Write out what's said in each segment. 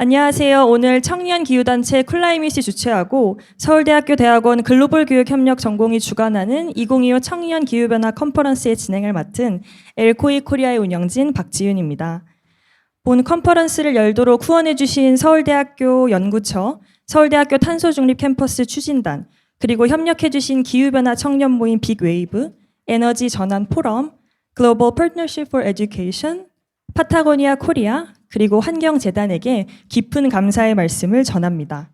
안녕하세요. 오늘 청년기후단체 클라이밋이 주최하고 서울대학교 대학원 글로벌교육협력 전공이 주관하는 2025 청년기후변화 컨퍼런스의 진행을 맡은 엘코이 코리아의 운영진 박지윤입니다. 본 컨퍼런스를 열도록 후원해 주신 서울대학교 연구처, 서울대학교 탄소중립 캠퍼스 추진단, 그리고 협력해 주신 기후변화 청년 모임 빅웨이브, 에너지 전환 포럼, 글로벌 파트너십 for 에듀케이션, 파타고니아 코리아, 그리고 환경재단에게 깊은 감사의 말씀을 전합니다.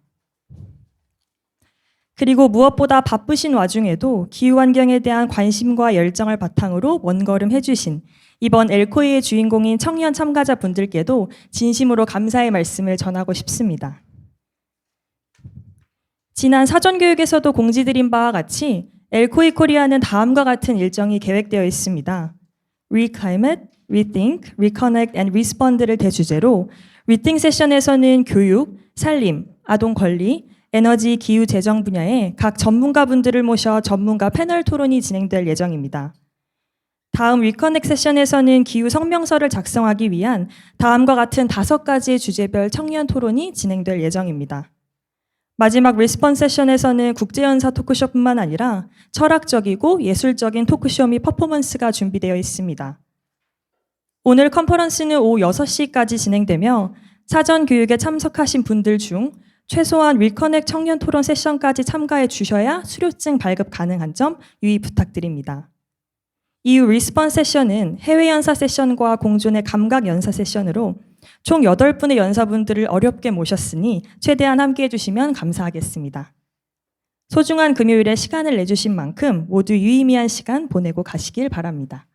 그리고 무엇보다 바쁘신 와중에도 기후환경에 대한 관심과 열정을 바탕으로 원걸음 해주신 이번 엘코이의 주인공인 청년 참가자분들께도 진심으로 감사의 말씀을 전하고 싶습니다. 지난 사전교육에서도 공지드린 바와 같이 엘코이 코리아는 다음과 같은 일정이 계획되어 있습니다. Reclimate, Rethink, Reconnect and Respond를 대주제로 Rethink 세션에서는 교육, 산림, 아동 권리, 에너지, 기후, 재정 분야에 각 전문가분들을 모셔 전문가 패널 토론이 진행될 예정입니다. 다음 Reconnect 세션에서는 기후 성명서를 작성하기 위한 다음과 같은 5가지의 주제별 청년 토론이 진행될 예정입니다. 마지막 리스폰 세션에서는 국제연사 토크쇼뿐만 아니라 철학적이고 예술적인 토크쇼 및 퍼포먼스가 준비되어 있습니다. 오늘 컨퍼런스는 오후 6시까지 진행되며 사전 교육에 참석하신 분들 중 최소한 리커넥 청년 토론 세션까지 참가해 주셔야 수료증 발급 가능한 점 유의 부탁드립니다. 이후 리스폰 세션은 해외 연사 세션과 공존의 감각 연사 세션으로 총 8분의 연사분들을 어렵게 모셨으니 최대한 함께해 주시면 감사하겠습니다. 소중한 금요일에 시간을 내주신 만큼 모두 유의미한 시간 보내고 가시길 바랍니다.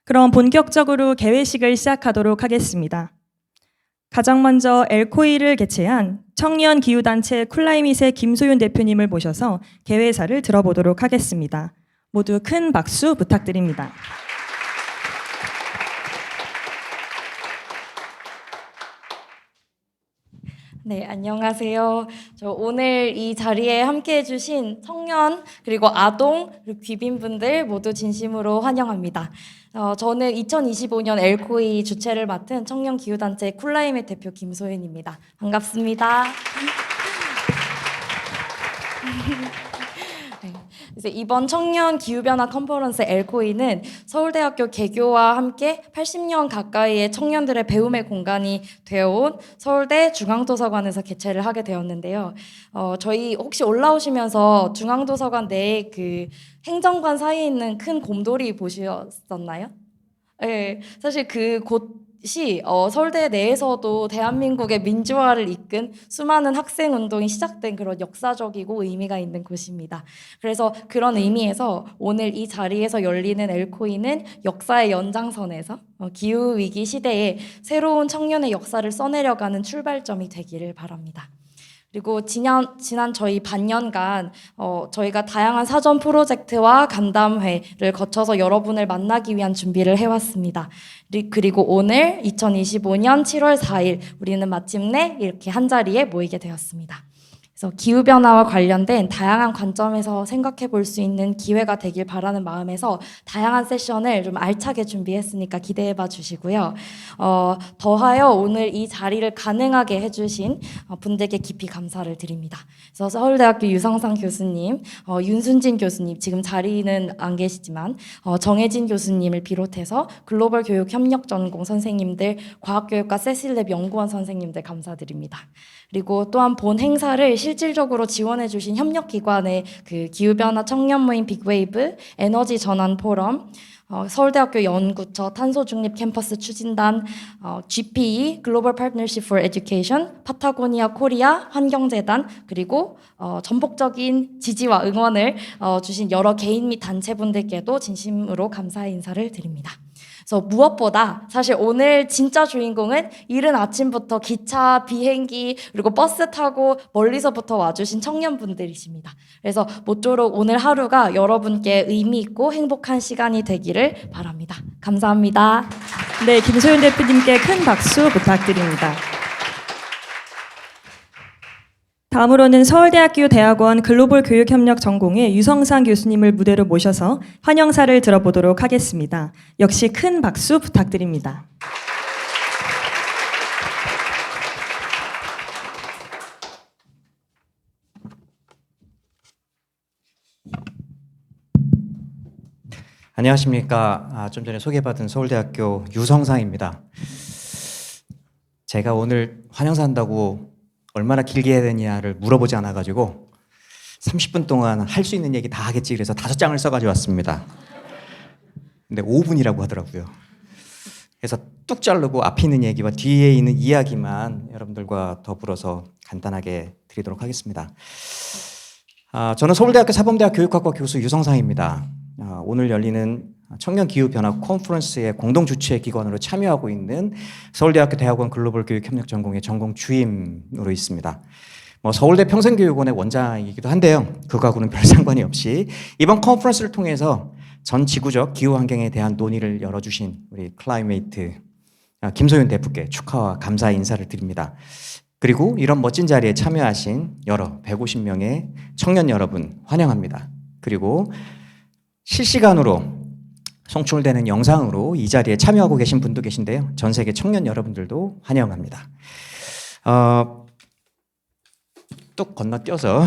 그럼 본격적으로 개회식을 시작하도록 하겠습니다. 가장 먼저 엘코이를 개최한 청년기후단체 클라이밋의 김소윤 대표님을 모셔서 개회사를 들어보도록 하겠습니다. 모두 큰 박수 부탁드립니다. 네, 안녕하세요. 저 오늘 이 자리에 함께해 주신 청년 그리고 아동 그리고 귀빈분들 모두 진심으로 환영합니다. 저는 2025년 엘코이 주최를 맡은 청년기후단체 클라이밋 대표 김소윤입니다. 반갑습니다. 네, 그래서 이번 청년 기후변화 컨퍼런스 엘코이는 서울대학교 개교와 함께 80년 가까이의 청년들의 배움의 공간이 되어온 서울대 중앙도서관에서 개최를 하게 되었는데요. 저희 혹시 올라오시면서 중앙도서관 내에 그 행정관 사이에 있는 큰 곰돌이 보셨었나요? 네, 사실 그 곳이 서울대 내에서도 대한민국의 민주화를 이끈 수많은 학생 운동이 시작된 그런 역사적이고 의미가 있는 곳입니다. 그래서 그런 의미에서 오늘 이 자리에서 열리는 엘코이는 역사의 연장선에서 기후 위기 시대에 새로운 청년의 역사를 써내려가는 출발점이 되기를 바랍니다. 그리고 지난 저희 반년간 저희가 다양한 사전 프로젝트와 간담회를 거쳐서 여러분을 만나기 위한 준비를 해왔습니다. 그리고 오늘 2025년 7월 4일 우리는 마침내 이렇게 한자리에 모이게 되었습니다. 그래서 기후변화와 관련된 다양한 관점에서 생각해 볼 수 있는 기회가 되길 바라는 마음에서 다양한 세션을 좀 알차게 준비했으니까 기대해 봐 주시고요. 더하여 오늘 이 자리를 가능하게 해주신 분들께 깊이 감사를 드립니다. 그래서 서울대학교 유성상 교수님, 윤순진 교수님, 지금 자리는 안 계시지만 정혜진 교수님을 비롯해서 글로벌 교육 협력 전공 선생님들, 과학교육과 세실랩 연구원 선생님들 감사드립니다. 그리고 또한 본 행사를 실질적으로 지원해 주신 협력기관의 그 기후변화 청년 모임 빅웨이브, 에너지 전환 포럼, 서울대학교 연구처 탄소중립 캠퍼스 추진단, GPE 글로벌 파트너십 for 에듀케이션, 파타고니아 코리아 환경재단, 그리고 전폭적인 지지와 응원을 주신 여러 개인 및 단체분들께도 진심으로 감사의 인사를 드립니다. 그래서 무엇보다 사실 오늘 진짜 주인공은 이른 아침부터 기차, 비행기, 그리고 버스 타고 멀리서부터 와주신 청년분들이십니다. 그래서 모쪼록 오늘 하루가 여러분께 의미 있고 행복한 시간이 되기를 바랍니다. 감사합니다. 네, 김소윤 대표님께 큰 박수 부탁드립니다. 다음으로는 서울대학교 대학원 글로벌 교육협력 전공의 유성상 교수님을 무대로 모셔서 환영사를 들어보도록 하겠습니다. 역시 큰 박수 부탁드립니다. 안녕하십니까. 좀 전에 소개받은 서울대학교 유성상입니다. 제가 오늘 환영사 한다고 얼마나 길게 해야 되냐를 물어보지 않아가지고 30분 동안 할 수 있는 얘기 다 하겠지 그래서 5장을 써가지고 왔습니다. 근데 5분이라고 하더라고요. 그래서 뚝 자르고 앞에 있는 얘기와 뒤에 있는 이야기만 여러분들과 더불어서 간단하게 드리도록 하겠습니다. 저는 서울대학교 사범대학 교육학과 교수 유성상입니다. 오늘 열리는 청년기후변화 컨퍼런스의 공동 주최 기관으로 참여하고 있는 서울대학교 대학원 글로벌 교육협력전공의 전공 주임으로 있습니다. 서울대 평생교육원의 원장이기도 한데요. 그거하고는 별 상관이 없이 이번 컨퍼런스를 통해서 전 지구적 기후환경에 대한 논의를 열어주신 우리 클라이메이트 김소윤 대표께 축하와 감사의 인사를 드립니다. 그리고 이런 멋진 자리에 참여하신 여러 150명의 청년 여러분 환영합니다. 그리고 실시간으로 송출되는 영상으로 이 자리에 참여하고 계신 분도 계신데요. 전 세계 청년 여러분들도 환영합니다. 뚝 건너뛰어서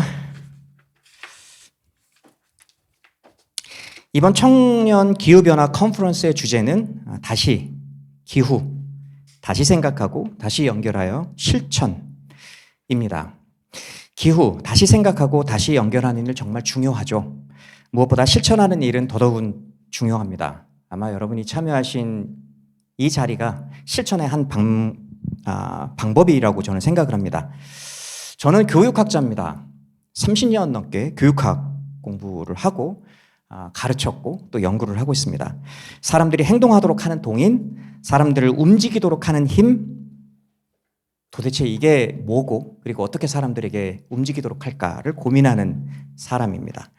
이번 청년 기후변화 컨퍼런스의 주제는 다시 기후, 다시 생각하고 다시 연결하여 실천입니다. 기후, 다시 생각하고 다시 연결하는 일 정말 중요하죠. 무엇보다 실천하는 일은 더더욱 중요합니다. 아마 여러분이 참여하신 이 자리가 실천의 한 방법이라고 저는 생각을 합니다. 저는 교육학자입니다. 30년 넘게 교육학 공부를 하고 가르쳤고 또 연구를 하고 있습니다. 사람들이 행동하도록 하는 동인, 사람들을 움직이도록 하는 힘, 도대체 이게 뭐고 그리고 어떻게 사람들에게 움직이도록 할까를 고민하는 사람입니다.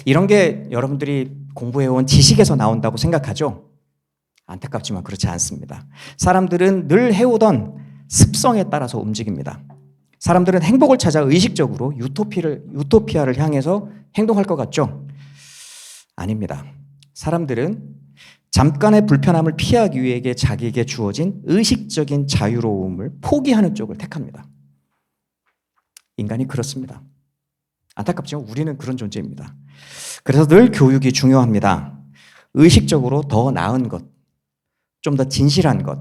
이런 게 여러분들이 공부해온 지식에서 나온다고 생각하죠? 안타깝지만 그렇지 않습니다. 사람들은 늘 해오던 습성에 따라서 움직입니다. 사람들은 행복을 찾아 의식적으로 유토피아를 향해서 행동할 것 같죠? 아닙니다. 사람들은 잠깐의 불편함을 피하기 위해 자기에게 주어진 의식적인 자유로움을 포기하는 쪽을 택합니다. 인간이 그렇습니다. 안타깝지만 우리는 그런 존재입니다. 그래서 늘 교육이 중요합니다. 의식적으로 더 나은 것, 좀 더 진실한 것,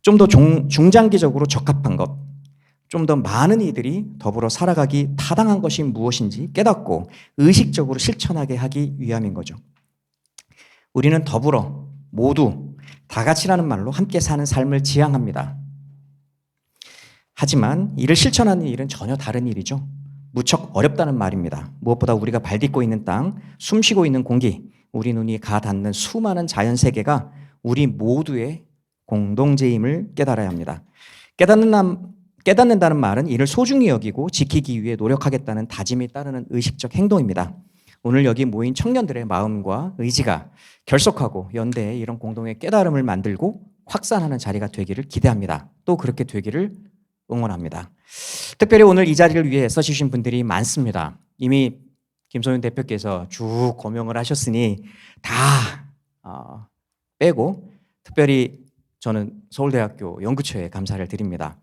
좀 더 중장기적으로 적합한 것, 좀 더 많은 이들이 더불어 살아가기 타당한 것이 무엇인지 깨닫고 의식적으로 실천하게 하기 위함인 거죠. 우리는 더불어 모두 다 같이라는 말로 함께 사는 삶을 지향합니다. 하지만 이를 실천하는 일은 전혀 다른 일이죠. 무척 어렵다는 말입니다. 무엇보다 우리가 발딛고 있는 땅, 숨쉬고 있는 공기, 우리 눈이 가닿는 수많은 자연 세계가 우리 모두의 공동체임을 깨달아야 합니다. 깨닫는다는 말은 이를 소중히 여기고 지키기 위해 노력하겠다는 다짐이 따르는 의식적 행동입니다. 오늘 여기 모인 청년들의 마음과 의지가 결속하고 연대해 이런 공동의 깨달음을 만들고 확산하는 자리가 되기를 기대합니다. 또 그렇게 되기를 응원합니다. 특별히 오늘 이 자리를 위해 써주신 분들이 많습니다. 이미 김소윤 대표께서 쭉 고명을 하셨으니 다 빼고 특별히 저는 서울대학교 연구처에 감사를 드립니다.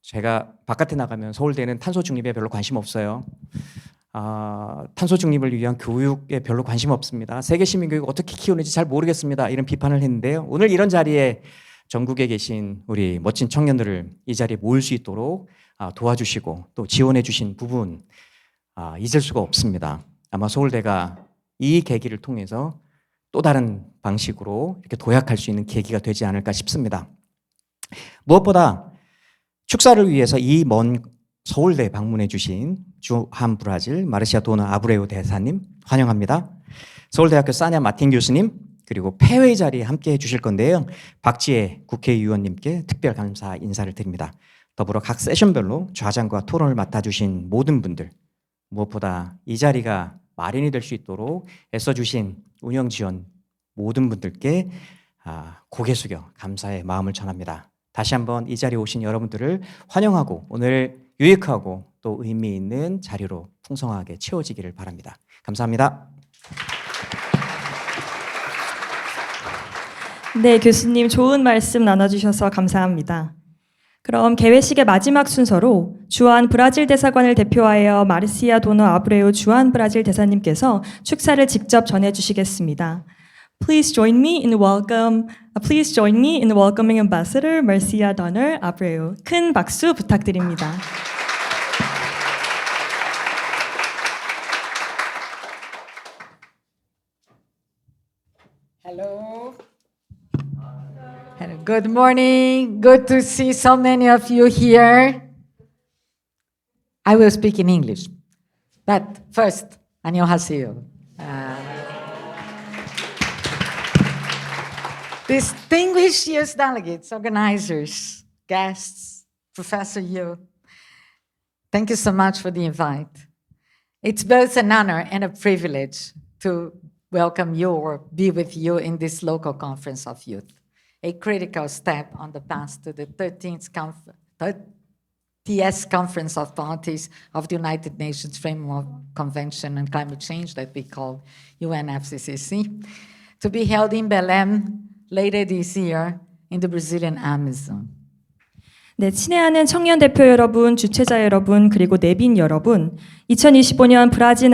제가 바깥에 나가면 서울대는 탄소 중립에 별로 관심 없어요. 탄소 중립을 위한 교육에 별로 관심 없습니다. 세계 시민 교육 어떻게 키우는지 잘 모르겠습니다. 이런 비판을 했는데요. 오늘 이런 자리에 전국에 계신 우리 멋진 청년들을 이 자리에 모일 수 있도록 도와주시고 또 지원해 주신 부분 잊을 수가 없습니다. 아마 서울대가 이 계기를 통해서 또 다른 방식으로 이렇게 도약할 수 있는 계기가 되지 않을까 싶습니다. 무엇보다 축사를 위해서 이 먼 서울대 방문해 주신 주한 브라질 마르시아 도나 아브레우 대사님 환영합니다. 서울대학교 사냐 마틴 교수님 그리고 폐회 자리에 함께 해주실 건데요. 박지혜 국회의원님께 특별 감사 인사를 드립니다. 더불어 각 세션별로 좌장과 토론을 맡아주신 모든 분들 무엇보다 이 자리가 마련이 될 수 있도록 애써주신 운영지원 모든 분들께 고개 숙여 감사의 마음을 전합니다. 다시 한번 이 자리에 오신 여러분들을 환영하고 오늘 유익하고 또 의미 있는 자리로 풍성하게 채워지기를 바랍니다. 감사합니다. 네, 교수님 좋은 말씀 나눠주셔서 감사합니다. 그럼 개회식의 마지막 순서로 주한 브라질 대사관을 대표하여 마르시아 도너 아브레우 주한 브라질 대사님께서 축사를 직접 전해주시겠습니다. Please join me in welcoming Ambassador Marcia Donner Abreu. 큰 박수 부탁드립니다. Hello. Hello. Good morning. Good to see so many of you here. I will speak in English. But first, 안녕하세요. Distinguished youth delegates, organizers, guests, Professor Yu, thank you so much for the invite. It's both an honor and a privilege to welcome you or be with you in this local conference of youth, a critical step on the path to the 30th Conference of Parties of the United Nations Framework Convention on Climate Change that we call UNFCCC, to be held in Belém later this year in the Brazilian Amazon. 네, 친애하는 청년 대표 여러분, 주최자 여러분, 그리고 내빈 여러분, 2025년 브라질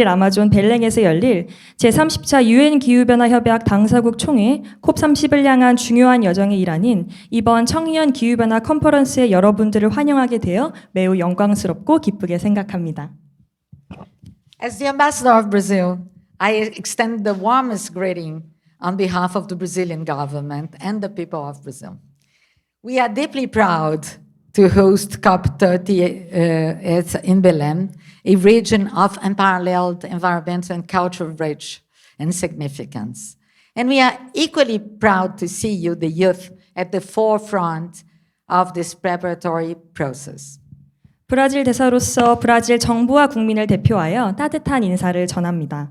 아마존 벨랭에서 열릴 제30차 유엔 기후변화 협약 당사국 총회 콥30을 향한 중요한 여정의 일환인 이번 청년 기후변화 컨퍼런스에 여러분들을 환영하게 되어 매우 영광스럽고 기쁘게 생각합니다. As the ambassador of Brazil, I extend the warmest greeting on behalf of the Brazilian government and the people of Brazil. We are deeply proud to host COP30 in Belém, a region of unparalleled environmental and cultural reach and significance. And we are equally proud to see you, the youth, at the forefront of this preparatory process. 브라질 대사로서 브라질 정부와 국민을 대표하여 따뜻한 인사를 전합니다.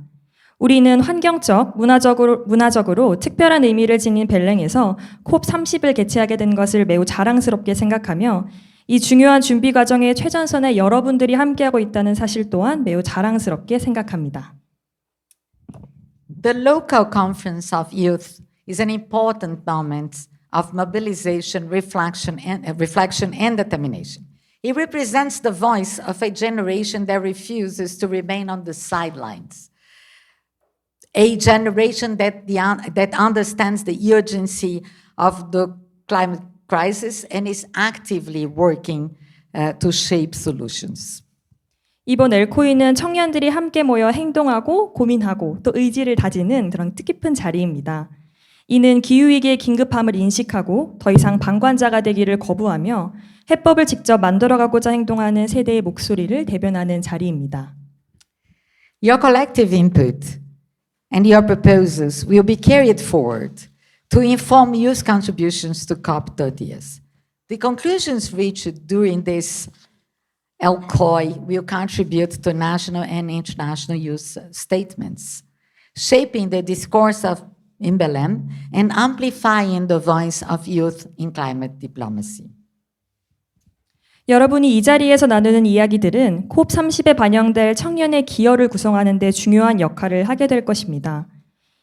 우리는 환경적, 문화적으로 특별한 의미를 지닌 벨랭에서 콥30을 개최하게 된 것을 매우 자랑스럽게 생각하며 이 중요한 준비 과정에 최전선에 여러분들이 함께하고 있다는 사실 또한 매우 자랑스럽게 생각합니다. The local conference of youth is an important moment of mobilization, reflection, and determination. It represents the voice of a generation that refuses to remain on the sidelines. A generation that understands the urgency of the climate crisis and is actively working to shape solutions. 이번 엘코이는 청년들이 함께 모여 행동하고 고민하고 또 의지를 다지는 그런 뜻깊은 자리입니다. 이는 기후위기의 긴급함을 인식하고 더 이상 방관자가 되기를 거부하며 해법을 직접 만들어가고자 행동하는 세대의 목소리를 대변하는 자리입니다. Your collective input and your proposals will be carried forward to inform youth contributions to COP30. The conclusions reached during this ELCOI will contribute to national and international youth statements, shaping the discourse in Belém and amplifying the voice of youth in climate diplomacy. 여러분이 이 자리에서 나누는 이야기들은 콥30에 반영될 청년의 기여를 구성하는 데 중요한 역할을 하게 될 것입니다.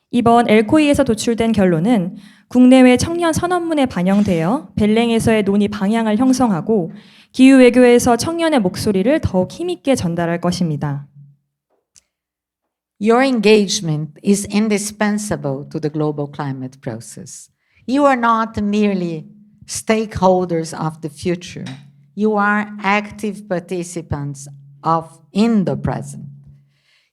이번 엘코이에서 도출된 결론은 국내외 청년 선언문에 반영되어 벨랭에서의 논의 방향을 형성하고 기후외교에서 청년의 목소리를 더욱 힘있게 전달할 것입니다. Your engagement is indispensable to the global climate process. You are not merely stakeholders of the future. You are active participants in the present.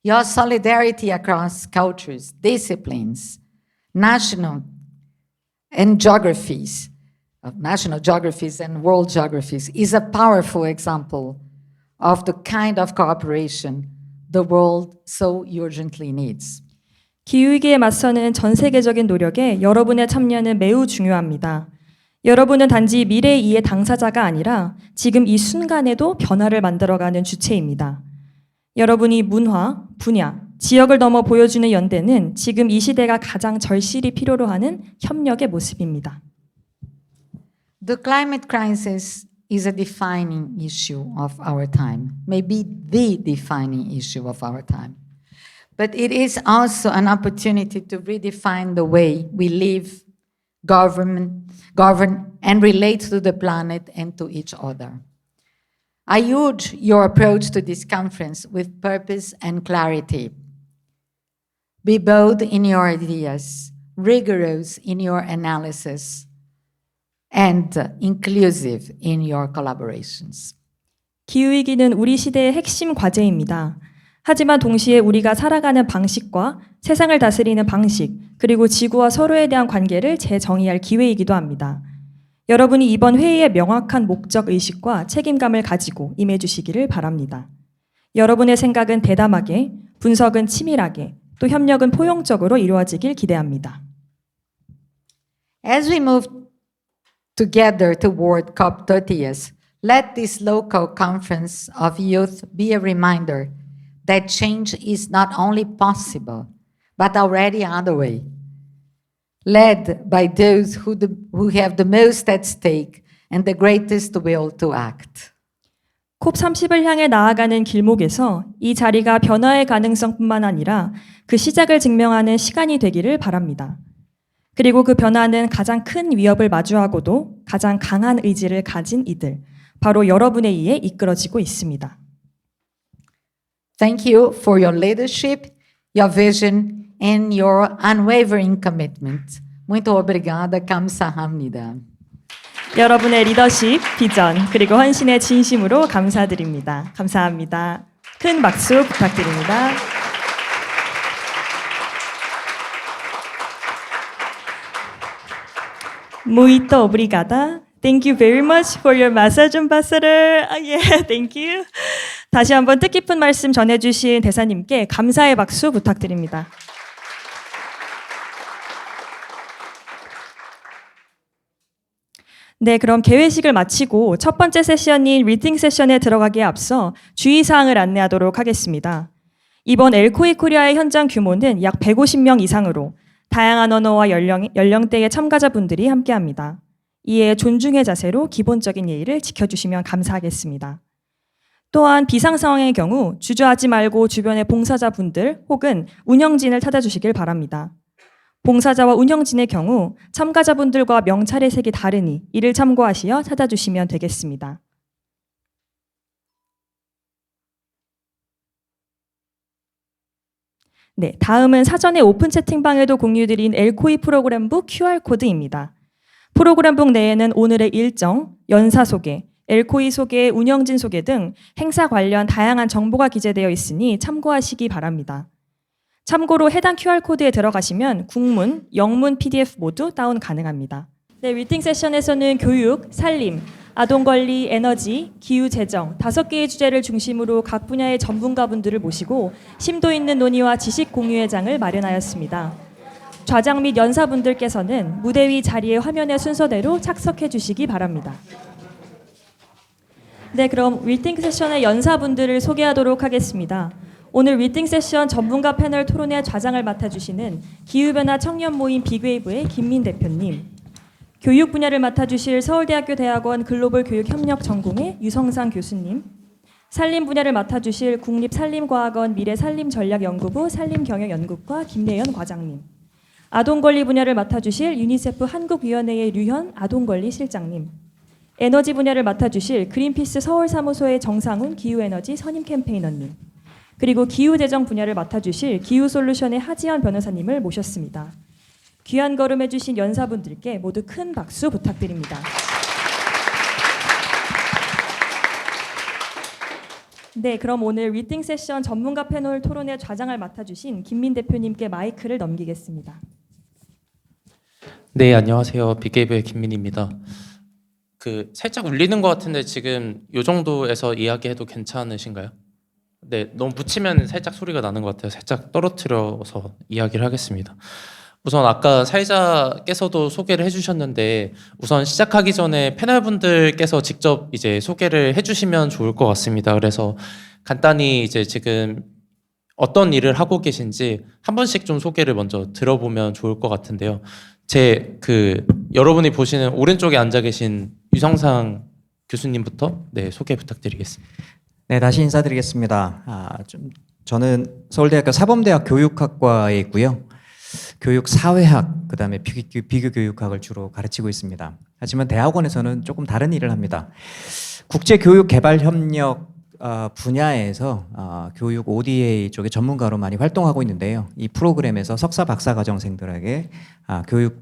Your solidarity across cultures, disciplines, national geographies and world geographies is a powerful example of the kind of cooperation the world so urgently needs. 기후위기에 맞서는 전 세계적인 노력에 여러분의 참여는 매우 중요합니다. 여러분은 단지 미래 이의 당사자가 아니라 지금 이 순간에도 변화를 만들어가는 주체입니다. 여러분이 문화, 분야, 지역을 넘어 보여주는 연대는 지금 이 시대가 가장 절실히 필요로 하는 협력의 모습입니다. The climate crisis is a defining issue of our time, maybe the defining issue of our time. But it is also an opportunity to redefine the way we live, govern, and relate to the planet and to each other. I urge your approach to this conference with purpose and clarity. Be bold in your ideas, rigorous in your analysis, and inclusive in your collaborations. 기후위기는 우리 시대의 핵심 과제입니다. 하지만 동시에 우리가 살아가는 방식과 세상을 다스리는 방식, 그리고 지구와 서로에 대한 관계를 재정의할 기회이기도 합니다. 여러분이 이번 회의에 명확한 목적 의식과 책임감을 가지고 임해주시기를 바랍니다. 여러분의 생각은 대담하게, 분석은 치밀하게, 또 협력은 포용적으로 이루어지길 기대합니다. As we move together toward COP30, let this local conference of youth be a reminder that change is not only possible, but already underway, led by those who have the most at stake and the greatest will to act. 콥30을 향해 나아가는 길목에서 이 자리가 변화의 가능성뿐만 아니라 그 시작을 증명하는 시간이 되기를 바랍니다. 그리고 그 변화는 가장 큰 위협을 마주하고도 가장 강한 의지를 가진 이들, 바로 여러분에 의해 이끌어지고 있습니다. Thank you for your leadership, your vision, and your unwavering commitment. Muito obrigada, 감사합니다. 여러분의 리더십, 비전, 그리고 헌신의 진심으로 감사드립니다. 감사합니다. 큰 박수 부탁드립니다. Muito obrigada. Thank you very much for your message, Ambassador. Yeah, thank you. 다시 한번 뜻깊은 말씀 전해주신 대사님께 감사의 박수 부탁드립니다. 네, 그럼 개회식을 마치고 첫 번째 세션인 리팅 세션에 들어가기에 앞서 주의사항을 안내하도록 하겠습니다. 이번 엘코이 코리아의 현장 규모는 약 150명 이상으로 다양한 언어와 연령대의 참가자분들이 함께합니다. 이에 존중의 자세로 기본적인 예의를 지켜주시면 감사하겠습니다. 또한 비상 상황의 경우 주저하지 말고 주변의 봉사자분들 혹은 운영진을 찾아주시길 바랍니다. 봉사자와 운영진의 경우 참가자분들과 명찰의 색이 다르니 이를 참고하시어 찾아주시면 되겠습니다. 네, 다음은 사전에 오픈 채팅방에도 공유드린 엘코이 프로그램북 QR코드입니다. 프로그램북 내에는 오늘의 일정, 연사 소개, 엘코이 소개, 운영진 소개 등 행사 관련 다양한 정보가 기재되어 있으니 참고하시기 바랍니다. 참고로 해당 QR코드에 들어가시면 국문, 영문 PDF 모두 다운 가능합니다. 네, 리팅 세션에서는 교육, 살림, 아동권리, 에너지, 기후재정 5개의 주제를 중심으로 각 분야의 전문가분들을 모시고 심도 있는 논의와 지식 공유의 장을 마련하였습니다. 좌장 및 연사분들께서는 무대 위 자리의 화면의 순서대로 착석해 주시기 바랍니다. 네, 그럼 리팅 세션의 연사분들을 소개하도록 하겠습니다. 오늘 리팅 세션 전문가 패널 토론회 좌장을 맡아주시는 기후변화 청년 모임 빅웨이브의 김민 대표님, 교육 분야를 맡아주실 서울대학교 대학원 글로벌 교육 협력 전공의 유성상 교수님, 산림 분야를 맡아주실 국립산림과학원 미래산림전략연구부 산림경영연구과 김래연 과장님, 아동권리 분야를 맡아주실 유니세프 한국위원회의 류현 아동권리 실장님, 에너지 분야를 맡아주실 그린피스 서울사무소의 정상훈 기후에너지 선임 캠페이너님, 그리고 기후재정 분야를 맡아주실 기후솔루션의 하지연 변호사님을 모셨습니다. 귀한 걸음해주신 연사분들께 모두 큰 박수 부탁드립니다. 네, 그럼 오늘 리팅 세션 전문가 패널 토론회 좌장을 맡아주신 김민 대표님께 마이크를 넘기겠습니다. 네, 안녕하세요. 빅게이브의 김민입니다. 살짝 울리는 것 같은데 지금 이 정도에서 이야기해도 괜찮으신가요? 네, 너무 붙이면 살짝 소리가 나는 것 같아요. 살짝 떨어뜨려서 이야기를 하겠습니다. 우선 아까 사회자께서도 소개를 해주셨는데 우선 시작하기 전에 패널분들께서 직접 이제 소개를 해주시면 좋을 것 같습니다. 그래서 간단히 이제 지금 어떤 일을 하고 계신지 한 번씩 좀 소개를 먼저 들어보면 좋을 것 같은데요. 여러분이 보시는 오른쪽에 앉아 계신 유성상 교수님부터 소개 부탁드리겠습니다. 네, 다시 인사드리겠습니다. 저는 서울대학교 사범대학 교육학과에 있고요. 교육 사회학, 그다음에 비교 교육학을 주로 가르치고 있습니다. 하지만 대학원에서는 조금 다른 일을 합니다. 국제 교육 개발 협력 분야에서 교육 ODA 쪽의 전문가로 많이 활동하고 있는데요. 이 프로그램에서 석사 박사 과정생들에게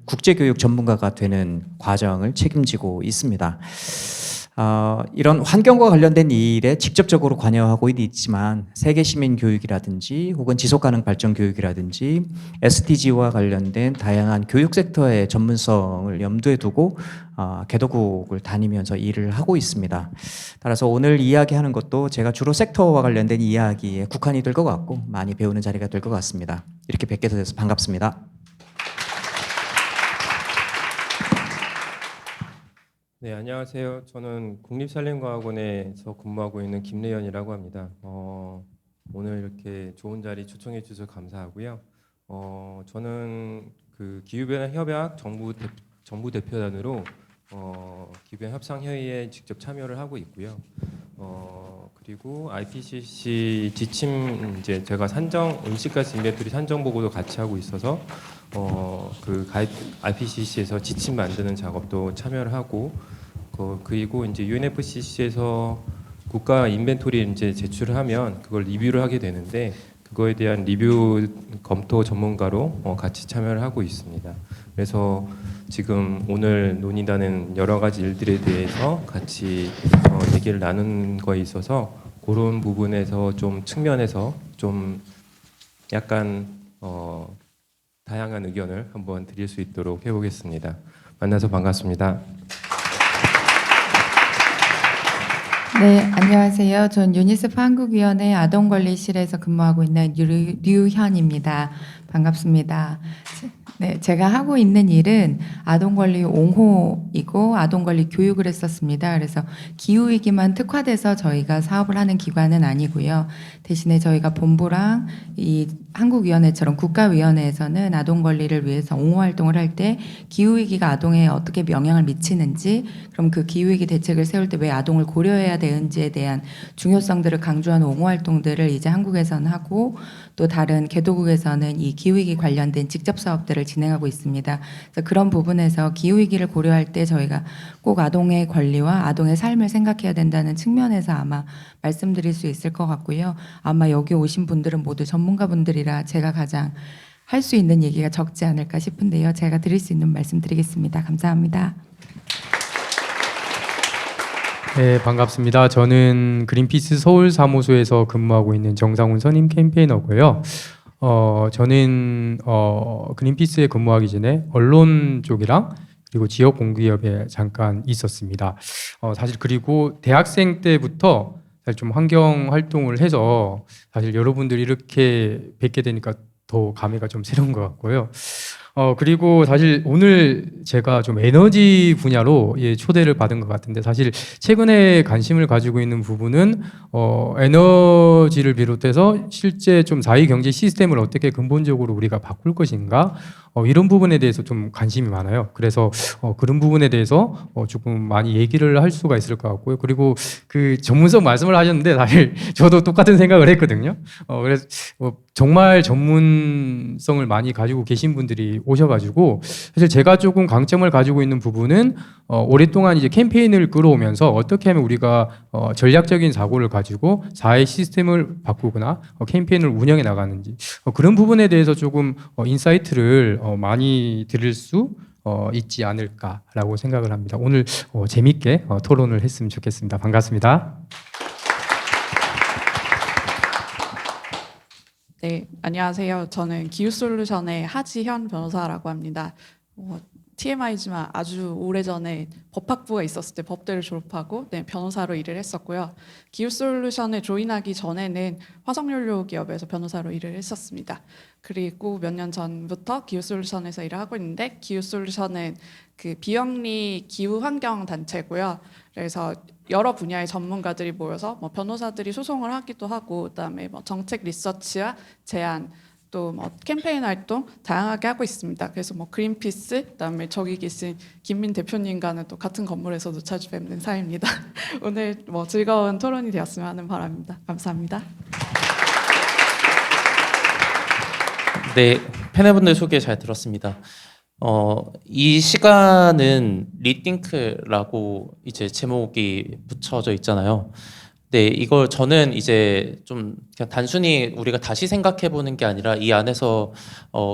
국제교육 전문가가 되는 과정을 책임지고 있습니다. 이런 환경과 관련된 일에 직접적으로 관여하고 있지만 세계 시민 교육이라든지 혹은 지속가능 발전 교육이라든지 SDG와 관련된 다양한 교육 섹터의 전문성을 염두에 두고 개도국을 다니면서 일을 하고 있습니다. 따라서 오늘 이야기하는 것도 제가 주로 섹터와 관련된 이야기에 국한이 될 것 같고 많이 배우는 자리가 될 것 같습니다. 이렇게 뵙게 돼서 반갑습니다. 네, 안녕하세요. 저는 국립산림과학원에서 근무하고 있는 김래현이라고 합니다. 오늘 이렇게 좋은 자리 초청해 주셔서 감사하고요. 저는 그 기후변화 협약 정부 대표단으로 기후변화 협상 회의에 직접 참여를 하고 있고요. 그리고 IPCC 지침 이제 제가 온실가스 인벤토리 산정 보고도 같이 하고 있어서 IPCC에서 지침 만드는 작업도 참여를 하고 그리고 이제 UNFCC에서 국가 인벤토리 이제 제출을 하면 그걸 리뷰를 하게 되는데 그거에 대한 리뷰 검토 전문가로 같이 참여를 하고 있습니다. 그래서 지금 오늘 논의하는 여러 가지 일들에 대해서 같이 얘기를 나눈 거에 있어서 그런 부분에서 좀 측면에서 좀 약간 다양한 의견을 한번 드릴 수 있도록 해보겠습니다. 만나서 반갑습니다. 네, 안녕하세요. 전 유니세프 한국위원회 아동권리실에서 근무하고 있는 류현입니다. 반갑습니다. 네, 제가 하고 있는 일은 아동권리 옹호이고 아동권리 교육을 했었습니다. 그래서 기후위기만 특화돼서 저희가 사업을 하는 기관은 아니고요. 대신에 저희가 본부랑 이 한국위원회처럼 국가위원회에서는 아동권리를 위해서 옹호활동을 할 때 기후위기가 아동에 어떻게 영향을 미치는지, 그럼 그 기후위기 대책을 세울 때 왜 아동을 고려해야 되는지에 대한 중요성들을 강조하는 옹호활동들을 이제 한국에서는 하고, 또 다른 개도국에서는 이 기후위기 관련된 직접 사업들을 진행하고 있습니다. 그래서 그런 부분에서 기후위기를 고려할 때 저희가 꼭 아동의 권리와 아동의 삶을 생각해야 된다는 측면에서 아마 말씀드릴 수 있을 것 같고요. 아마 여기 오신 분들은 모두 전문가분들이라 제가 가장 할 수 있는 얘기가 적지 않을까 싶은데요. 제가 드릴 수 있는 말씀 드리겠습니다. 감사합니다. 네, 반갑습니다. 저는 그린피스 서울 사무소에서 근무하고 있는 정상훈 선임 캠페이너고요. 저는 그린피스에 근무하기 전에 언론 쪽이랑 그리고 지역 공기업에 잠깐 있었습니다. 사실 그리고 대학생 때부터 사실 좀 환경 활동을 해서 사실 여러분들 이렇게 뵙게 되니까 더 감회가 좀 새로운 것 같고요. 그리고 사실 오늘 제가 좀 에너지 분야로 초대를 받은 것 같은데, 사실 최근에 관심을 가지고 있는 부분은 에너지를 비롯해서 실제 좀 사회 경제 시스템을 어떻게 근본적으로 우리가 바꿀 것인가, 이런 부분에 대해서 좀 관심이 많아요. 그래서 그런 부분에 대해서 조금 많이 얘기를 할 수가 있을 것 같고요. 그리고 그 전문성 말씀을 하셨는데 사실 저도 똑같은 생각을 했거든요. 그래서 정말 전문성을 많이 가지고 계신 분들이 오셔가지고, 사실 제가 조금 강점을 가지고 있는 부분은 오랫동안 이제 캠페인을 끌어오면서 어떻게 하면 우리가 전략적인 사고를 가지고 사회 시스템을 바꾸거나 캠페인을 운영해 나가는지, 그런 부분에 대해서 조금 인사이트를 많이 드릴 수 있지 않을까라고 생각을 합니다. 오늘 재밌게 토론을 했으면 좋겠습니다. 반갑습니다. 네, 안녕하세요. 저는 기후솔루션의 하지현 변호사라고 합니다. TMI지만 아주 오래전에 법학부가 있었을 때 법대를 졸업하고 변호사로 일을 했었고요. 기후솔루션에 조인하기 전에는 화석연료 기업에서 변호사로 일을 했었습니다. 그리고 몇 년 전부터 기후솔루션에서 일을 하고 있는데, 기후솔루션은 그 비영리 기후환경 단체고요. 그래서 여러 분야의 전문가들이 모여서 변호사들이 소송을 하기도 하고, 그다음에 정책 리서치와 제안, 또 캠페인 활동 다양하게 하고 있습니다. 그래서 그린피스, 그다음에 저기 계신 김민 대표님과는 또 같은 건물에서도 자주 뵙는 사이입니다. 오늘 즐거운 토론이 되었으면 하는 바람입니다. 감사합니다. 네, 패널분들 소개 잘 들었습니다. 이 시간은 리띵크라고 이제 제목이 붙여져 있잖아요. 네, 이걸 저는 이제 좀 그냥 단순히 우리가 다시 생각해 보는 게 아니라 이 안에서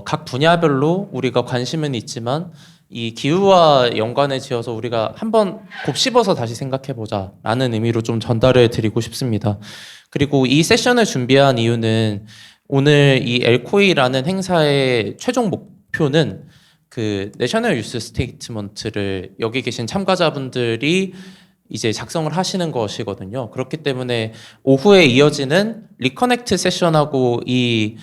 각 분야별로 우리가 관심은 있지만 이 기후와 연관을 지어서 우리가 한번 곱씹어서 다시 생각해 보자라는 의미로 좀 전달을 드리고 싶습니다. 그리고 이 세션을 준비한 이유는 오늘 이 엘코이라는 행사의 최종 목표는 그 내셔널 유스 스테이트먼트를 여기 계신 참가자분들이 이제 작성을 하시는 것이거든요. 그렇기 때문에 오후에 이어지는 리커넥트 세션하고 이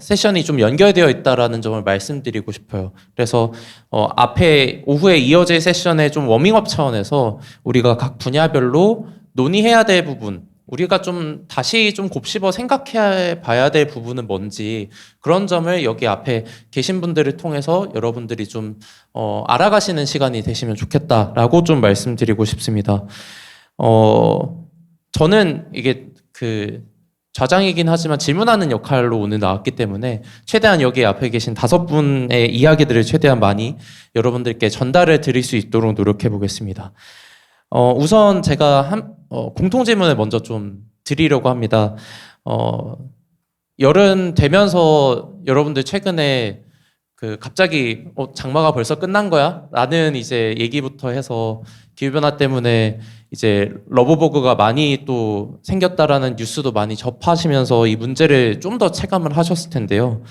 세션이 좀 연결되어 있다라는 점을 말씀드리고 싶어요. 그래서 앞에 오후에 이어질 세션의 좀 워밍업 차원에서 우리가 각 분야별로 논의해야 될 부분, 우리가 좀 다시 좀 곱씹어 생각해 봐야 될 부분은 뭔지 그런 점을 여기 앞에 계신 분들을 통해서 여러분들이 좀 알아가시는 시간이 되시면 좋겠다라고 좀 말씀드리고 싶습니다. 저는 이게 그 좌장이긴 하지만 질문하는 역할로 오늘 나왔기 때문에 최대한 여기 앞에 계신 5분의 이야기들을 최대한 많이 여러분들께 전달을 드릴 수 있도록 노력해 보겠습니다. 우선 제가 공통 질문을 먼저 좀 드리려고 합니다. 여름 되면서 여러분들 최근에 그 갑자기 장마가 벌써 끝난 거야? 라는 이제 얘기부터 해서 기후변화 때문에 이제 러브버그가 많이 또 생겼다라는 뉴스도 많이 접하시면서 이 문제를 좀 더 체감을 하셨을 텐데요.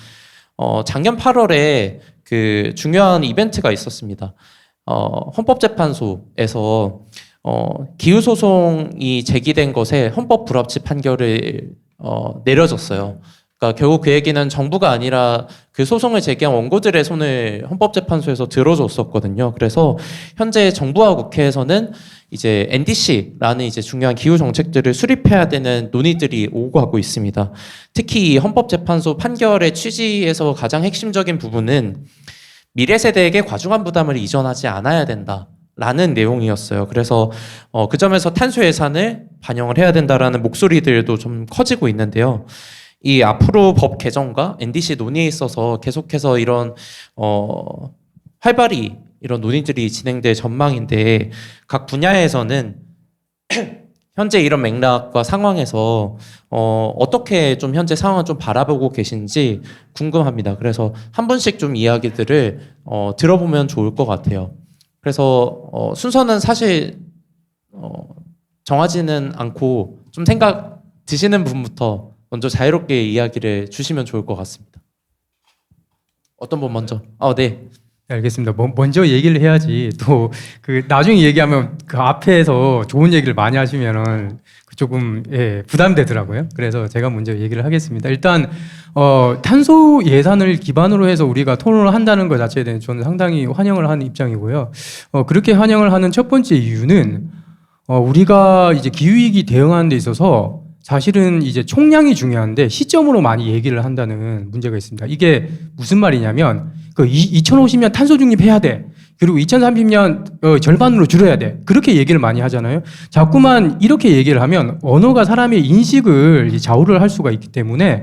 작년 8월에 그 중요한 이벤트가 있었습니다. 헌법재판소에서 기후소송이 제기된 것에 헌법 불합치 판결을 내려졌어요. 그러니까 결국 그 얘기는 정부가 아니라 그 소송을 제기한 원고들의 손을 헌법재판소에서 들어줬었거든요. 그래서 현재 정부와 국회에서는 이제 NDC라는 이제 중요한 기후 정책들을 수립해야 되는 논의들이 오고 가고 있습니다. 특히 이 헌법재판소 판결의 취지에서 가장 핵심적인 부분은 미래 세대에게 과중한 부담을 이전하지 않아야 된다라는 내용이었어요. 그래서 그 점에서 탄소 예산을 반영을 해야 된다라는 목소리들도 좀 커지고 있는데요. 이 앞으로 법 개정과 NDC 논의에 있어서 계속해서 이런 활발히 이런 논의들이 진행될 전망인데 각 분야에서는 현재 이런 맥락과 상황에서 어떻게 좀 현재 상황을 좀 바라보고 계신지 궁금합니다. 그래서 한 분씩 좀 이야기들을 들어보면 좋을 것 같아요. 그래서 순서는 사실 정하지는 않고 좀 생각 드시는 분부터 먼저 자유롭게 이야기를 주시면 좋을 것 같습니다. 어떤 분 먼저? 네. 네, 알겠습니다. 먼저 얘기를 해야지 또 그 나중에 얘기하면 그 앞에서 좋은 얘기를 많이 하시면은 조금 부담되더라고요. 그래서 제가 먼저 얘기를 하겠습니다. 일단 탄소 예산을 기반으로 해서 우리가 토론을 한다는 것 자체에 대해서 저는 상당히 환영을 하는 입장이고요. 그렇게 환영을 하는 첫 번째 이유는 우리가 이제 기후위기 대응하는 데 있어서 사실은 이제 총량이 중요한데 시점으로 많이 얘기를 한다는 문제가 있습니다. 이게 무슨 말이냐면 그 2050년 탄소 중립해야 돼. 그리고 2030년 절반으로 줄여야 돼. 그렇게 얘기를 많이 하잖아요. 자꾸만 이렇게 얘기를 하면 언어가 사람의 인식을 좌우를 할 수가 있기 때문에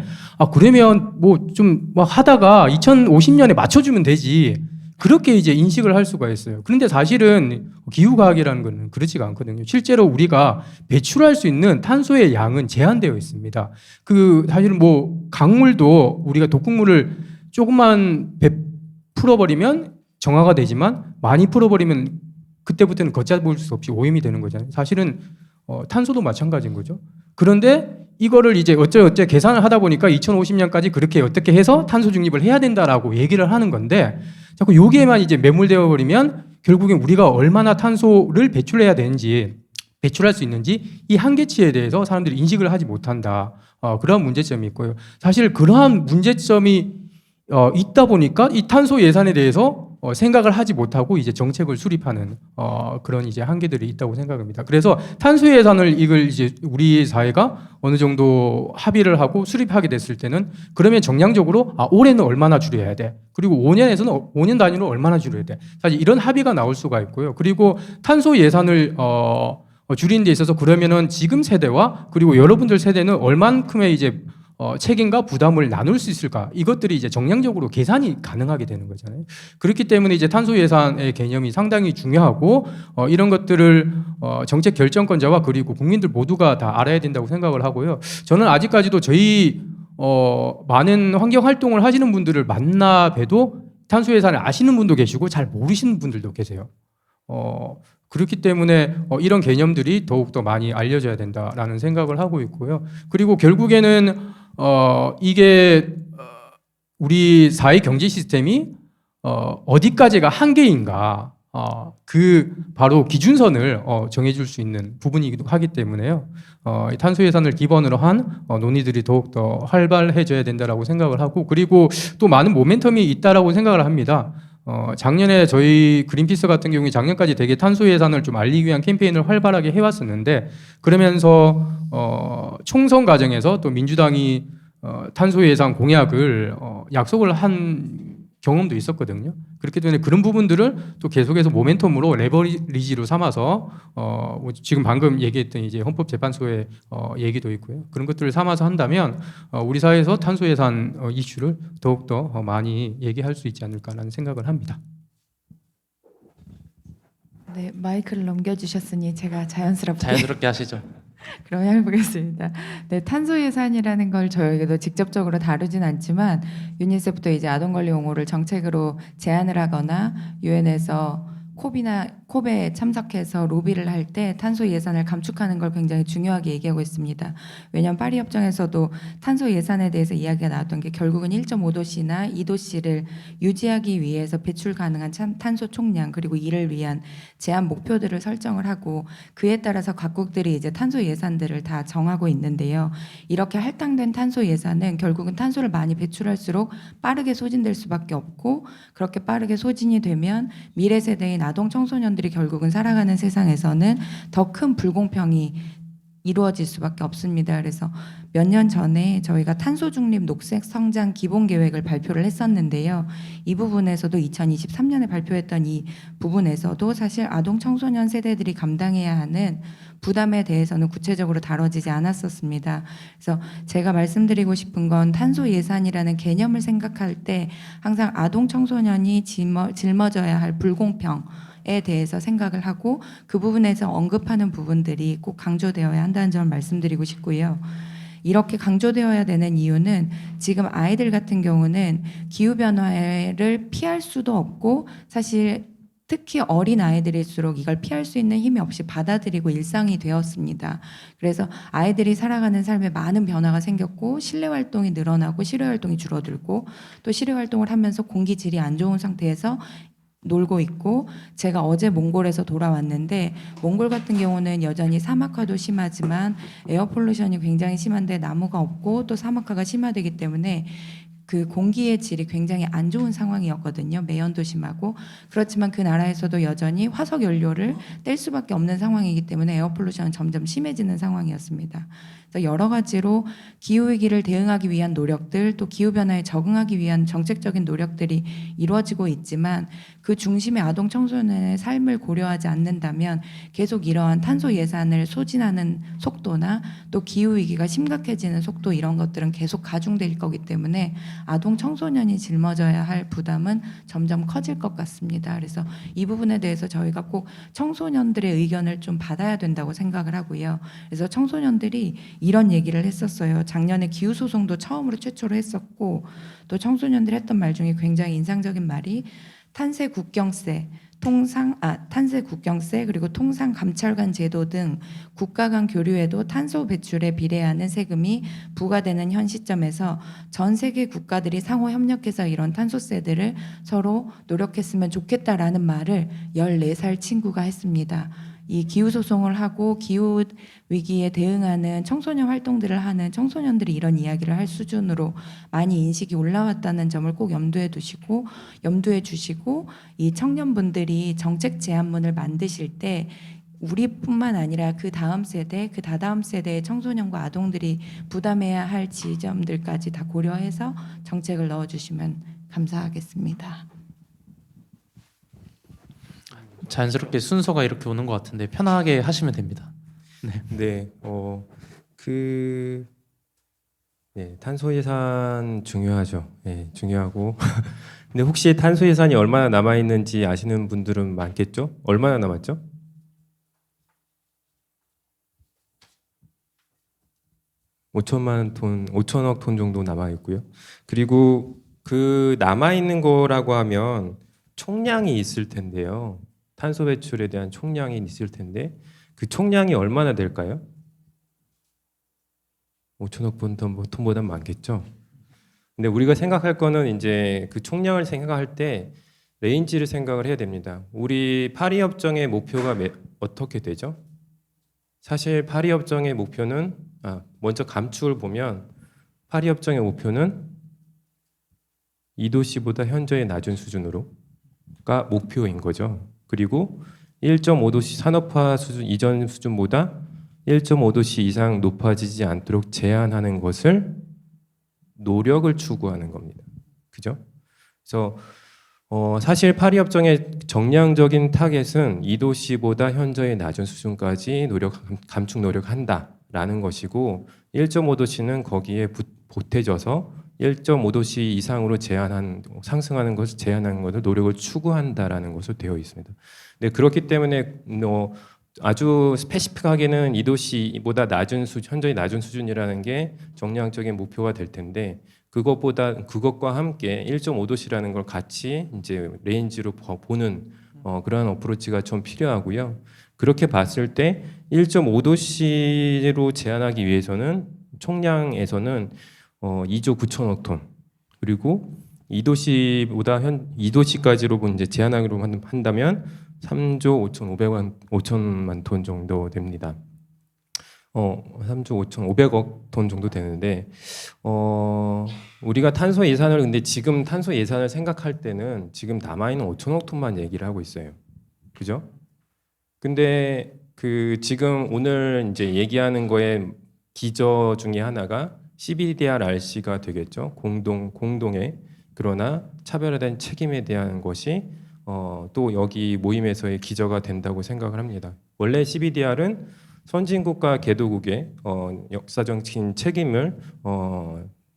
그러면 뭐 좀 막 하다가 2050년에 맞춰주면 되지. 그렇게 이제 인식을 할 수가 있어요. 그런데 사실은 기후과학이라는 것은 그렇지가 않거든요. 실제로 우리가 배출할 수 있는 탄소의 양은 제한되어 있습니다. 사실은 뭐 강물도 우리가 독극물을 조금만 풀어버리면 정화가 되지만 많이 풀어버리면 그때부터는 걷잡을 수 없이 오염이 되는 거잖아요. 사실은 탄소도 마찬가지인 거죠. 그런데 이거를 이제 어째 계산을 하다 보니까 2050년까지 그렇게 어떻게 해서 탄소 중립을 해야 된다라고 얘기를 하는 건데 자꾸 여기에만 이제 매몰되어 버리면 결국엔 우리가 얼마나 탄소를 배출해야 되는지 배출할 수 있는지 이 한계치에 대해서 사람들이 인식을 하지 못한다. 그러한 문제점이 있고요. 사실 그러한 문제점이 있다 보니까 이 탄소 예산에 대해서 생각을 하지 못하고 이제 정책을 수립하는 그런 이제 한계들이 있다고 생각합니다. 그래서 탄소 예산을 이걸 이제 우리 사회가 어느 정도 합의를 하고 수립하게 됐을 때는 그러면 정량적으로 올해는 얼마나 줄여야 돼. 그리고 5년에서는 5년 단위로 얼마나 줄여야 돼. 사실 이런 합의가 나올 수가 있고요. 그리고 탄소 예산을 줄이는 데 있어서 그러면은 지금 세대와 그리고 여러분들 세대는 얼만큼의 이제 책임과 부담을 나눌 수 있을까? 이것들이 이제 정량적으로 계산이 가능하게 되는 거잖아요. 그렇기 때문에 이제 탄소 예산의 개념이 상당히 중요하고 이런 것들을 정책 결정권자와 그리고 국민들 모두가 다 알아야 된다고 생각을 하고요. 저는 아직까지도 저희 많은 환경 활동을 하시는 분들을 만나 봬도 탄소 예산을 아시는 분도 계시고 잘 모르시는 분들도 계세요. 그렇기 때문에 이런 개념들이 더욱더 많이 알려져야 된다라는 생각을 하고 있고요. 그리고 결국에는 이게 우리 사회 경제 시스템이 어디까지가 한계인가 그 바로 기준선을 정해줄 수 있는 부분이기도 하기 때문에요. 이 탄소 예산을 기본으로 한 논의들이 더욱더 활발해져야 된다라고 생각을 하고 그리고 또 많은 모멘텀이 있다라고 생각을 합니다. 작년에 저희 그린피스 같은 경우에 작년까지 되게 탄소 예산을 좀 알리기 위한 캠페인을 활발하게 해왔었는데 그러면서 총선 과정에서 또 민주당이 탄소 예산 공약을 약속을 한 경험도 있었거든요. 그렇기 때문에 그런 부분들을 또 계속해서 모멘텀으로 레버리지로 삼아서 지금 방금 얘기했던 이제 헌법재판소의 얘기도 있고요. 그런 것들을 삼아서 한다면 우리 사회에서 탄소 예산 이슈를 더욱더 많이 얘기할 수 있지 않을까라는 생각을 합니다. 네, 마이크를 넘겨주셨으니 제가 자연스럽게 하시죠. 그럼 해보겠습니다. 네, 탄소 예산이라는 걸 저에게도 직접적으로 다루진 않지만 유니세프도 이제 아동 권리 옹호를 정책으로 제안을 하거나 유엔에서 콥에 참석해서 로비를 할 때 탄소 예산을 감축하는 걸 굉장히 중요하게 얘기하고 있습니다. 왜냐하면 파리 협정에서도 탄소 예산에 대해서 이야기가 나왔던 게 결국은 1.5도씨나 2도씨를 유지하기 위해서 배출 가능한 탄소 총량 그리고 이를 위한 제한 목표들을 설정을 하고 그에 따라서 각국들이 이제 탄소 예산들을 다 정하고 있는데요. 이렇게 할당된 탄소 예산은 결국은 탄소를 많이 배출할수록 빠르게 소진될 수밖에 없고 그렇게 빠르게 소진이 되면 미래 세대인 아동 청소년들이 결국은 살아가는 세상에서는 더 큰 불공평이 이루어질 수밖에 없습니다. 그래서 몇 년 전에 저희가 탄소 중립 녹색 성장 기본 계획을 발표를 했었는데요. 이 부분에서도 2023년에 발표했던 이 부분에서도 사실 아동 청소년 세대들이 감당해야 하는 부담에 대해서는 구체적으로 다뤄지지 않았었습니다. 그래서 제가 말씀드리고 싶은 건 탄소 예산이라는 개념을 생각할 때 항상 아동 청소년이 짊어져야 할 불공평에 대해서 생각을 하고 그 부분에서 언급하는 부분들이 꼭 강조되어야 한다는 점을 말씀드리고 싶고요. 이렇게 강조되어야 되는 이유는 지금 아이들 같은 경우는 기후변화를 피할 수도 없고 사실 특히 어린 아이들일수록 이걸 피할 수 있는 힘이 없이 받아들이고 일상이 되었습니다. 그래서 아이들이 살아가는 삶에 많은 변화가 생겼고 실내 활동이 늘어나고 실외 활동이 줄어들고 또 실외 활동을 하면서 공기 질이 안 좋은 상태에서 놀고 있고 제가 어제 몽골에서 돌아왔는데 몽골 같은 경우는 여전히 사막화도 심하지만 에어 폴루션이 굉장히 심한데 나무가 없고 또 사막화가 심화되기 때문에 그 공기의 질이 굉장히 안 좋은 상황이었거든요. 매연도 심하고 그렇지만 그 나라에서도 여전히 화석 연료를 뗄 수밖에 없는 상황이기 때문에 에어 폴루션은 점점 심해지는 상황이었습니다. 그래서 여러 가지로 기후위기를 대응하기 위한 노력들 또 기후변화에 적응하기 위한 정책적인 노력들이 이루어지고 있지만 그 중심에 아동 청소년의 삶을 고려하지 않는다면 계속 이러한 탄소 예산을 소진하는 속도나 또 기후위기가 심각해지는 속도 이런 것들은 계속 가중될 거기 때문에 아동 청소년이 짊어져야 할 부담은 점점 커질 것 같습니다. 그래서 이 부분에 대해서 저희가 꼭 청소년들의 의견을 좀 받아야 된다고 생각을 하고요. 그래서 청소년들이 이런 얘기를 했었어요. 작년에 기후소송도 처음으로 최초로 했었고 또 청소년들이 했던 말 중에 굉장히 인상적인 말이 탄세 국경세 그리고 통상 감찰관 제도 등 국가 간 교류에도 탄소 배출에 비례하는 세금이 부과되는 현 시점에서 전 세계 국가들이 상호 협력해서 이런 탄소세들을 서로 노력했으면 좋겠다라는 말을 14살 친구가 했습니다. 이 기후소송을 하고 기후위기에 대응하는 청소년 활동들을 하는 청소년들이 이런 이야기를 할 수준으로 많이 인식이 올라왔다는 점을 꼭 염두에 주시고 이 청년분들이 정책 제안문을 만드실 때 우리뿐만 아니라 그 다음 세대, 그 다다음 세대의 청소년과 아동들이 부담해야 할 지점들까지 다 고려해서 정책을 넣어주시면 감사하겠습니다. 자연스럽게 순서가 이렇게 오는 것 같은데 편하게 하시면 됩니다. 네, 네, 탄소 예산 중요하죠. 네, 중요하고. 근데 혹시 탄소 예산이 얼마나 남아 있는지 아시는 분들은 많겠죠? 얼마나 남았죠? 오천억 톤 정도 남아 있고요. 그리고 그 남아 있는 거라고 하면 총량이 있을 텐데요. 탄소 배출에 대한 총량이 있을 텐데 그 총량이 얼마나 될까요? 5천억 톤보다 많겠죠. 근데 우리가 생각할 거는 이제 그 총량을 생각할 때 레인지를 생각을 해야 됩니다. 우리 파리 협정의 목표가 어떻게 되죠? 사실 파리 협정의 목표는 먼저 감축을 보면 파리 협정의 목표는 2도씨보다 현저히 낮은 수준으로가 목표인 거죠. 그리고 1.5도씨 산업화 수준 이전 수준보다 1.5도씨 이상 높아지지 않도록 제한하는 것을 노력을 추구하는 겁니다. 그죠? 그래서 사실 파리 협정의 정량적인 타겟은 2도씨보다 현저히 낮은 수준까지 감축 노력한다라는 것이고 1.5도씨는 거기에 보태져서 1.5도씨 이상으로 상승하는 것을 제한하는 것을 노력을 추구한다라는 것으로 되어 있습니다. 네, 그렇기 때문에 아주 스페시픽하게는 2도씨보다 현저히 낮은 수준이라는 게 정량적인 목표가 될 텐데 그것과 함께 1.5도씨라는 걸 같이 이제 레인지로 보는 그러한 어프로치가 좀 필요하고요. 그렇게 봤을 때 1.5도씨로 제한하기 위해서는 총량에서는 2조 9천억 톤 그리고 2도씨까지로 이제 제한하기로 한다면 3조 5천만 톤 정도 됩니다. 3조 5,500억 톤 정도 되는데 우리가 탄소 예산을 근데 지금 탄소 예산을 생각할 때는 지금 남아 있는 5천억 톤만 얘기를 하고 있어요. 그죠? 근데 그 지금 오늘 이제 얘기하는 거에 기저 중에 하나가 CBDR-RC가 되겠죠. 공동의 그러나 차별화된 책임에 대한 것이 또 여기 모임에서의 기저가 된다고 생각을 합니다. 원래 CBDR은 선진국과 개도국의 역사적인 책임을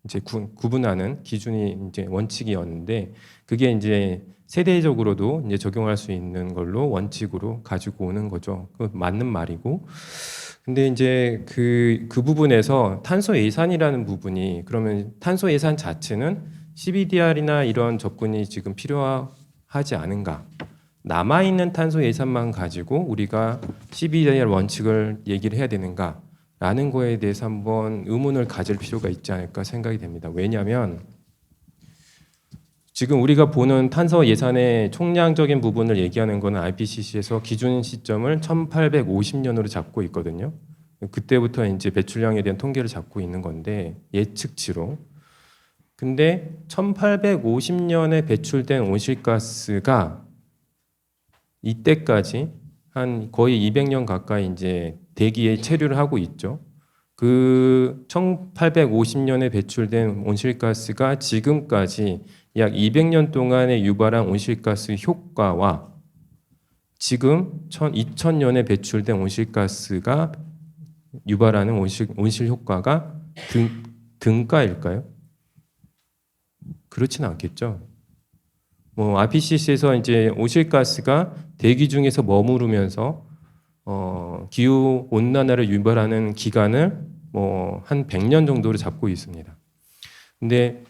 이제 구분하는 기준이 이제 원칙이었는데 그게 이제 세대적으로도 이제 적용할 수 있는 걸로 원칙으로 가지고 오는 거죠. 그 맞는 말이고. 근데 이제 그 부분에서 탄소 예산이라는 부분이 그러면 탄소 예산 자체는 CBDR이나 이런 접근이 지금 필요하지 않은가? 남아 있는 탄소 예산만 가지고 우리가 CBDR 원칙을 얘기를 해야 되는가라는 거에 대해서 한번 의문을 가질 필요가 있지 않을까 생각이 됩니다. 왜냐하면 지금 우리가 보는 탄소 예산의 총량적인 부분을 얘기하는 거는 IPCC에서 기준 시점을 1850년으로 잡고 있거든요. 그때부터 이제 배출량에 대한 통계를 잡고 있는 건데 예측치로. 근데 1850년에 배출된 온실가스가 이때까지 한 거의 200년 가까이 이제 대기에 체류를 하고 있죠. 그 1850년에 배출된 온실가스가 지금까지 약 200년 동안에 유발한 온실가스 효과와 지금 2000년에 배출된 온실가스가 유발하는 온실 효과가 등가일까요? 그렇지는 않겠죠. IPCC에서 이제 온실가스가 대기 중에서 머무르면서 기후 온난화를 유발하는 기간을 한 100년 정도로 잡고 있습니다. 근데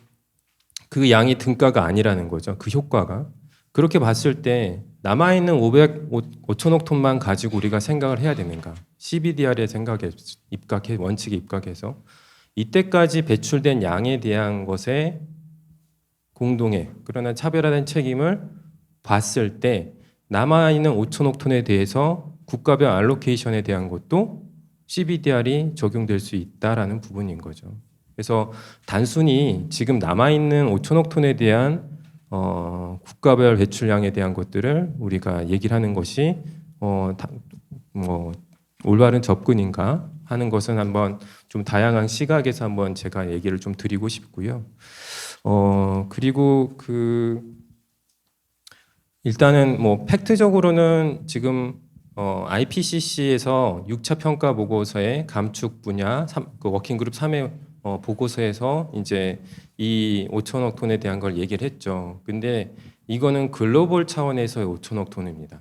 그 양이 등가가 아니라는 거죠. 그 효과가. 그렇게 봤을 때 남아있는 5천억 톤만 가지고 우리가 생각을 해야 되는가. CBDR의 생각에 원칙에 입각해서 이때까지 배출된 양에 대한 것에 공동의 그러나 차별화된 책임을 봤을 때 남아있는 5천억 톤에 대해서 국가별 알로케이션에 대한 것도 CBDR이 적용될 수 있다라는 부분인 거죠. 그래서 단순히 지금 남아있는 5천억 톤에 대한 국가별 배출량에 대한 것들을 우리가 얘기를 하는 것이 올바른 접근인가 하는 것은 한번 좀 다양한 시각에서 한번 제가 얘기를 좀 드리고 싶고요. 그리고 일단은 팩트적으로는 지금 IPCC에서 6차 평가 보고서의 감축 분야 그 워킹그룹 3의 보고서에서 이제 이 5천억 톤에 대한 걸 얘기를 했죠. 근데 이거는 글로벌 차원에서의 5천억 톤입니다.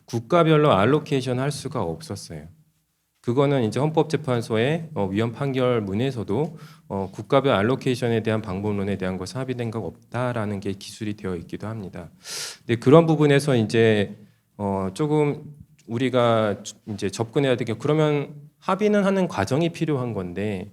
국가별로 알로케이션 할 수가 없었어요. 그거는 이제 헌법재판소의 위헌 판결문에서도 국가별 알로케이션에 대한 방법론에 대한 것이 합의된 거 없다라는 게 기술이 되어 있기도 합니다. 근데 그런 부분에서 이제 조금 우리가 이제 접근해야 되게 그러면 합의는 하는 과정이 필요한 건데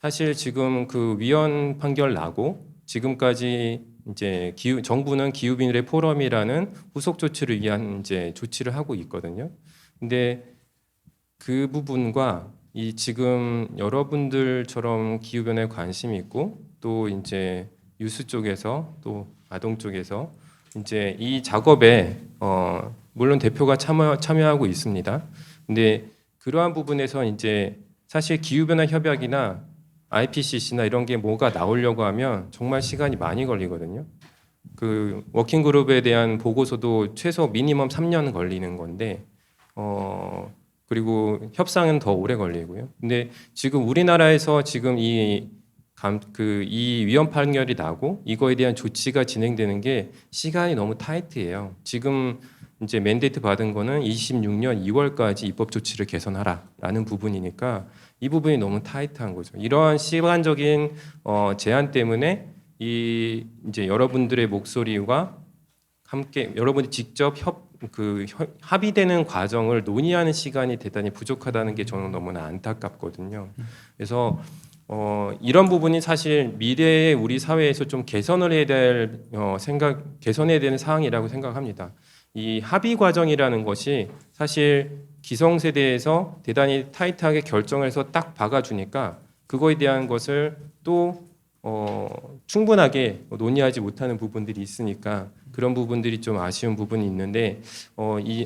사실 지금 그 위헌 판결 나고 지금까지 이제 정부는 기후비밀의 포럼이라는 후속 조치를 위한 이제 조치를 하고 있거든요. 근데 그 부분과 이 지금 여러분들처럼 기후 변화에 관심이 있고 또 이제 뉴스 쪽에서 또 아동 쪽에서 이제 이 작업에 물론 대표가 참여하고 있습니다. 근데 그러한 부분에서 이제 사실 기후 변화 협약이나 IPCC나 이런 게 뭐가 나오려고 하면 정말 시간이 많이 걸리거든요. 그 워킹 그룹에 대한 보고서도 최소 미니멈 3년 걸리는 건데 그리고 협상은 더 오래 걸리고요. 근데 지금 우리나라에서 지금 이 위헌 판결이 나고 이거에 대한 조치가 진행되는 게 시간이 너무 타이트해요. 지금 이제 맨데이트 받은 거는 26년 2월까지 입법 조치를 개선하라라는 부분이니까 이 부분이 너무 타이트한 거죠. 이러한 시간적인 제한 때문에 이 이제 여러분들의 목소리와 함께 여러분이 직접 합의되는 과정을 논의하는 시간이 대단히 부족하다는 게 저는 너무나 안타깝거든요. 그래서 이런 부분이 사실 미래의 우리 사회에서 좀 개선해야 되는 사항이라고 생각합니다. 이 합의 과정이라는 것이 사실 기성세대에서 대단히 타이트하게 결정을 해서 딱 박아주니까 그거에 대한 것을 또 충분하게 논의하지 못하는 부분들이 있으니까 그런 부분들이 좀 아쉬운 부분이 있는데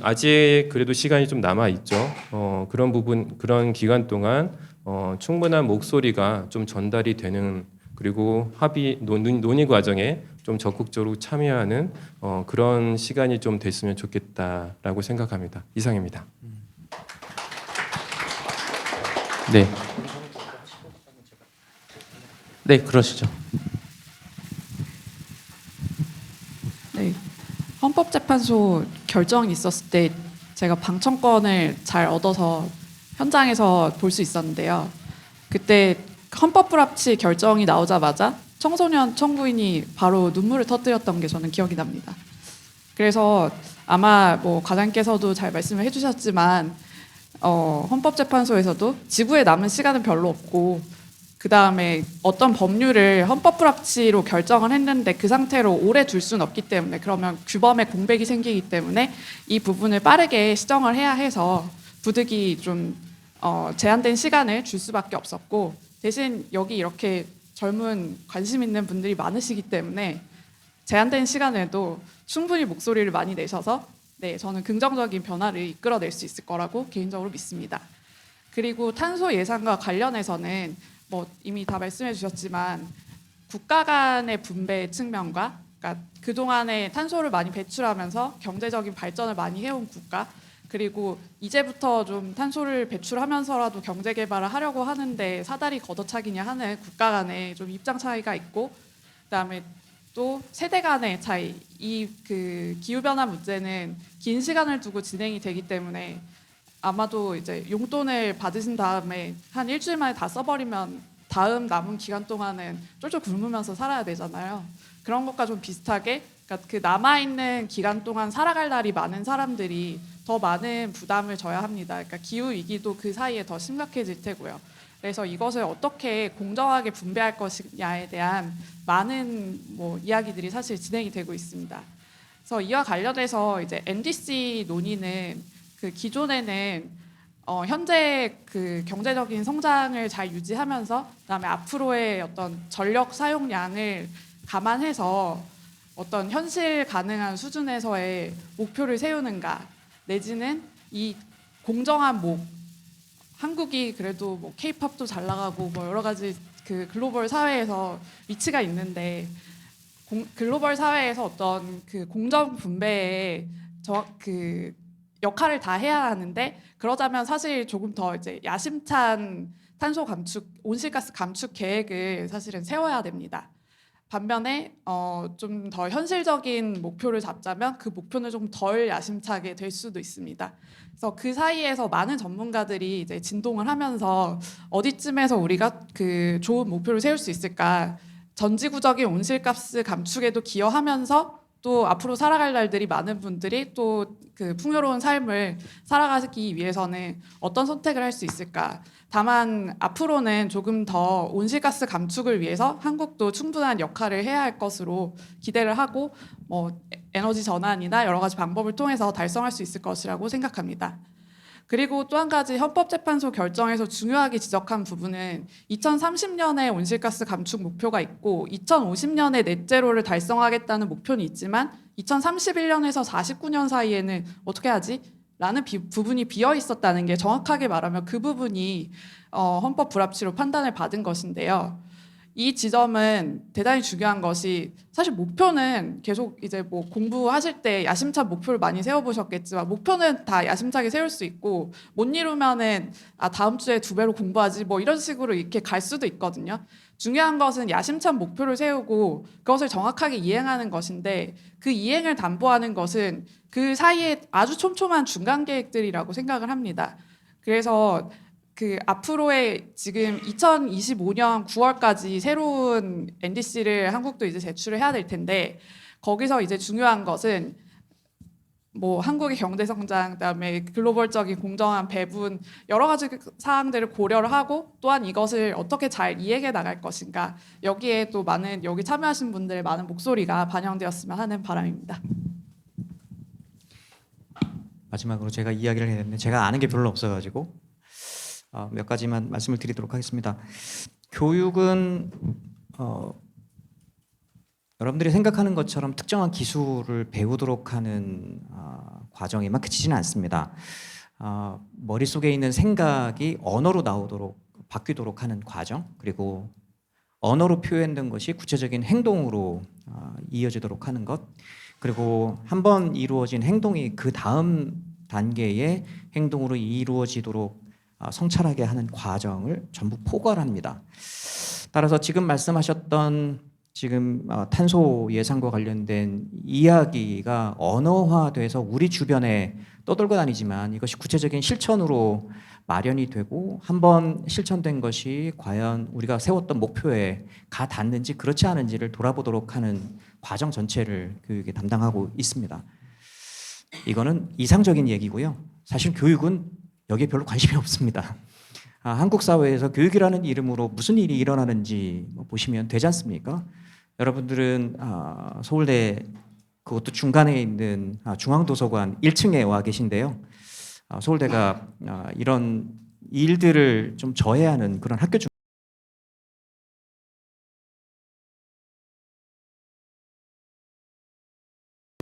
아직 그래도 시간이 좀 남아 있죠. 그런 기간 동안 충분한 목소리가 좀 전달이 되는 그리고 논의 과정에 좀 적극적으로 참여하는 그런 시간이 좀 됐으면 좋겠다라고 생각합니다. 이상입니다. 네. 네, 그러시죠. 네, 헌법재판소 결정이 있었을 때 제가 방청권을 잘 얻어서 현장에서 볼 수 있었는데요. 그때 헌법불합치 결정이 나오자마자 청소년 청구인이 바로 눈물을 터뜨렸던 게 저는 기억이 납니다. 그래서 아마 뭐 과장께서도 잘 말씀을 해주셨지만 헌법재판소에서도 지구에 남은 시간은 별로 없고 그 다음에 어떤 법률을 헌법불합치로 결정을 했는데 그 상태로 오래 둘 수는 없기 때문에 그러면 규범에 공백이 생기기 때문에 이 부분을 빠르게 시정을 해야 해서 부득이 좀 제한된 시간을 줄 수밖에 없었고 대신 여기 이렇게 젊은 관심 있는 분들이 많으시기 때문에 제한된 시간에도 충분히 목소리를 많이 내셔서 네, 저는 긍정적인 변화를 이끌어낼 수 있을 거라고 개인적으로 믿습니다. 그리고 탄소 예산과 관련해서는 뭐 이미 다 말씀해 주셨지만 국가 간의 분배 측면과 그러니까 그동안에 탄소를 많이 배출하면서 경제적인 발전을 많이 해온 국가 그리고 이제부터 좀 탄소를 배출하면서라도 경제 개발을 하려고 하는데 사다리 걷어차기냐 하는 국가 간의 좀 입장 차이가 있고 그다음에 또 세대 간의 차이 이 그 기후 변화 문제는 긴 시간을 두고 진행이 되기 때문에 아마도 이제 용돈을 받으신 다음에 한 일주일 만에 다 써버리면 다음 남은 기간 동안은 쫄쫄 굶으면서 살아야 되잖아요. 그런 것과 좀 비슷하게 그러니까 그 남아있는 기간 동안 살아갈 날이 많은 사람들이 더 많은 부담을 져야 합니다. 그러니까 기후 위기도 그 사이에 더 심각해질 테고요. 그래서 이것을 어떻게 공정하게 분배할 것이냐에 대한 많은 뭐 이야기들이 사실 진행이 되고 있습니다. 그래서 이와 관련해서 이제 NDC 논의는 그 기존에는 현재 그 경제적인 성장을 잘 유지하면서 그다음에 앞으로의 어떤 전력 사용량을 감안해서 어떤 현실 가능한 수준에서의 목표를 세우는가 내지는 이 공정한 한국이 그래도 뭐 K-팝도 잘 나가고 뭐 여러 가지 그 글로벌 사회에서 위치가 있는데 글로벌 사회에서 어떤 그 공정 분배에 역할을 다 해야 하는데 그러자면 사실 조금 더 이제 야심찬 탄소 감축, 온실가스 감축 계획을 사실은 세워야 됩니다. 반면에 좀 더 현실적인 목표를 잡자면 그 목표는 좀 덜 야심차게 될 수도 있습니다. 그래서 그 사이에서 많은 전문가들이 이제 진동을 하면서 어디쯤에서 우리가 그 좋은 목표를 세울 수 있을까? 전지구적인 온실가스 감축에도 기여하면서 또 앞으로 살아갈 날들이 많은 분들이 또 그 풍요로운 삶을 살아가기 위해서는 어떤 선택을 할 수 있을까? 다만 앞으로는 조금 더 온실가스 감축을 위해서 한국도 충분한 역할을 해야 할 것으로 기대를 하고 에너지 전환이나 여러 가지 방법을 통해서 달성할 수 있을 것이라고 생각합니다. 그리고 또 한 가지 헌법재판소 결정에서 중요하게 지적한 부분은 2030년에 온실가스 감축 목표가 있고 2050년에 넷제로를 달성하겠다는 목표는 있지만 2031년에서 49년 사이에는 어떻게 하지? 라는 부분이 비어 있었다는 게 정확하게 말하면 그 부분이 헌법 불합치로 판단을 받은 것인데요. 이 지점은 대단히 중요한 것이 사실 목표는 계속 이제 뭐 공부하실 때 야심찬 목표를 많이 세워보셨겠지만 목표는 다 야심차게 세울 수 있고 못 이루면은 다음 주에 2배로 공부하지 뭐 이런 식으로 이렇게 갈 수도 있거든요. 중요한 것은 야심찬 목표를 세우고 그것을 정확하게 이행하는 것인데 그 이행을 담보하는 것은 그 사이에 아주 촘촘한 중간 계획들이라고 생각을 합니다. 그래서 그 앞으로의 지금 2025년 9월까지 새로운 NDC를 한국도 이제 제출을 해야 될 텐데 거기서 이제 중요한 것은 뭐 한국의 경제 성장, 그다음에 글로벌적인 공정한 배분 여러 가지 사항들을 고려를 하고 또한 이것을 어떻게 잘 이행해 나갈 것인가 여기에 또 많은 여기 참여하신 분들의 많은 목소리가 반영되었으면 하는 바람입니다. 마지막으로 제가 이야기를 해야 되는데 제가 아는 게 별로 없어가지고 몇 가지만 말씀을 드리도록 하겠습니다. 교육은 여러분들이 생각하는 것처럼 특정한 기술을 배우도록 하는 과정에만 그치지는 않습니다. 머릿속에 있는 생각이 언어로 나오도록 바뀌도록 하는 과정, 그리고 언어로 표현된 것이 구체적인 행동으로 이어지도록 하는 것, 그리고 한번 이루어진 행동이 그 다음 단계의 행동으로 이루어지도록 성찰하게 하는 과정을 전부 포괄합니다. 따라서 지금 말씀하셨던 지금 탄소 예산과 관련된 이야기가 언어화돼서 우리 주변에 떠돌고 다니지만 이것이 구체적인 실천으로 마련이 되고 한번 실천된 것이 과연 우리가 세웠던 목표에 가 닿는지 그렇지 않은지를 돌아보도록 하는 과정 전체를 교육이 담당하고 있습니다. 이거는 이상적인 얘기고요. 사실 교육은 여기에 별로 관심이 없습니다. 한국 사회에서 교육이라는 이름으로 무슨 일이 일어나는지 보시면 되지 않습니까? 여러분들은 서울대 그것도 중간에 있는 중앙도서관 1층에 와 계신데요. 서울대가 이런 일들을 좀 저해하는 그런 학교 중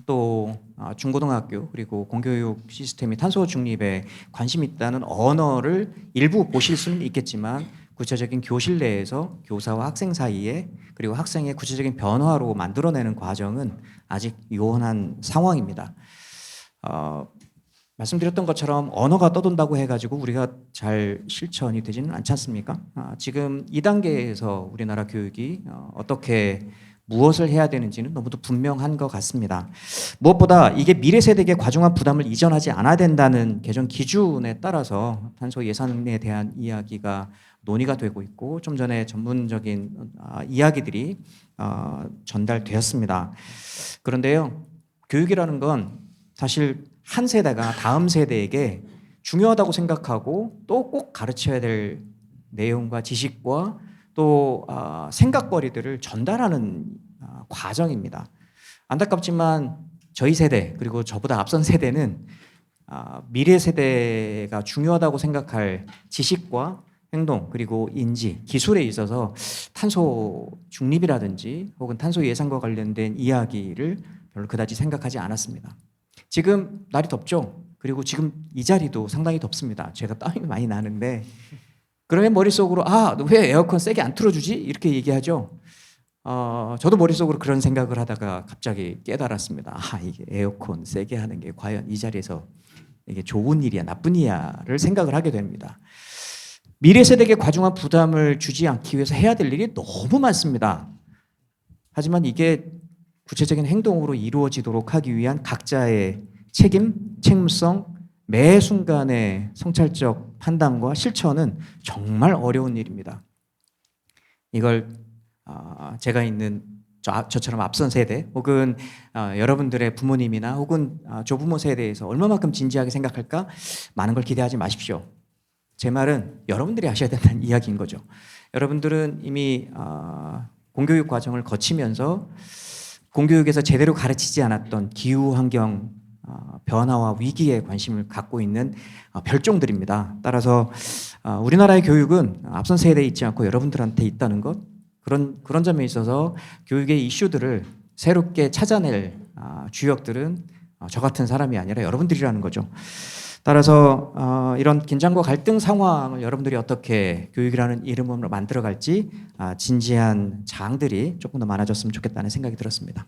또 중고등학교 그리고 공교육 시스템이 탄소 중립에 관심이 있다는 언어를 일부 보실 수는 있겠지만 구체적인 교실 내에서 교사와 학생 사이에 그리고 학생의 구체적인 변화로 만들어내는 과정은 아직 요원한 상황입니다. 말씀드렸던 것처럼 언어가 떠돈다고 해가지고 우리가 잘 실천이 되지는 않지 않습니까? 지금 2단계에서 우리나라 교육이 어떻게 무엇을 해야 되는지는 너무도 분명한 것 같습니다. 무엇보다 이게 미래 세대에게 과중한 부담을 이전하지 않아야 된다는 개정 기준에 따라서 탄소 예산에 대한 이야기가 논의가 되고 있고 좀 전에 전문적인 이야기들이 전달되었습니다. 그런데요, 교육이라는 건 사실 한 세대가 다음 세대에게 중요하다고 생각하고 또 꼭 가르쳐야 될 내용과 지식과 또 생각거리들을 전달하는 과정입니다. 안타깝지만 저희 세대 그리고 저보다 앞선 세대는 미래 세대가 중요하다고 생각할 지식과 행동 그리고 인지, 기술에 있어서 탄소 중립이라든지 혹은 탄소 예산과 관련된 이야기를 별로 그다지 생각하지 않았습니다. 지금 날이 덥죠? 그리고 지금 이 자리도 상당히 덥습니다. 제가 땀이 많이 나는데 그러면 머릿속으로 너 왜 에어컨 세게 안 틀어주지? 이렇게 얘기하죠. 저도 머릿속으로 그런 생각을 하다가 갑자기 깨달았습니다. 이게 에어컨 세게 하는 게 과연 이 자리에서 이게 좋은 일이야, 나쁜 일이야를 생각을 하게 됩니다. 미래 세대에게 과중한 부담을 주지 않기 위해서 해야 될 일이 너무 많습니다. 하지만 이게 구체적인 행동으로 이루어지도록 하기 위한 각자의 책임, 책무성, 매 순간의 성찰적 판단과 실천은 정말 어려운 일입니다. 이걸 제가 있는 저처럼 앞선 세대 혹은 여러분들의 부모님이나 혹은 조부모 세대에서 얼마만큼 진지하게 생각할까? 많은 걸 기대하지 마십시오. 제 말은 여러분들이 하셔야 된다는 이야기인 거죠. 여러분들은 이미 공교육 과정을 거치면서 공교육에서 제대로 가르치지 않았던 기후환경 변화와 위기에 관심을 갖고 있는 별종들입니다. 따라서 우리나라의 교육은 앞선 세대에 있지 않고 여러분들한테 있다는 것, 그런 점에 있어서 교육의 이슈들을 새롭게 찾아낼 주역들은 저 같은 사람이 아니라 여러분들이라는 거죠. 따라서 이런 긴장과 갈등 상황을 여러분들이 어떻게 교육이라는 이름으로 만들어갈지 진지한 장들이 조금 더 많아졌으면 좋겠다는 생각이 들었습니다.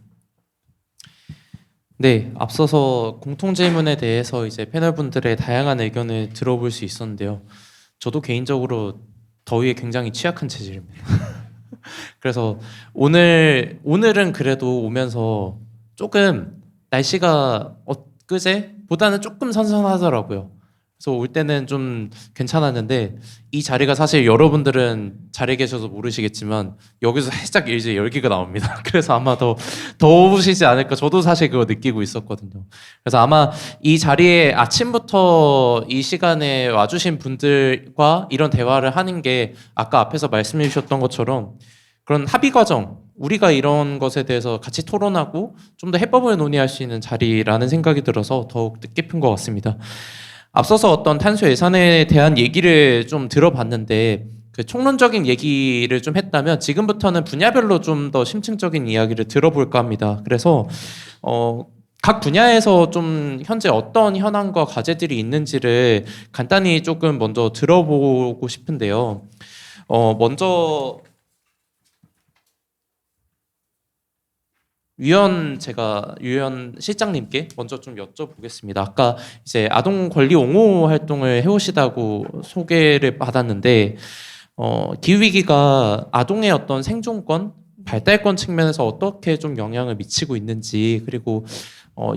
네, 앞서서 공통 질문에 대해서 이제 패널분들의 다양한 의견을 들어볼 수 있었는데요. 저도 개인적으로 더위에 굉장히 취약한 체질입니다. 그래서 오늘은 그래도 오면서 조금 날씨가 엊그제보다는 조금 선선하더라고요. 그래서 올 때는 좀 괜찮았는데 이 자리가 사실 여러분들은 자리에 계셔서 모르시겠지만 여기서 살짝 이제 열기가 나옵니다. 그래서 아마 더 더우시지 않을까. 저도 사실 그거 느끼고 있었거든요. 그래서 아마 이 자리에 아침부터 이 시간에 와주신 분들과 이런 대화를 하는 게 아까 앞에서 말씀해 주셨던 것처럼 그런 합의 과정, 우리가 이런 것에 대해서 같이 토론하고 좀 더 해법을 논의할 수 있는 자리라는 생각이 들어서 더욱 뜻깊은 것 같습니다. 앞서서 어떤 탄소 예산에 대한 얘기를 좀 들어봤는데 그 총론적인 얘기를 좀 했다면 지금부터는 분야별로 좀 더 심층적인 이야기를 들어볼까 합니다. 그래서 각 분야에서 좀 현재 어떤 현황과 과제들이 있는지를 간단히 조금 먼저 들어보고 싶은데요. 먼저 유현 실장님께 먼저 좀 여쭤보겠습니다. 아까 이제 아동 권리 옹호 활동을 해오시다고 소개를 받았는데 기후 위기가 아동의 어떤 생존권, 발달권 측면에서 어떻게 좀 영향을 미치고 있는지 그리고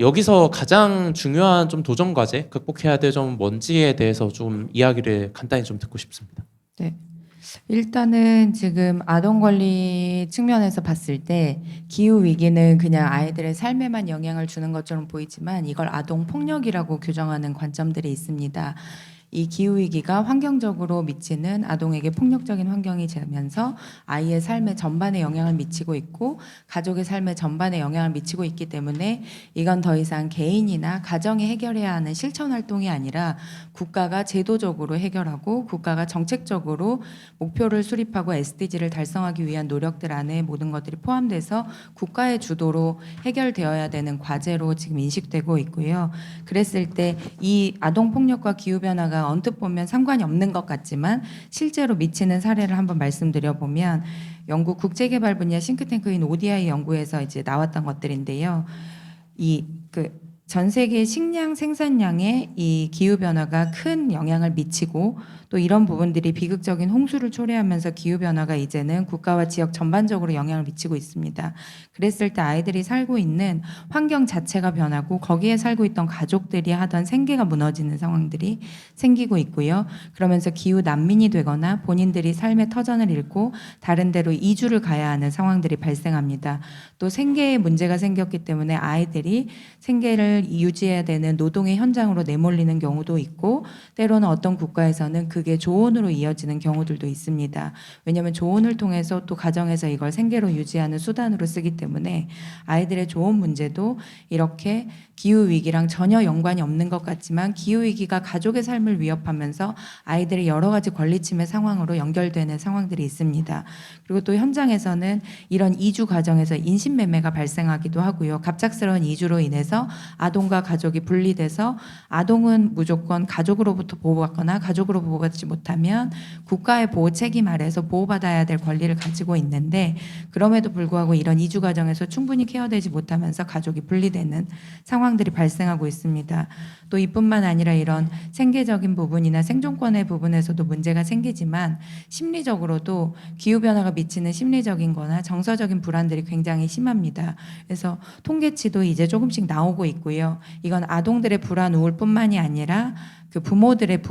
여기서 가장 중요한 좀 도전 과제, 극복해야 될 점은 뭔지에 대해서 좀 이야기를 간단히 좀 듣고 싶습니다. 네. 일단은 지금 아동 권리 측면에서 봤을 때 기후 위기는 그냥 아이들의 삶에만 영향을 주는 것처럼 보이지만 이걸 아동 폭력이라고 규정하는 관점들이 있습니다. 이 기후 위기가 환경적으로 미치는 아동에게 폭력적인 환경이 되면서 아이의 삶의 전반에 영향을 미치고 있고 가족의 삶의 전반에 영향을 미치고 있기 때문에 이건 더 이상 개인이나 가정이 해결해야 하는 실천 활동이 아니라 국가가 제도적으로 해결하고 국가가 정책적으로 목표를 수립하고 SDG를 달성하기 위한 노력들 안에 모든 것들이 포함돼서 국가의 주도로 해결되어야 되는 과제로 지금 인식되고 있고요. 그랬을 때 이 아동 폭력과 기후 변화가 언뜻 보면 상관이 없는 것 같지만 실제로 미치는 사례를 한번 말씀드려 보면 영국 국제개발 분야 싱크탱크인 ODI 연구에서 이제 나왔던 것들인데요. 전 세계 식량 생산량에 이 기후 변화가 큰 영향을 미치고 또 이런 부분들이 비극적인 홍수를 초래하면서 기후 변화가 이제는 국가와 지역 전반적으로 영향을 미치고 있습니다. 그랬을 때 아이들이 살고 있는 환경 자체가 변하고 거기에 살고 있던 가족들이 하던 생계가 무너지는 상황들이 생기고 있고요. 그러면서 기후 난민이 되거나 본인들이 삶의 터전을 잃고 다른 데로 이주를 가야 하는 상황들이 발생합니다. 또 생계에 문제가 생겼기 때문에 아이들이 생계를 유지해야 되는 노동의 현장으로 내몰리는 경우도 있고 때로는 어떤 국가에서는 그게 조언으로 이어지는 경우들도 있습니다. 왜냐하면 조언을 통해서 또 가정에서 이걸 생계로 유지하는 수단으로 쓰기 때문에 아이들의 조언 문제도 이렇게 기후 위기랑 전혀 연관이 없는 것 같지만 기후 위기가 가족의 삶을 위협하면서 아이들의 여러 가지 권리침해 상황으로 연결되는 상황들이 있습니다. 그리고 또 현장에서는 이런 이주 과정에서 인신매매가 발생하기도 하고요. 갑작스러운 이주로 인해서 아동과 가족이 분리돼서 아동은 무조건 가족으로부터 보호받거나 가족으로 보호받지 못하면 국가의 보호 책임 아래에서 보호받아야 될 권리를 가지고 있는데 그럼에도 불구하고 이런 이주 과정에서 충분히 케어되지 못하면서 가족이 분리되는 상황 상황들이 발생하고 있습니다. 또 이뿐만 아니라 이런 생계적인 부분이나 생존권의 부분에서도 문제가 생기지만 심리적으로도 기후변화가 미치는 심리적인 거나 정서적인 불안들이 굉장히 심합니다. 그래서 통계치도 이제 조금씩 나오고 있고요. 이건 아동들의 불안, 우울뿐만이 아니라 그 부모들의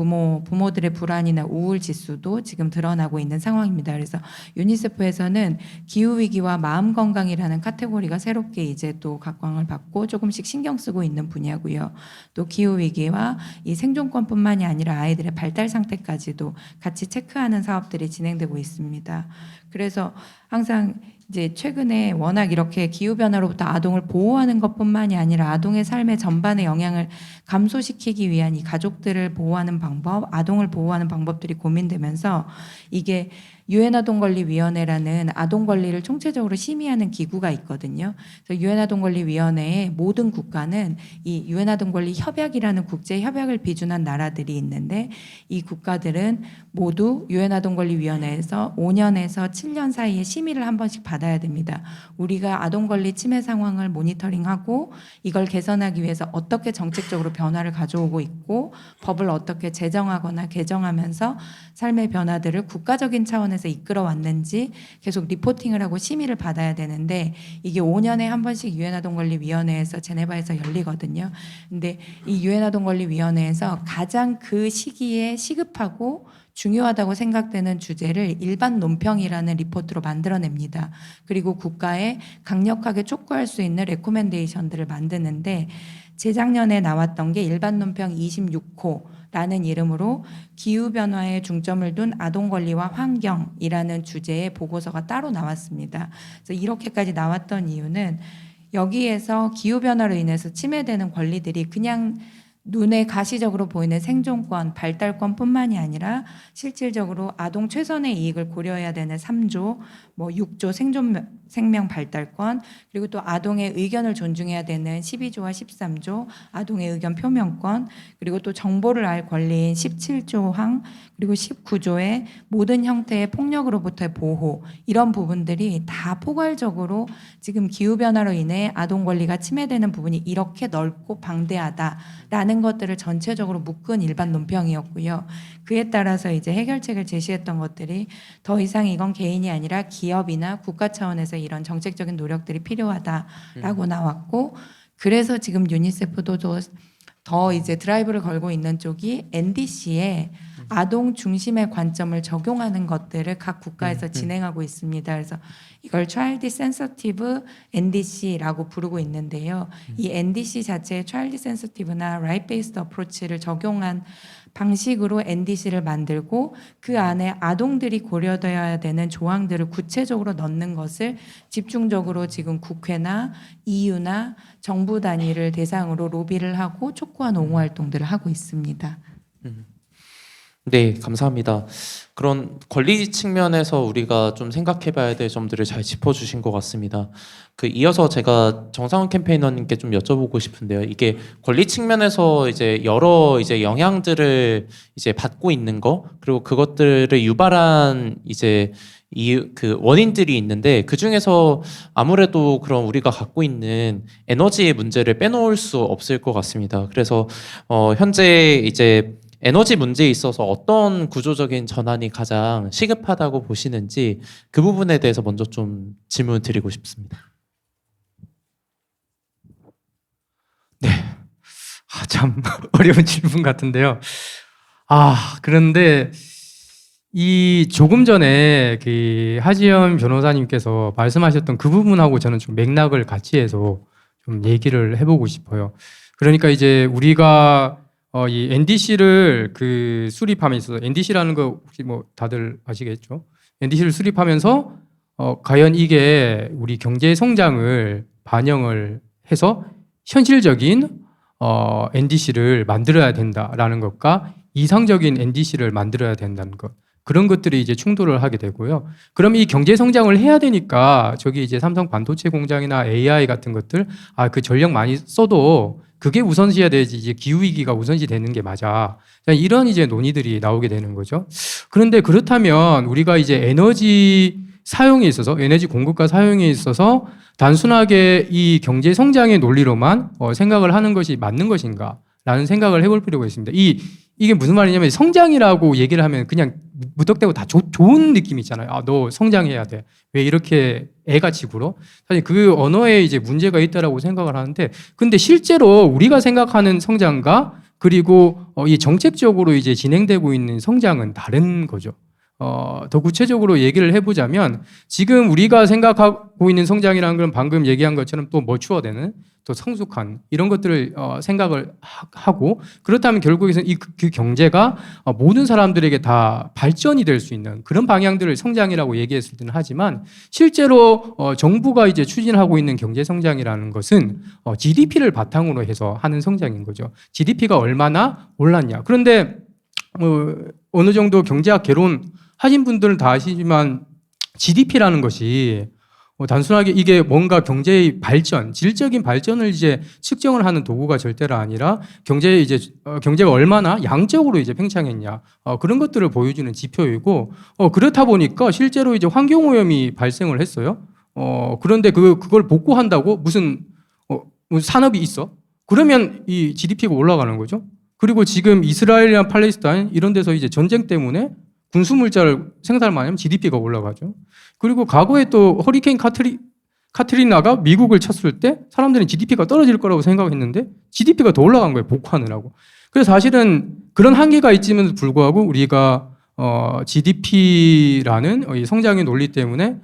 불안이나 우울 지수도 지금 드러나고 있는 상황입니다. 그래서 유니세프에서는 기후 위기와 마음 건강이라는 카테고리가 새롭게 이제 또 각광을 받고 조금씩 신경 쓰고 있는 분야고요. 또 기후 위기와 이 생존권뿐만이 아니라 아이들의 발달 상태까지도 같이 체크하는 사업들이 진행되고 있습니다. 그래서 항상 이제 최근에 워낙 이렇게 기후변화로부터 아동을 보호하는 것뿐만이 아니라 아동의 삶의 전반의 영향을 감소시키기 위한 이 가족들을 보호하는 방법, 아동을 보호하는 방법들이 고민되면서 이게 유엔 아동권리위원회라는 아동 권리를 총체적으로 심의하는 기구가 있거든요. 그래서 유엔 아동권리위원회의 모든 국가는 이 유엔 아동권리 협약이라는 국제 협약을 비준한 나라들이 있는데 이 국가들은 모두 유엔 아동권리위원회에서 5년에서 7년 사이에 심의를 한 번씩 받아야 됩니다. 우리가 아동 권리 침해 상황을 모니터링하고 이걸 개선하기 위해서 어떻게 정책적으로 변화를 가져오고 있고 법을 어떻게 제정하거나 개정하면서 삶의 변화들을 국가적인 차원에서 이끌어 왔는지 계속 리포팅을 하고 심의를 받아야 되는데 이게 5년에 한 번씩 유엔 아동권리위원회에서 제네바에서 열리거든요. 근데 이 유엔 아동권리위원회에서 가장 그 시기에 시급하고 중요하다고 생각되는 주제를 일반 논평이라는 리포트로 만들어냅니다. 그리고 국가에 강력하게 촉구할 수 있는 레코멘데이션들을 만드는데 재작년에 나왔던 게 일반 논평 26호라는 이름으로 기후변화에 중점을 둔 아동권리와 환경이라는 주제의 보고서가 따로 나왔습니다. 그래서 이렇게까지 나왔던 이유는 여기에서 기후변화로 인해서 침해되는 권리들이 그냥 눈에 가시적으로 보이는 생존권, 발달권뿐만이 아니라 실질적으로 아동 최선의 이익을 고려해야 되는 3조, 6조 생명 발달권, 그리고 또 아동의 의견을 존중해야 되는 12조와 13조, 아동의 의견 표명권, 그리고 또 정보를 알 권리인 17조항, 그리고 19조의 모든 형태의 폭력으로부터의 보호, 이런 부분들이 다 포괄적으로 지금 기후변화로 인해 아동 권리가 침해되는 부분이 이렇게 넓고 방대하다라는 것들을 전체적으로 묶은 일반 논평이었고요. 그에 따라서 이제 해결책을 제시했던 것들이 더 이상 이건 개인이 아니라 기업이나 국가 차원에서 이런 정책적인 노력들이 필요하다라고 나왔고, 그래서 지금 유니세프도 더 이제 드라이브를 걸고 있는 쪽이 NDC에 아동 중심의 관점을 적용하는 것들을 각 국가에서 진행하고 있습니다. 그래서 이걸 Child Sensitive NDC라고 부르고 있는데요. 이 NDC 자체의 Child Sensitive나 Right Based Approach를 적용한 방식으로 NDC를 만들고 그 안에 아동들이 고려되어야 되는 조항들을 구체적으로 넣는 것을 집중적으로 지금 국회나 EU나 정부 단위를 대상으로 로비를 하고 촉구한 옹호 활동들을 하고 있습니다. 네, 감사합니다. 그런 권리 측면에서 우리가 좀 생각해봐야 될 점들을 잘 짚어주신 것 같습니다. 이어서 제가 정상훈 캠페이너님께 좀 여쭤보고 싶은데요. 이게 권리 측면에서 이제 여러 이제 영향들을 이제 받고 있는 거, 그리고 그것들을 유발한 이제 그 원인들이 있는데 그 중에서 아무래도 그런 우리가 갖고 있는 에너지의 문제를 빼놓을 수 없을 것 같습니다. 그래서 현재 이제 에너지 문제에 있어서 어떤 구조적인 전환이 가장 시급하다고 보시는지 그 부분에 대해서 먼저 좀 질문을 드리고 싶습니다. 네, 참 어려운 질문 같은데요. 그런데 이 조금 전에 그 하지연 변호사님께서 말씀하셨던 그 부분하고 저는 좀 맥락을 같이 해서 좀 얘기를 해보고 싶어요. 그러니까 이제 우리가 이 NDC를 그 수립하면서, NDC라는 거 혹시 뭐 다들 아시겠죠? NDC를 수립하면서 과연 이게 우리 경제 성장을 반영을 해서 현실적인 NDC를 만들어야 된다라는 것과 이상적인 NDC를 만들어야 된다는 것, 그런 것들이 이제 충돌을 하게 되고요. 그럼 이 경제 성장을 해야 되니까 저기 이제 삼성 반도체 공장이나 AI 같은 것들, 그 전력 많이 써도 그게 우선시해야 되지, 이제 기후위기가 우선시 되는 게 맞아. 이런 이제 논의들이 나오게 되는 거죠. 그런데 그렇다면 우리가 이제 에너지 사용에 있어서 에너지 공급과 사용에 있어서 단순하게 이 경제 성장의 논리로만 생각을 하는 것이 맞는 것인가라는 생각을 해볼 필요가 있습니다. 이게 무슨 말이냐면 성장이라고 얘기를 하면 그냥 무턱대고 다 좋은 느낌이 있잖아요. 아, 너 성장해야 돼. 왜 이렇게 애같이 굴어? 사실 그 언어에 이제 문제가 있다라고 생각을 하는데, 근데 실제로 우리가 생각하는 성장과 그리고 이 정책적으로 이제 진행되고 있는 성장은 다른 거죠. 더 구체적으로 얘기를 해보자면 지금 우리가 생각하고 있는 성장이라는 건 방금 얘기한 것처럼 또 머추어되는 또 성숙한 이런 것들을 생각을 하고, 그렇다면 결국에는 그 경제가 모든 사람들에게 다 발전이 될 수 있는 그런 방향들을 성장이라고 얘기했을 때는 하지만, 실제로 정부가 이제 추진하고 있는 경제 성장이라는 것은 GDP를 바탕으로 해서 하는 성장인 거죠. GDP가 얼마나 올랐냐. 그런데 어느 정도 경제학 개론 하신 분들은 다 아시지만 GDP라는 것이 단순하게 이게 뭔가 경제의 발전, 질적인 발전을 이제 측정을 하는 도구가 절대로 아니라 경제가 얼마나 양적으로 이제 팽창했냐, 그런 것들을 보여주는 지표이고, 그렇다 보니까 실제로 이제 환경 오염이 발생을 했어요. 그런데 그걸 복구한다고 무슨 산업이 있어? 그러면 이 GDP가 올라가는 거죠. 그리고 지금 이스라엘이나 팔레스타인 이런 데서 이제 전쟁 때문에 군수 물자를 생산을 많이 하면 GDP가 올라가죠. 그리고 과거에 또 허리케인 카트리나가 미국을 쳤을 때 사람들은 GDP가 떨어질 거라고 생각했는데 GDP가 더 올라간 거예요. 복구하느라고. 그래서 사실은 그런 한계가 있음에도 불구하고 우리가 GDP라는 이 성장의 논리 때문에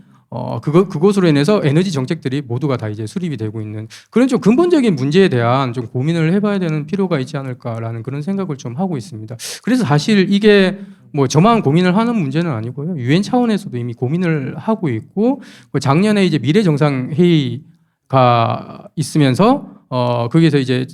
그것으로 인해서 에너지 정책들이 모두가 다 이제 수립이 되고 있는 그런 좀 근본적인 문제에 대한 좀 고민을 해봐야 되는 필요가 있지 않을까라는 그런 생각을 좀 하고 있습니다. 그래서 사실 이게 뭐 저만 고민을 하는 문제는 아니고요. 유엔 차원에서도 이미 고민을 하고 있고, 작년에 이제 미래 정상 회의가 있으면서 거기서 이제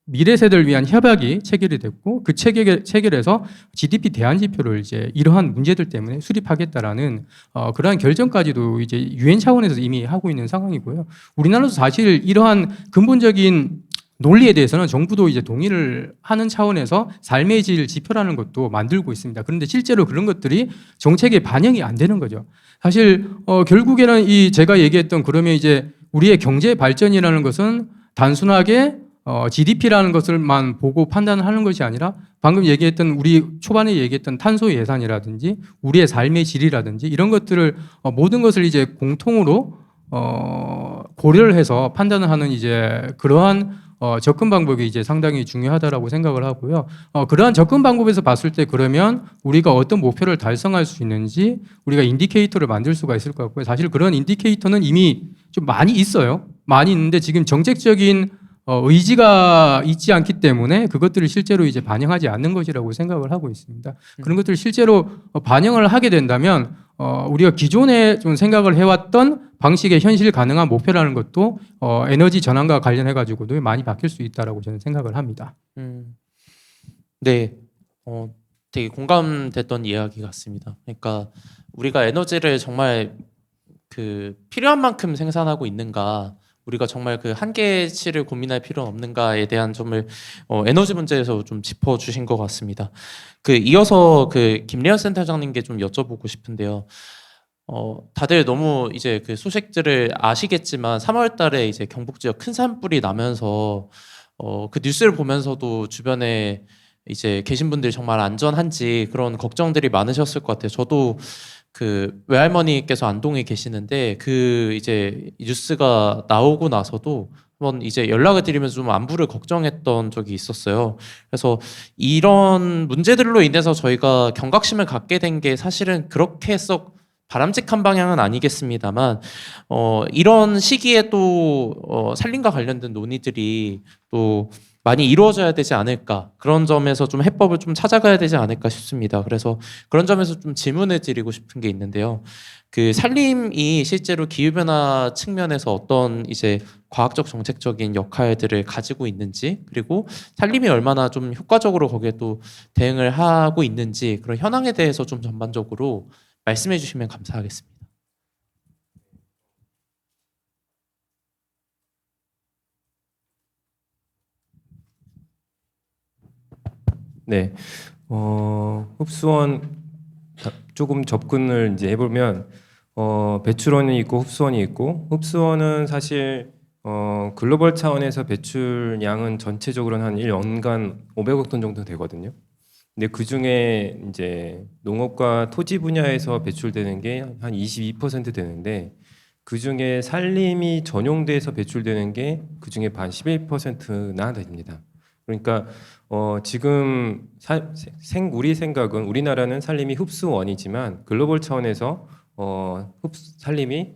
미래 세대를 위한 협약이 체결이 됐고, 그 체결에서 GDP 대안 지표를 이제 이러한 문제들 때문에 수립하겠다라는 그러한 결정까지도 이제 유엔 차원에서 이미 하고 있는 상황이고요. 우리나라도 사실 이러한 근본적인 논리에 대해서는 정부도 이제 동의를 하는 차원에서 삶의 질 지표라는 것도 만들고 있습니다. 그런데 실제로 그런 것들이 정책에 반영이 안 되는 거죠. 사실 결국에는 제가 얘기했던, 그러면 이제 우리의 경제 발전이라는 것은 단순하게 GDP라는 것을만 보고 판단하는 것이 아니라 방금 얘기했던, 우리 초반에 얘기했던 탄소 예산이라든지 우리의 삶의 질이라든지 이런 것들을 모든 것을 이제 공통으로 고려를 해서 판단을 하는 이제 그러한 접근 방법이 이제 상당히 중요하다라고 생각을 하고요. 그러한 접근 방법에서 봤을 때 그러면 우리가 어떤 목표를 달성할 수 있는지 우리가 인디케이터를 만들 수가 있을 것 같고요. 사실 그런 인디케이터는 이미 좀 많이 있어요. 많이 있는데 지금 정책적인 의지가 있지 않기 때문에 그것들을 실제로 이제 반영하지 않는 것이라고 생각을 하고 있습니다. 그런 것들을 실제로 반영을 하게 된다면 우리가 기존에 좀 생각을 해왔던 방식의 현실 가능한 목표라는 것도 에너지 전환과 관련해 가지고도 많이 바뀔 수 있다라고 저는 생각을 합니다. 네, 되게 공감됐던 이야기 같습니다. 그러니까 우리가 에너지를 정말 그 필요한 만큼 생산하고 있는가, 우리가 정말 그 한계치를 고민할 필요는 없는가에 대한 점을 에너지 문제에서 좀 짚어주신 것 같습니다. 이어서 김래현 센터장님께 좀 여쭤보고 싶은데요. 다들 너무 이제 그 소식들을 아시겠지만 3월달에 이제 경북 지역 큰 산불이 나면서 그 뉴스를 보면서도 주변에 이제 계신 분들이 정말 안전한지 그런 걱정들이 많으셨을 것 같아요. 저도 그 외할머니께서 안동에 계시는데 이제 뉴스가 나오고 나서도 한번 이제 연락을 드리면서 좀 안부를 걱정했던 적이 있었어요. 그래서 이런 문제들로 인해서 저희가 경각심을 갖게 된 게 사실은 그렇게 썩 바람직한 방향은 아니겠습니다만 이런 시기에 또 산림과 관련된 논의들이 또 많이 이루어져야 되지 않을까, 그런 점에서 좀 해법을 좀 찾아가야 되지 않을까 싶습니다. 그래서 그런 점에서 좀 질문을 드리고 싶은 게 있는데요. 산림이 실제로 기후변화 측면에서 어떤 이제 과학적 정책적인 역할들을 가지고 있는지, 그리고 산림이 얼마나 좀 효과적으로 거기에 또 대응을 하고 있는지, 그런 현황에 대해서 좀 전반적으로 말씀해 주시면 감사하겠습니다. 네, 흡수원 조금 접근을 이제 해보면 배출원이 있고 흡수원이 있고, 흡수원은 사실 글로벌 차원에서 배출량은 전체적으로는 한 1년간 500억 톤 정도 되거든요. 근데 그 중에 이제 농업과 토지 분야에서 배출되는 게 한 22% 되는데, 그 중에 산림이 전용돼서 배출되는 게 그 중에 반 11%나 됩니다. 그러니까 지금 우리 생각은 우리나라는 산림이 흡수원이지만 글로벌 차원에서 산림이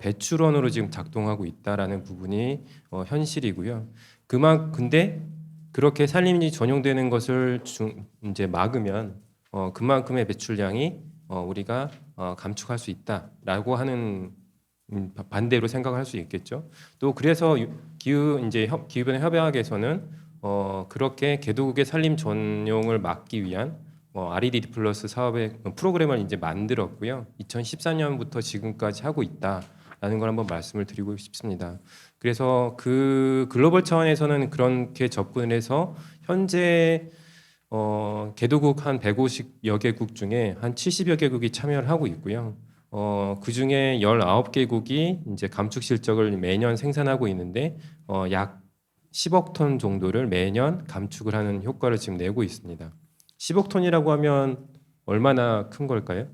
배출원으로 지금 작동하고 있다라는 부분이 현실이고요. 근데 그렇게 산림이 전용되는 것을 이제 막으면 그만큼의 배출량이 우리가 감축할 수 있다라고 하는 반대로 생각할 수 있겠죠. 또 그래서 기후변화 협약에서는 그렇게 개도국의 산림 전용을 막기 위한 REDD 플러스 사업의 프로그램을 이제 만들었고요. 2014년부터 지금까지 하고 있다라는 걸 한번 말씀을 드리고 싶습니다. 그래서 그 글로벌 차원에서는 그렇게 접근을 해서 현재 개도국 한 150여 개국 중에 한 70여 개국이 참여를 하고 있고요. 그 중에 19개국이 이제 감축 실적을 매년 생산하고 있는데 약 10억 톤 정도를 매년 감축을 하는 효과를 지금 내고 있습니다. 10억 톤이라고 하면 얼마나 큰 걸까요?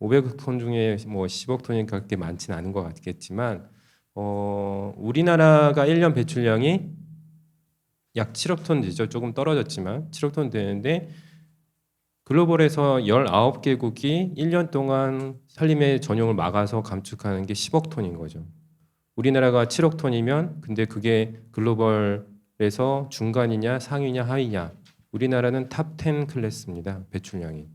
500억 톤 중에 뭐 10억 톤이니까 그렇게 많지는 않은 것 같겠지만 우리나라가 1년 배출량이 약 7억 톤 되죠. 조금 떨어졌지만 7억 톤 되는데 글로벌에서 19개국이 1년 동안 산림의 전용을 막아서 감축하는 게 10억 톤인 거죠. 우리나라가 7억 톤이면 근데 그게 글로벌에서 중간이냐 상위냐 하위냐, 우리나라는 탑 10 클래스입니다. 배출량이.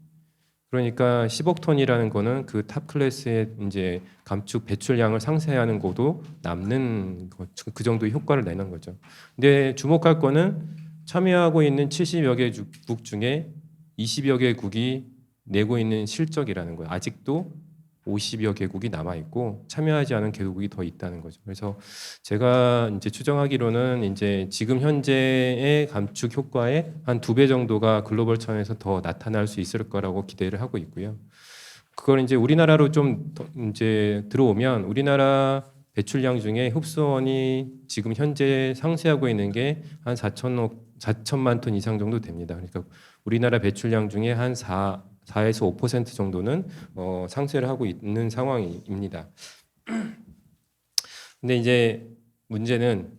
그러니까 10억 톤이라는 거는 그 탑 클래스의 이제 감축 배출량을 상쇄하는 거도 남는 그 정도의 효과를 내는 거죠. 근데 주목할 거는 참여하고 있는 70여 개국 중에 20여 개국이 내고 있는 실적이라는 거예요. 아직도 50여 개국이 남아 있고 참여하지 않은 개국이 더 있다는 거죠. 그래서 제가 이제 추정하기로는 이제 지금 현재의 감축 효과의 한 2배 정도가 글로벌 차원에서 더 나타날 수 있을 거라고 기대를 하고 있고요. 그걸 이제 우리나라로 좀 이제 들어오면 우리나라 배출량 중에 흡수원이 지금 현재 상쇄하고 있는 게 한 4천만 톤 이상 정도 됩니다. 그러니까 우리나라 배출량 중에 한 4에서 5% 정도는 상쇄를 하고 있는 상황입니다. 근데 이제 문제는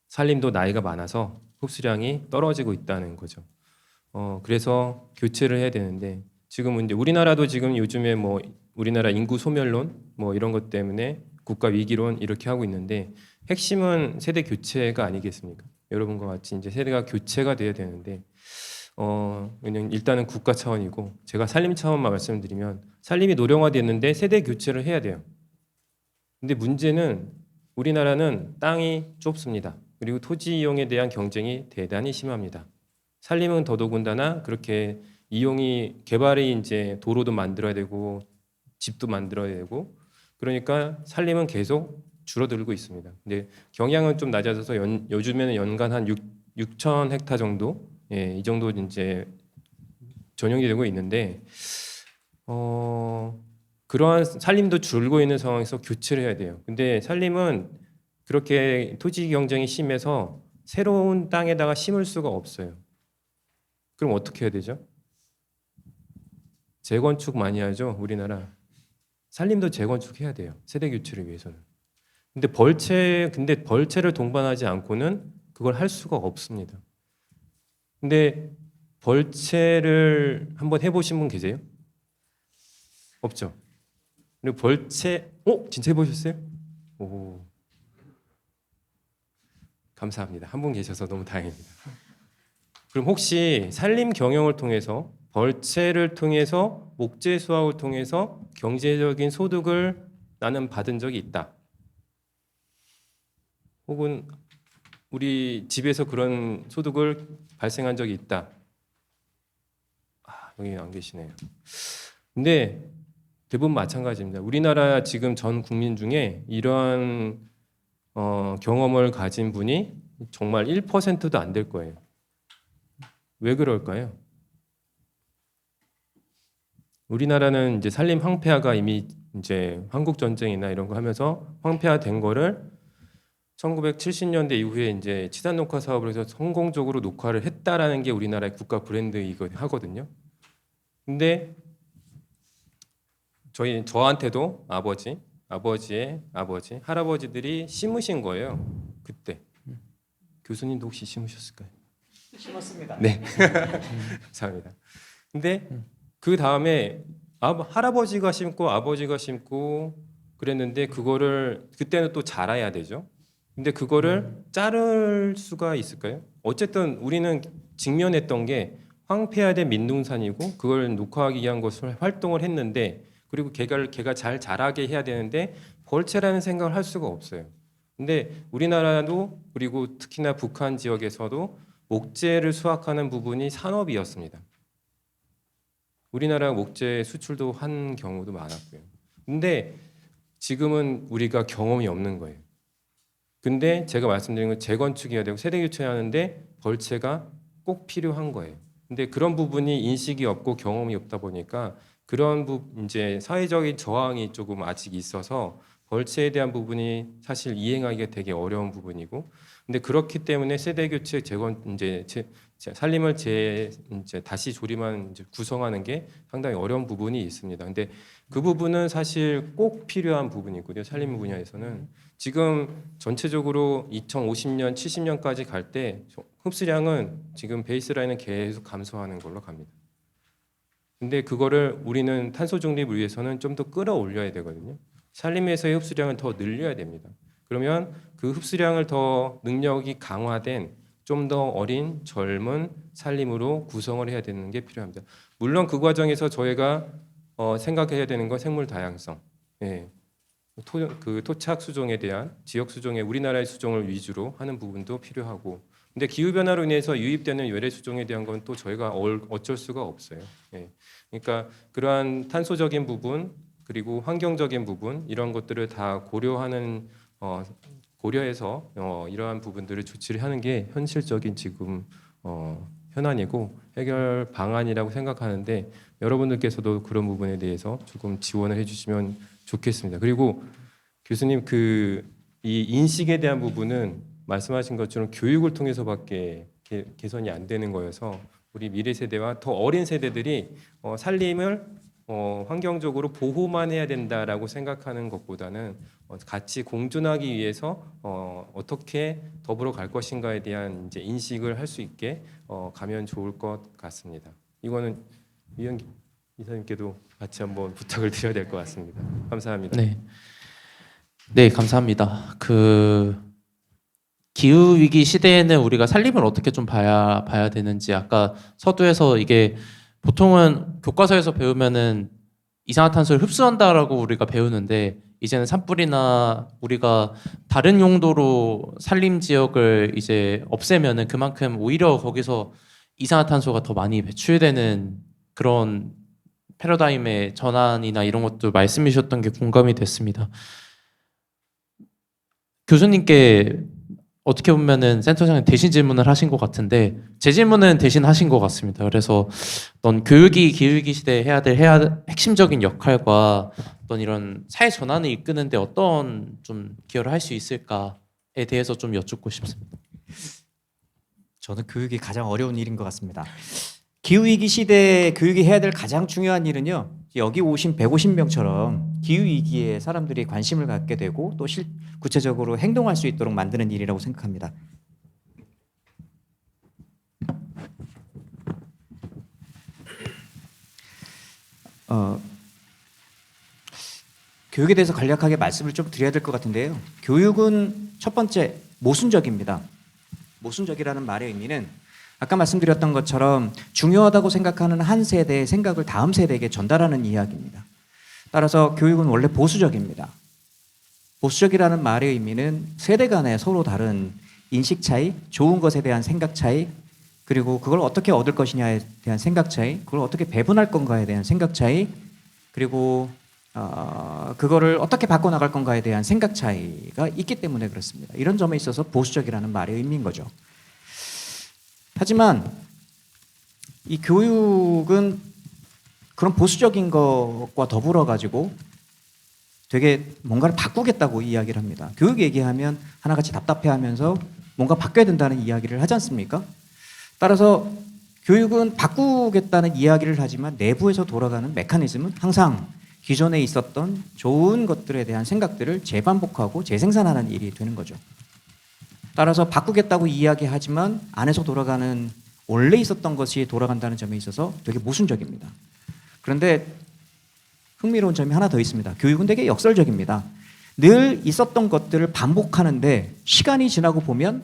산림도 나이가 많아서 흡수량이 떨어지고 있다는 거죠. 그래서 교체를 해야 되는데 지금 이제 우리나라도 지금 요즘에 뭐 우리나라 인구 소멸론 뭐 이런 것 때문에 국가 위기론 이렇게 하고 있는데 핵심은 세대 교체가 아니겠습니까? 여러분과 같이 이제 세대가 교체가 돼야 되는데 그냥 일단은 국가 차원이고 제가 산림 차원만 말씀드리면 산림이 노령화됐는데 세대 교체를 해야 돼요. 근데 문제는 우리나라는 땅이 좁습니다. 그리고 토지 이용에 대한 경쟁이 대단히 심합니다. 산림은 더더군다나 그렇게 이용이 개발이 이제 도로도 만들어야 되고 집도 만들어야 되고 그러니까 산림은 계속 줄어들고 있습니다. 근데 경향은 좀 낮아져서 요즘에는 연간 한 6천 헥타 정도 이 정도 이제 전용이 되고 있는데 그러한 산림도 줄고 있는 상황에서 교체를 해야 돼요. 근데 산림은 그렇게 토지 경쟁이 심해서 새로운 땅에다가 심을 수가 없어요. 그럼 어떻게 해야 되죠? 재건축 많이 하죠, 우리나라. 산림도 재건축해야 돼요. 세대 교체를 위해서는. 근데 벌채를 동반하지 않고는 그걸 할 수가 없습니다. 근데 벌채를 한번 해보신 분 계세요? 없죠. 그리고 진짜 해보셨어요? 오, 감사합니다. 한 분 계셔서 너무 다행입니다. 그럼 혹시 산림 경영을 통해서 벌채를 통해서 목재 수확을 통해서 경제적인 소득을 나는 받은 적이 있다. 혹은 우리 집에서 그런 소득을 발생한 적이 있다. 여기 안 계시네요. 근데 대부분 마찬가지입니다. 우리나라 지금 전 국민 중에 이러한 경험을 가진 분이 정말 1%도 안 될 거예요. 왜 그럴까요? 우리나라는 이제 산림 황폐화가 이미 이제 한국 전쟁이나 이런 거 하면서 황폐화된 거를 1970년대 이후에 이제 치산 녹화 사업을 해서 성공적으로 녹화를 했다라는 게 우리나라의 국가 브랜드이거든요. 하거든요. 근데 저한테도 아버지의 아버지, 할아버지들이 심으신 거예요. 그때. 교수님도 혹시 심으셨을까요? 심었습니다. 네. 감사합니다. 근데 그 다음에 할아버지가 심고 아버지가 심고 그랬는데 그거를 그때는 또 자라야 되죠. 근데 그거를 자를 수가 있을까요? 어쨌든 우리는 직면했던 게 황폐화된 민둥산이고 그걸 녹화하기 위한 것을 활동을 했는데 그리고 걔가 잘 자라게 해야 되는데 벌채라는 생각을 할 수가 없어요. 근데 우리나라도 그리고 특히나 북한 지역에서도 목재를 수확하는 부분이 산업이었습니다. 우리나라 목재 수출도 한 경우도 많았고요. 근데 지금은 우리가 경험이 없는 거예요. 근데 제가 말씀드린 건 재건축해야 되고 세대 교체해야 하는데 벌채가 꼭 필요한 거예요. 근데 그런 부분이 인식이 없고 경험이 없다 보니까 그런 이제 사회적인 저항이 조금 아직 있어서 벌채에 대한 부분이 사실 이행하기가 되게 어려운 부분이고, 근데 그렇기 때문에 세대 교체 산림을 이제 다시 조림한 이제 구성하는 게 상당히 어려운 부분이 있습니다. 근데 그 부분은 사실 꼭 필요한 부분이고요. 산림 분야에서는 지금 전체적으로 2050년, 70년까지 갈 때 흡수량은 지금 베이스라인은 계속 감소하는 걸로 갑니다. 근데 그거를 우리는 탄소 중립을 위해서는 좀 더 끌어올려야 되거든요. 산림에서의 흡수량을 더 늘려야 됩니다. 그러면 그 흡수량을 더 능력이 강화된 좀 더 어린 젊은 산림으로 구성을 해야 되는 게 필요합니다. 물론 그 과정에서 저희가 생각해야 되는 건 생물 다양성, 그 토착 수종에 대한 지역 수종의 우리나라의 수종을 위주로 하는 부분도 필요하고, 근데 기후 변화로 인해서 유입되는 외래 수종에 대한 건 또 저희가 어쩔 수가 없어요. 그러니까 그러한 탄소적인 부분 그리고 환경적인 부분 이런 것들을 다 고려해서 이러한 부분들을 조치를 하는 게 현실적인 지금 현안이고 해결 방안이라고 생각하는데 여러분들께서도 그런 부분에 대해서 조금 지원을 해주시면 좋겠습니다. 그리고 교수님 이 인식에 대한 부분은 말씀하신 것처럼 교육을 통해서밖에 개선이 안 되는 거여서 우리 미래 세대와 더 어린 세대들이 산림을 환경적으로 보호만 해야 된다라고 생각하는 것보다는 같이 공존하기 위해서 어떻게 더불어 갈 것인가에 대한 이제 인식을 할 수 있게 가면 좋을 것 같습니다. 이거는 위원 이사님께도 같이 한번 부탁을 드려야 될 것 같습니다. 감사합니다. 네, 감사합니다. 기후 위기 시대에는 우리가 산림을 어떻게 좀 봐야 되는지 아까 서두에서 이게 보통은 교과서에서 배우면은 이산화탄소를 흡수한다라고 우리가 배우는데 이제는 산불이나 우리가 다른 용도로 산림 지역을 이제 없애면은 그만큼 오히려 거기서 이산화탄소가 더 많이 배출되는 그런 패러다임의 전환이나 이런 것도 말씀해 주셨던 게 공감이 됐습니다. 교수님께 어떻게 보면은 센터장님 대신 질문을 하신 것 같은데 제 질문은 대신 하신 것 같습니다. 그래서 어떤 교육이 기후위기 시대에 해야 될 핵심적인 역할과 어떤 이런 사회 전환을 이끄는데 어떤 좀 기여를 할 수 있을까에 대해서 좀 여쭙고 싶습니다. 저는 교육이 가장 어려운 일인 것 같습니다. 기후위기 시대에 교육이 해야 될 가장 중요한 일은요, 여기 오신 150명처럼 기후위기에 사람들이 관심을 갖게 되고 또 구체적으로 행동할 수 있도록 만드는 일이라고 생각합니다. 교육에 대해서 간략하게 말씀을 좀 드려야 될 것 같은데요. 교육은 첫 번째 모순적입니다. 모순적이라는 말의 의미는 아까 말씀드렸던 것처럼 중요하다고 생각하는 한 세대의 생각을 다음 세대에게 전달하는 이야기입니다. 따라서 교육은 원래 보수적입니다. 보수적이라는 말의 의미는 세대 간에 서로 다른 인식 차이, 좋은 것에 대한 생각 차이, 그리고 그걸 어떻게 얻을 것이냐에 대한 생각 차이, 그걸 어떻게 배분할 건가에 대한 생각 차이, 그리고 그거를 어떻게 바꿔나갈 건가에 대한 생각 차이가 있기 때문에 그렇습니다. 이런 점에 있어서 보수적이라는 말의 의미인 거죠. 하지만 이 교육은 그런 보수적인 것과 더불어 가지고 되게 뭔가를 바꾸겠다고 이야기를 합니다. 교육 얘기하면 하나같이 답답해하면서 뭔가 바뀌어야 된다는 이야기를 하지 않습니까? 따라서 교육은 바꾸겠다는 이야기를 하지만 내부에서 돌아가는 메커니즘은 항상 기존에 있었던 좋은 것들에 대한 생각들을 재반복하고 재생산하는 일이 되는 거죠. 따라서 바꾸겠다고 이야기하지만 안에서 돌아가는 원래 있었던 것이 돌아간다는 점에 있어서 되게 모순적입니다. 그런데 흥미로운 점이 하나 더 있습니다. 교육은 되게 역설적입니다. 늘 있었던 것들을 반복하는데 시간이 지나고 보면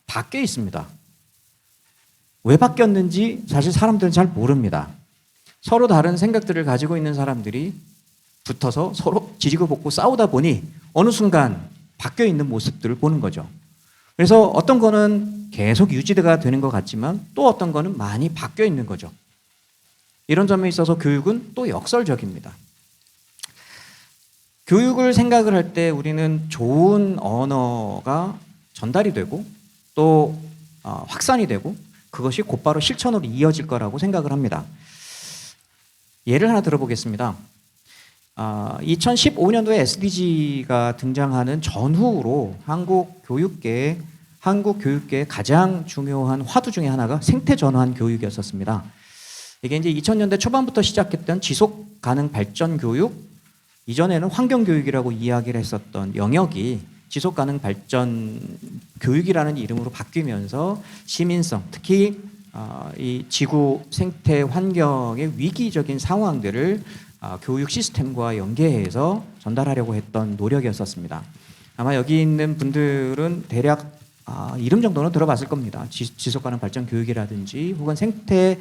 바뀌어 있습니다. 왜 바뀌었는지 사실 사람들은 잘 모릅니다. 서로 다른 생각들을 가지고 있는 사람들이 붙어서 서로 지지고 볶고 싸우다 보니 어느 순간 바뀌어 있는 모습들을 보는 거죠. 그래서 어떤 거는 계속 유지가 되는 것 같지만 또 어떤 거는 많이 바뀌어 있는 거죠. 이런 점에 있어서 교육은 또 역설적입니다. 교육을 생각을 할 때 우리는 좋은 언어가 전달이 되고 또 확산이 되고 그것이 곧바로 실천으로 이어질 거라고 생각을 합니다. 예를 하나 들어보겠습니다. 2015년도에 SDG가 등장하는 전후로 한국 교육계의 가장 중요한 화두 중에 하나가 생태 전환 교육이었었습니다. 이게 이제 2000년대 초반부터 시작했던 지속 가능 발전 교육, 이전에는 환경 교육이라고 이야기를 했었던 영역이 지속 가능 발전 교육이라는 이름으로 바뀌면서 시민성, 특히 이 지구 생태 환경의 위기적인 상황들을 교육 시스템과 연계해서 전달하려고 했던 노력이었었습니다. 아마 여기 있는 분들은 대략 이름 정도는 들어봤을 겁니다. 지속 가능 발전 교육이라든지 혹은 생태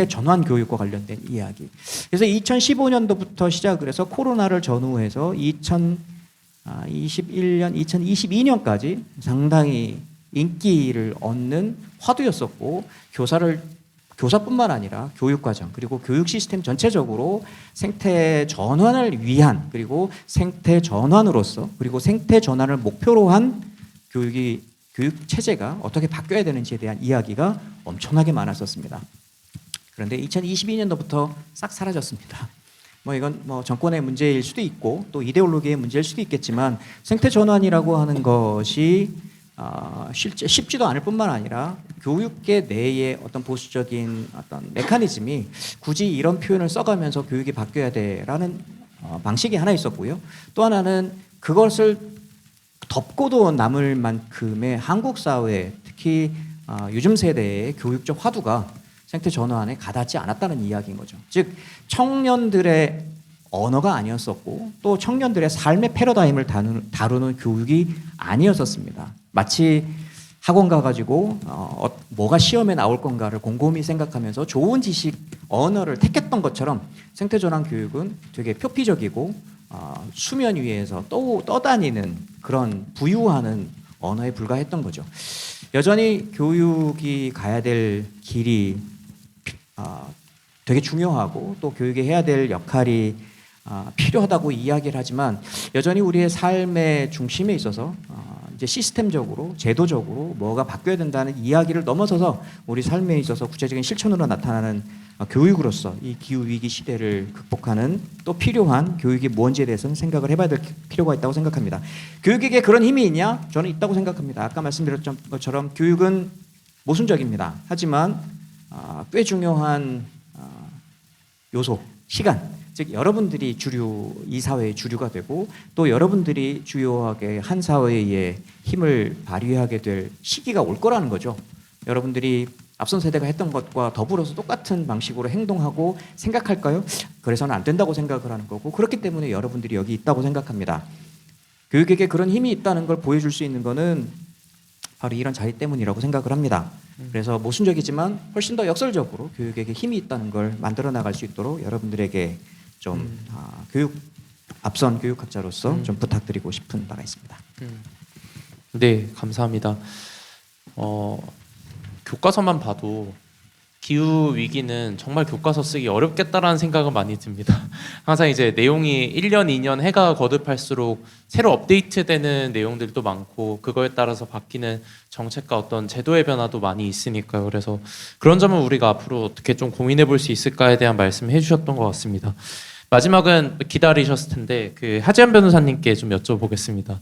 전환 교육과 관련된 이야기. 그래서 2015년도부터 시작을 해서 코로나를 전후해서 2021년, 2022년까지 상당히 인기를 얻는 화두였었고 교사뿐만 아니라 교육과정 그리고 교육 시스템 전체적으로 생태 전환을 위한 그리고 생태 전환으로서 그리고 생태 전환을 목표로 한 교육 체제가 어떻게 바뀌어야 되는지에 대한 이야기가 엄청나게 많았었습니다. 그런데 2022년도부터 싹 사라졌습니다. 이건 정권의 문제일 수도 있고 또 이데올로기의 문제일 수도 있겠지만 생태 전환이라고 하는 것이 실제 쉽지도 않을 뿐만 아니라 교육계 내의 어떤 보수적인 어떤 메커니즘이 굳이 이런 표현을 써가면서 교육이 바뀌어야 돼라는 방식이 하나 있었고요. 또 하나는 그것을 덮고도 남을 만큼의 한국 사회, 특히 요즘 세대의 교육적 화두가 생태 전환에 가닿지 않았다는 이야기인 거죠. 즉 청년들의 언어가 아니었었고 또 청년들의 삶의 패러다임을 다루는 교육이 아니었었습니다. 마치 학원 가가지고 뭐가 시험에 나올 건가를 곰곰이 생각하면서 좋은 지식 언어를 택했던 것처럼 생태전환 교육은 되게 표피적이고 수면 위에서 떠다니는 그런 부유하는 언어에 불과했던 거죠. 여전히 교육이 가야 될 길이 되게 중요하고 또 교육이 해야 될 역할이 필요하다고 이야기를 하지만 여전히 우리의 삶의 중심에 있어서 이제 시스템적으로 제도적으로 뭐가 바뀌어야 된다는 이야기를 넘어서서 우리 삶에 있어서 구체적인 실천으로 나타나는 교육으로서 이 기후위기 시대를 극복하는 또 필요한 교육이 뭔지에 대해서는 생각을 해봐야 될 필요가 있다고 생각합니다. 교육에게 그런 힘이 있냐? 저는 있다고 생각합니다. 아까 말씀드렸던 것처럼 교육은 모순적입니다. 하지만 꽤 중요한 요소, 시간, 즉 여러분들이 이 사회의 주류가 되고 또 여러분들이 주요하게 한 사회에 힘을 발휘하게 될 시기가 올 거라는 거죠. 여러분들이 앞선 세대가 했던 것과 더불어서 똑같은 방식으로 행동하고 생각할까요? 그래서는 안 된다고 생각을 하는 거고 그렇기 때문에 여러분들이 여기 있다고 생각합니다. 교육에게 그런 힘이 있다는 걸 보여줄 수 있는 거는 바로 이런 자리 때문이라고 생각을 합니다. 그래서 모순적이지만 훨씬 더 역설적으로 교육에게 힘이 있다는 걸 만들어 나갈 수 있도록 여러분들에게 좀 앞선 교육학자로서 좀 부탁드리고 싶은 바가 있습니다. 네, 감사합니다. 교과서만 봐도 기후 위기는 정말 교과서 쓰기 어렵겠다라는 생각은 많이 듭니다. 항상 이제 내용이 1년, 2년 해가 거듭할수록 새로 업데이트되는 내용들도 많고 그거에 따라서 바뀌는 정책과 어떤 제도의 변화도 많이 있으니까요. 그래서 그런 점은 우리가 앞으로 어떻게 좀 고민해 볼 수 있을까에 대한 말씀을 해주셨던 것 같습니다. 마지막은 기다리셨을 텐데 그 하지연 변호사님께 좀 여쭤보겠습니다.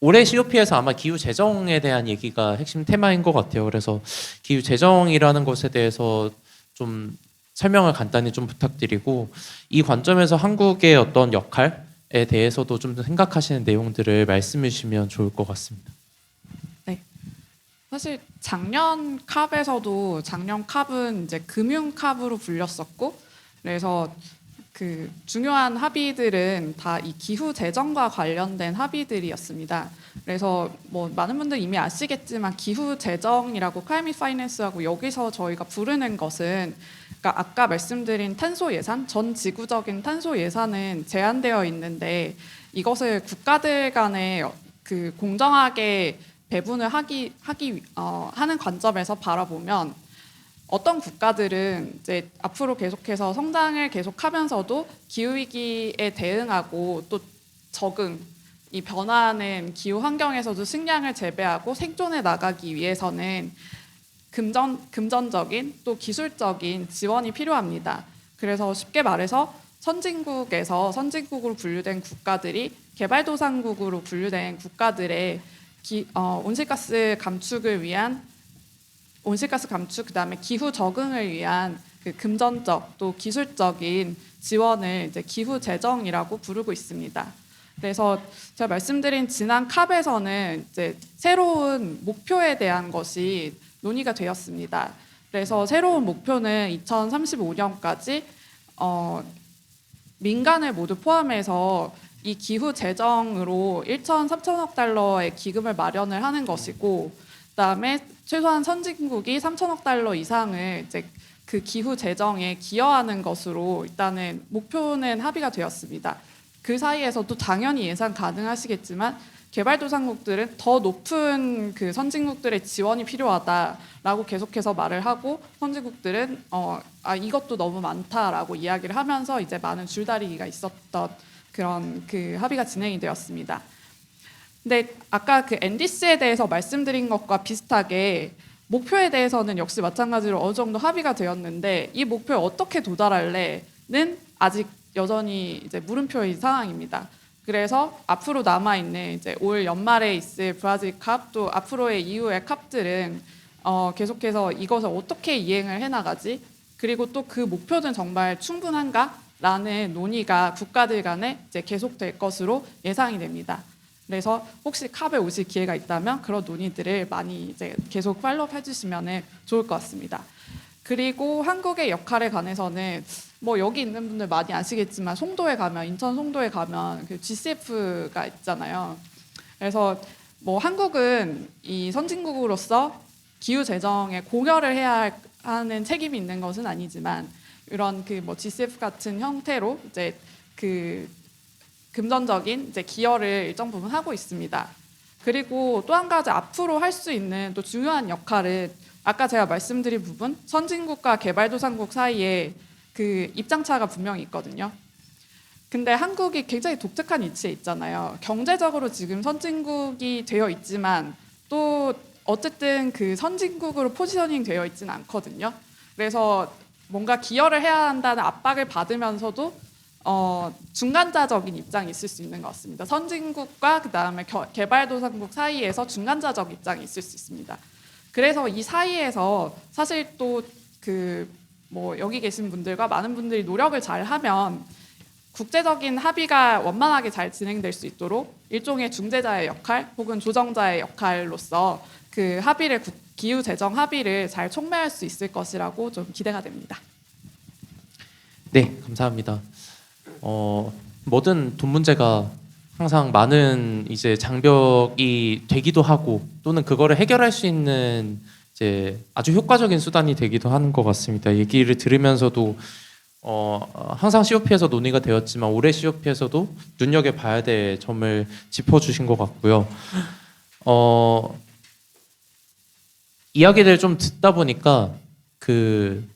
올해 COP에서 아마 기후 재정에 대한 얘기가 핵심 테마인 것 같아요. 그래서 기후 재정이라는 것에 대해서 좀 설명을 간단히 좀 부탁드리고 이 관점에서 한국의 어떤 역할에 대해서도 좀 생각하시는 내용들을 말씀해 주시면 좋을 것 같습니다. 사실 작년 캅에서도 작년 캅은 이제 금융 캅으로 불렸었고, 그래서 그 중요한 합의들은 다 이 기후 재정과 관련된 합의들이었습니다. 그래서 뭐 많은 분들 이미 아시겠지만 기후 재정이라고 클라이밋 파이낸스하고 여기서 저희가 부르는 것은 그러니까 아까 말씀드린 탄소 예산, 전 지구적인 탄소 예산은 제한되어 있는데 이것을 국가들 간에 그 공정하게 배분을 하는 관점에서 바라보면 어떤 국가들은 이제 앞으로 계속해서 성장을 계속하면서도 기후 위기에 대응하고 또 적응, 이 변화하는 기후 환경에서도 식량을 재배하고 생존해 나가기 위해서는 금전적인 또 기술적인 지원이 필요합니다. 그래서 쉽게 말해서 선진국으로 분류된 국가들이 개발도상국으로 분류된 국가들의 온실가스 감축 그다음에 기후 적응을 위한 그 금전적 또 기술적인 지원을 이제 기후 재정이라고 부르고 있습니다. 그래서 제가 말씀드린 지난 캅에서는 이제 새로운 목표에 대한 것이 논의가 되었습니다. 그래서 새로운 목표는 2035년까지 민간을 모두 포함해서 이 기후 재정으로 1,3천억 달러의 기금을 마련을 하는 것이고, 그다음에 최소한 선진국이 3천억 달러 이상을 이제 그 기후 재정에 기여하는 것으로 일단은 목표는 합의가 되었습니다. 그 사이에서도 당연히 예상 가능하시겠지만 개발도상국들은 더 높은 그 선진국들의 지원이 필요하다라고 계속해서 말을 하고 선진국들은 이것도 너무 많다라고 이야기를 하면서 이제 많은 줄다리기가 있었던 그런 그 합의가 진행이 되었습니다. 근데 아까 그 NDC에 대해서 말씀드린 것과 비슷하게 목표에 대해서는 역시 마찬가지로 어느 정도 합의가 되었는데 이 목표에 어떻게 도달할래는 아직 여전히 이제 물음표인 상황입니다. 그래서 앞으로 남아 있는 이제 올 연말에 있을 브라질 캅 또 앞으로의 이후의 캅들은 계속해서 이것을 어떻게 이행을 해나가지 그리고 또 그 목표는 정말 충분한가라는 논의가 국가들 간에 이제 계속될 것으로 예상이 됩니다. 그래서 혹시 캅에 오실 기회가 있다면 그런 논의들을 많이 이제 계속 팔로우 해주시면 좋을 것 같습니다. 그리고 한국의 역할에 관해서는 뭐 여기 있는 분들 많이 아시겠지만 송도에 가면 인천 송도에 가면 그 GCF가 있잖아요. 그래서 뭐 한국은 이 선진국으로서 기후 재정에 공여를 해야 하는 책임이 있는 것은 아니지만 이런 그 뭐 GCF 같은 형태로 이제 그 금전적인 이제 기여를 일정 부분 하고 있습니다. 그리고 또 한 가지 앞으로 할 수 있는 또 중요한 역할은 아까 제가 말씀드린 부분 선진국과 개발도상국 사이에 그 입장차가 분명히 있거든요. 근데 한국이 굉장히 독특한 위치에 있잖아요. 경제적으로 지금 선진국이 되어 있지만 또 어쨌든 그 선진국으로 포지셔닝 되어 있지는 않거든요. 그래서 뭔가 기여를 해야 한다는 압박을 받으면서도 중간자적인 입장이 있을 수 있는 것 같습니다. 선진국과 그다음에 개발도상국 사이에서 중간자적 입장이 있을 수 있습니다. 그래서 이 사이에서 사실 또 그 뭐 여기 계신 분들과 많은 분들이 노력을 잘 하면 국제적인 합의가 원만하게 잘 진행될 수 있도록 일종의 중재자의 역할 혹은 조정자의 역할로서 그 합의를 기후 재정 합의를 잘 촉매할 수 있을 것이라고 좀 기대가 됩니다. 네, 감사합니다. 뭐든 돈 문제가 항상 많은 이제 장벽이 되기도 하고 또는 그거를 해결할 수 있는 이제 아주 효과적인 수단이 되기도 하는 것 같습니다. 얘기를 들으면서도 항상 COP에서 논의가 되었지만 올해 COP에서도 눈여겨봐야 될 점을 짚어주신 것 같고요. 이야기를 좀 듣다 보니까 그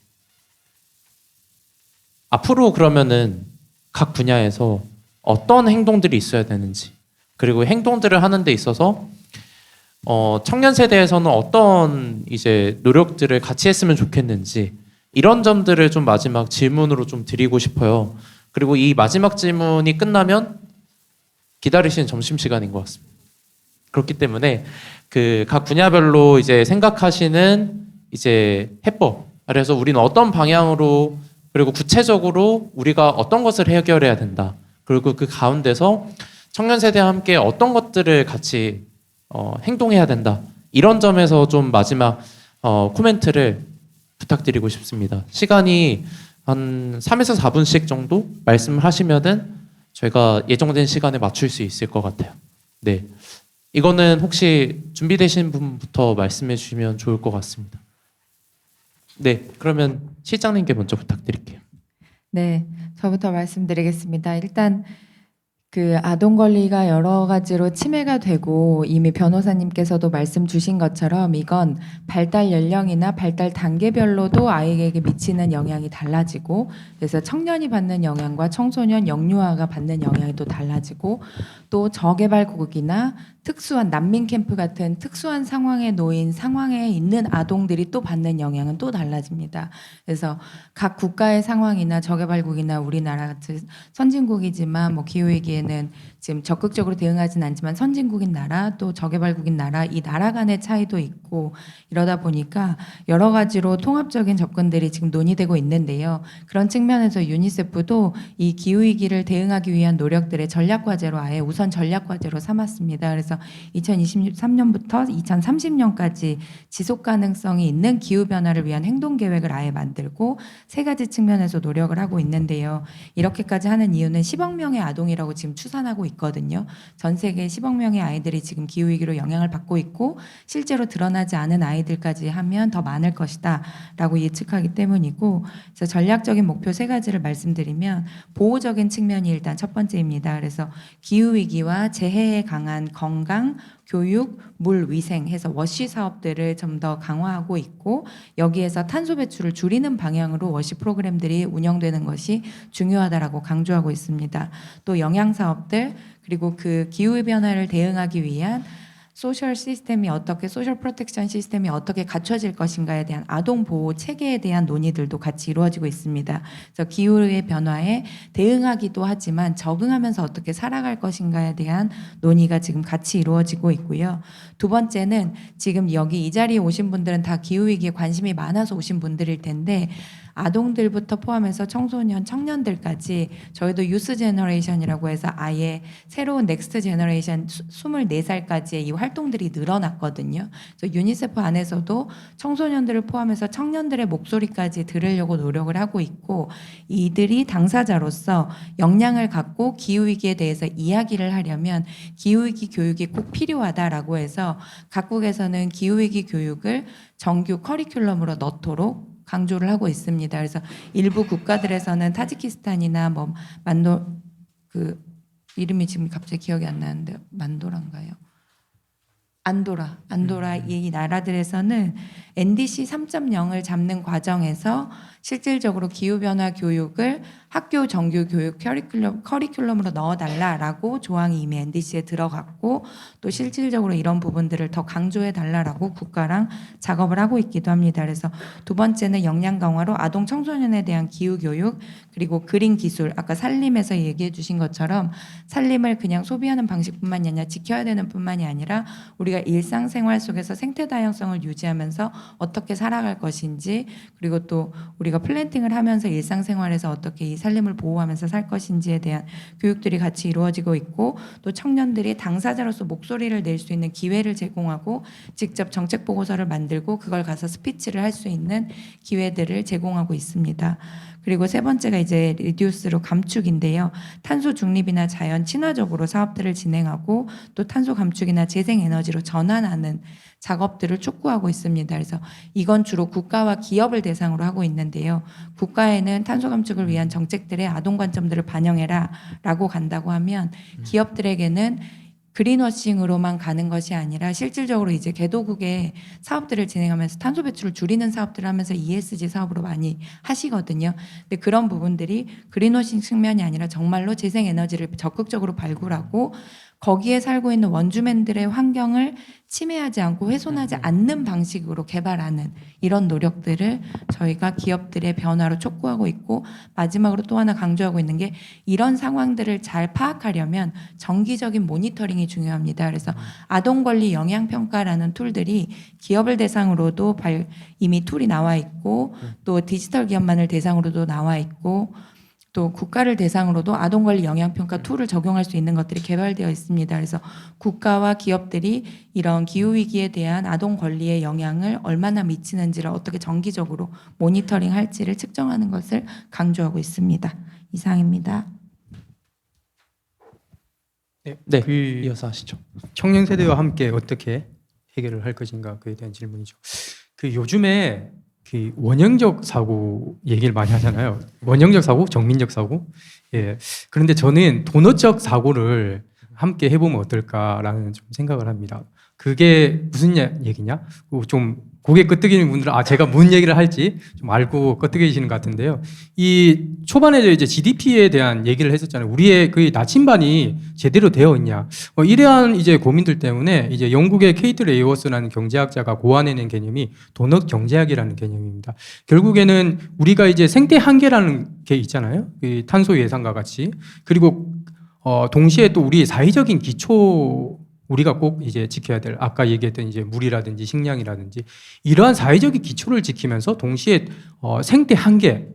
앞으로 그러면은 각 분야에서 어떤 행동들이 있어야 되는지, 그리고 행동들을 하는 데 있어서 청년 세대에서는 어떤 이제 노력들을 같이 했으면 좋겠는지, 이런 점들을 좀 마지막 질문으로 좀 드리고 싶어요. 그리고 이 마지막 질문이 끝나면 기다리시는 점심시간인 것 같습니다. 그렇기 때문에 그 각 분야별로 이제 생각하시는 이제 해법, 그래서 우리는 어떤 방향으로, 그리고 구체적으로 우리가 어떤 것을 해결해야 된다, 그리고 그 가운데서 청년 세대와 함께 어떤 것들을 같이 행동해야 된다, 이런 점에서 좀 마지막 코멘트를 부탁드리고 싶습니다. 시간이 한 3에서 4분씩 정도 말씀을 하시면은 저희가 예정된 시간에 맞출 수 있을 것 같아요. 네, 이거는 혹시 준비되신 분부터 말씀해 주시면 좋을 것 같습니다. 네, 그러면 실장님께 먼저 부탁드릴게요. 네, 저부터 말씀드리겠습니다. 일단 그 아동 권리가 여러 가지로 침해가 되고 이미 변호사님께서도 말씀 주신 것처럼 이건 발달 연령이나 발달 단계별로도 아이에게 미치는 영향이 달라지고, 그래서 청년이 받는 영향과 청소년 영유아가 받는 영향이 또 달라지고, 또 저개발국이나 특수한 난민 캠프 같은 특수한 상황에 놓인 상황에 있는 아동들이 또 받는 영향은 또 달라집니다. 그래서 각 국가의 상황이나 저개발국이나 우리나라 같은 선진국이지만 뭐 기후위기에는 지금 적극적으로 대응하진 않지만 선진국인 나라 또 저개발국인 나라, 이 나라 간의 차이도 있고 이러다 보니까 여러 가지로 통합적인 접근들이 지금 논의되고 있는데요. 그런 측면에서 유니세프도 이 기후위기를 대응하기 위한 노력들의 전략과제로 아예 우선 전략과제로 삼았습니다. 그래서 2023년부터 2030년까지 지속 가능성이 있는 기후 변화를 위한 행동 계획을 아예 만들고 3가지 측면에서 노력을 하고 있는데요. 이렇게까지 하는 이유는 10억 명의 아동이라고 지금 추산하고 있거든요. 전 세계 10억 명의 아이들이 지금 기후 위기로 영향을 받고 있고 실제로 드러나지 않은 아이들까지 하면 더 많을 것이다라고 예측하기 때문이고, 그래서 전략적인 목표 3가지를 말씀드리면 보호적인 측면이 일단 첫 번째입니다. 그래서 기후 위기와 재해에 강한 건강, 교육, 물, 위생 해서 워시 사업들을 좀 더 강화하고 있고, 여기에서 탄소 배출을 줄이는 방향으로 워시 프로그램들이 운영되는 것이 중요하다라고 강조하고 있습니다. 또 영양 사업들, 그리고 그 기후 변화를 대응하기 위한 소셜 시스템이 어떻게, 소셜 프로텍션 시스템이 어떻게 갖춰질 것인가에 대한 아동 보호 체계에 대한 논의들도 같이 이루어지고 있습니다. 그래서 기후의 변화에 대응하기도 하지만 적응하면서 어떻게 살아갈 것인가에 대한 논의가 지금 같이 이루어지고 있고요. 두 번째는 지금 여기 이 자리에 오신 분들은 다 기후위기에 관심이 많아서 오신 분들일 텐데, 아동들부터 포함해서 청소년, 청년들까지 저희도 유스 제너레이션이라고 해서 아예 새로운 넥스트 제너레이션 24살까지의 이 활동들이 늘어났거든요. 그래서 유니세프 안에서도 청소년들을 포함해서 청년들의 목소리까지 들으려고 노력을 하고 있고, 이들이 당사자로서 역량을 갖고 기후위기에 대해서 이야기를 하려면 기후위기 교육이 꼭 필요하다라고 해서 각국에서는 기후위기 교육을 정규 커리큘럼으로 넣도록 강조를 하고 있습니다. 그래서 일부 국가들에서는 타지키스탄이나 뭐 만도, 그 이름이 지금 갑자기 기억이 안 나는데 만도라인가요? 안도라 이 나라들에서는 NDC 3.0을 잡는 과정에서 실질적으로 기후변화 교육을 학교 정규 교육 커리큘럼으로 넣어달라라고 조항이 이미 NDC에 들어갔고, 또 실질적으로 이런 부분들을 더 강조해달라라고 국가랑 작업을 하고 있기도 합니다. 그래서 두 번째는 역량 강화로 아동 청소년에 대한 기후 교육, 그리고 그린 기술, 아까 산림에서 얘기해 주신 것처럼 산림을 그냥 소비하는 방식뿐만이 아니라 지켜야 되는 뿐만이 아니라 우리가 일상생활 속에서 생태 다양성을 유지하면서 어떻게 살아갈 것인지, 그리고 또 우리가 플랜팅을 하면서 일상생활에서 어떻게 이 산림을 보호하면서 살 것인지에 대한 교육들이 같이 이루어지고 있고, 또 청년들이 당사자로서 목소리를 낼 수 있는 기회를 제공하고 직접 정책 보고서를 만들고 그걸 가서 스피치를 할 수 있는 기회들을 제공하고 있습니다. 그리고 세 번째가 이제 리듀스로 감축인데요. 탄소 중립이나 자연 친화적으로 사업들을 진행하고 또 탄소 감축이나 재생 에너지로 전환하는 작업들을 촉구하고 있습니다. 그래서 이건 주로 국가와 기업을 대상으로 하고 있는데요. 국가에는 탄소 감축을 위한 정책들의 아동 관점들을 반영해라 라고 간다고 하면, 기업들에게는 그린워싱으로만 가는 것이 아니라 실질적으로 이제 개도국의 사업들을 진행하면서 탄소 배출을 줄이는 사업들을 하면서 ESG 사업으로 많이 하시거든요. 근데 그런 부분들이 그린워싱 측면이 아니라 정말로 재생에너지를 적극적으로 발굴하고 거기에 살고 있는 원주민들의 환경을 침해하지 않고 훼손하지 않는 방식으로 개발하는 이런 노력들을 저희가 기업들의 변화로 촉구하고 있고, 마지막으로 또 하나 강조하고 있는 게 이런 상황들을 잘 파악하려면 정기적인 모니터링이 중요합니다. 그래서 아동권리 영향평가라는 툴들이 기업을 대상으로도 이미 툴이 나와 있고 또 디지털 기업만을 대상으로도 나와 있고 또 국가를 대상으로도 아동권리 영향평가 툴을 적용할 수 있는 것들이 개발되어 있습니다. 그래서 국가와 기업들이 이런 기후위기에 대한 아동권리의 영향을 얼마나 미치는지를 어떻게 정기적으로 모니터링할지를 측정하는 것을 강조하고 있습니다. 이상입니다. 네, 그 이어서 하시죠. 청년 세대와 함께 어떻게 해결을 할 것인가 그에 대한 질문이죠. 그 요즘에 그 원형적 사고 얘기를 많이 하잖아요. 원형적 사고, 정민적 사고. 예. 그런데 저는 도너적 사고를 함께 해보면 어떨까라는 좀 생각을 합니다. 그게 무슨 얘기냐? 좀 고개 끄덕이는 분들은 제가 무슨 얘기를 할지 좀 알고 끄덕이시는 것 같은데요. 이 초반에 이제 GDP에 대한 얘기를 했었잖아요. 우리의 그 나침반이 제대로 되어 있냐? 이러한 이제 고민들 때문에 이제 영국의 케이트 레이워스라는 경제학자가 고안해낸 개념이 도넛 경제학이라는 개념입니다. 결국에는 우리가 이제 생태 한계라는 게 있잖아요. 이 탄소 예산과 같이. 그리고 동시에 또 우리의 사회적인 기초 우리가 꼭 이제 지켜야 될 아까 얘기했던 이제 물이라든지 식량이라든지 이러한 사회적인 기초를 지키면서 동시에 생태 한계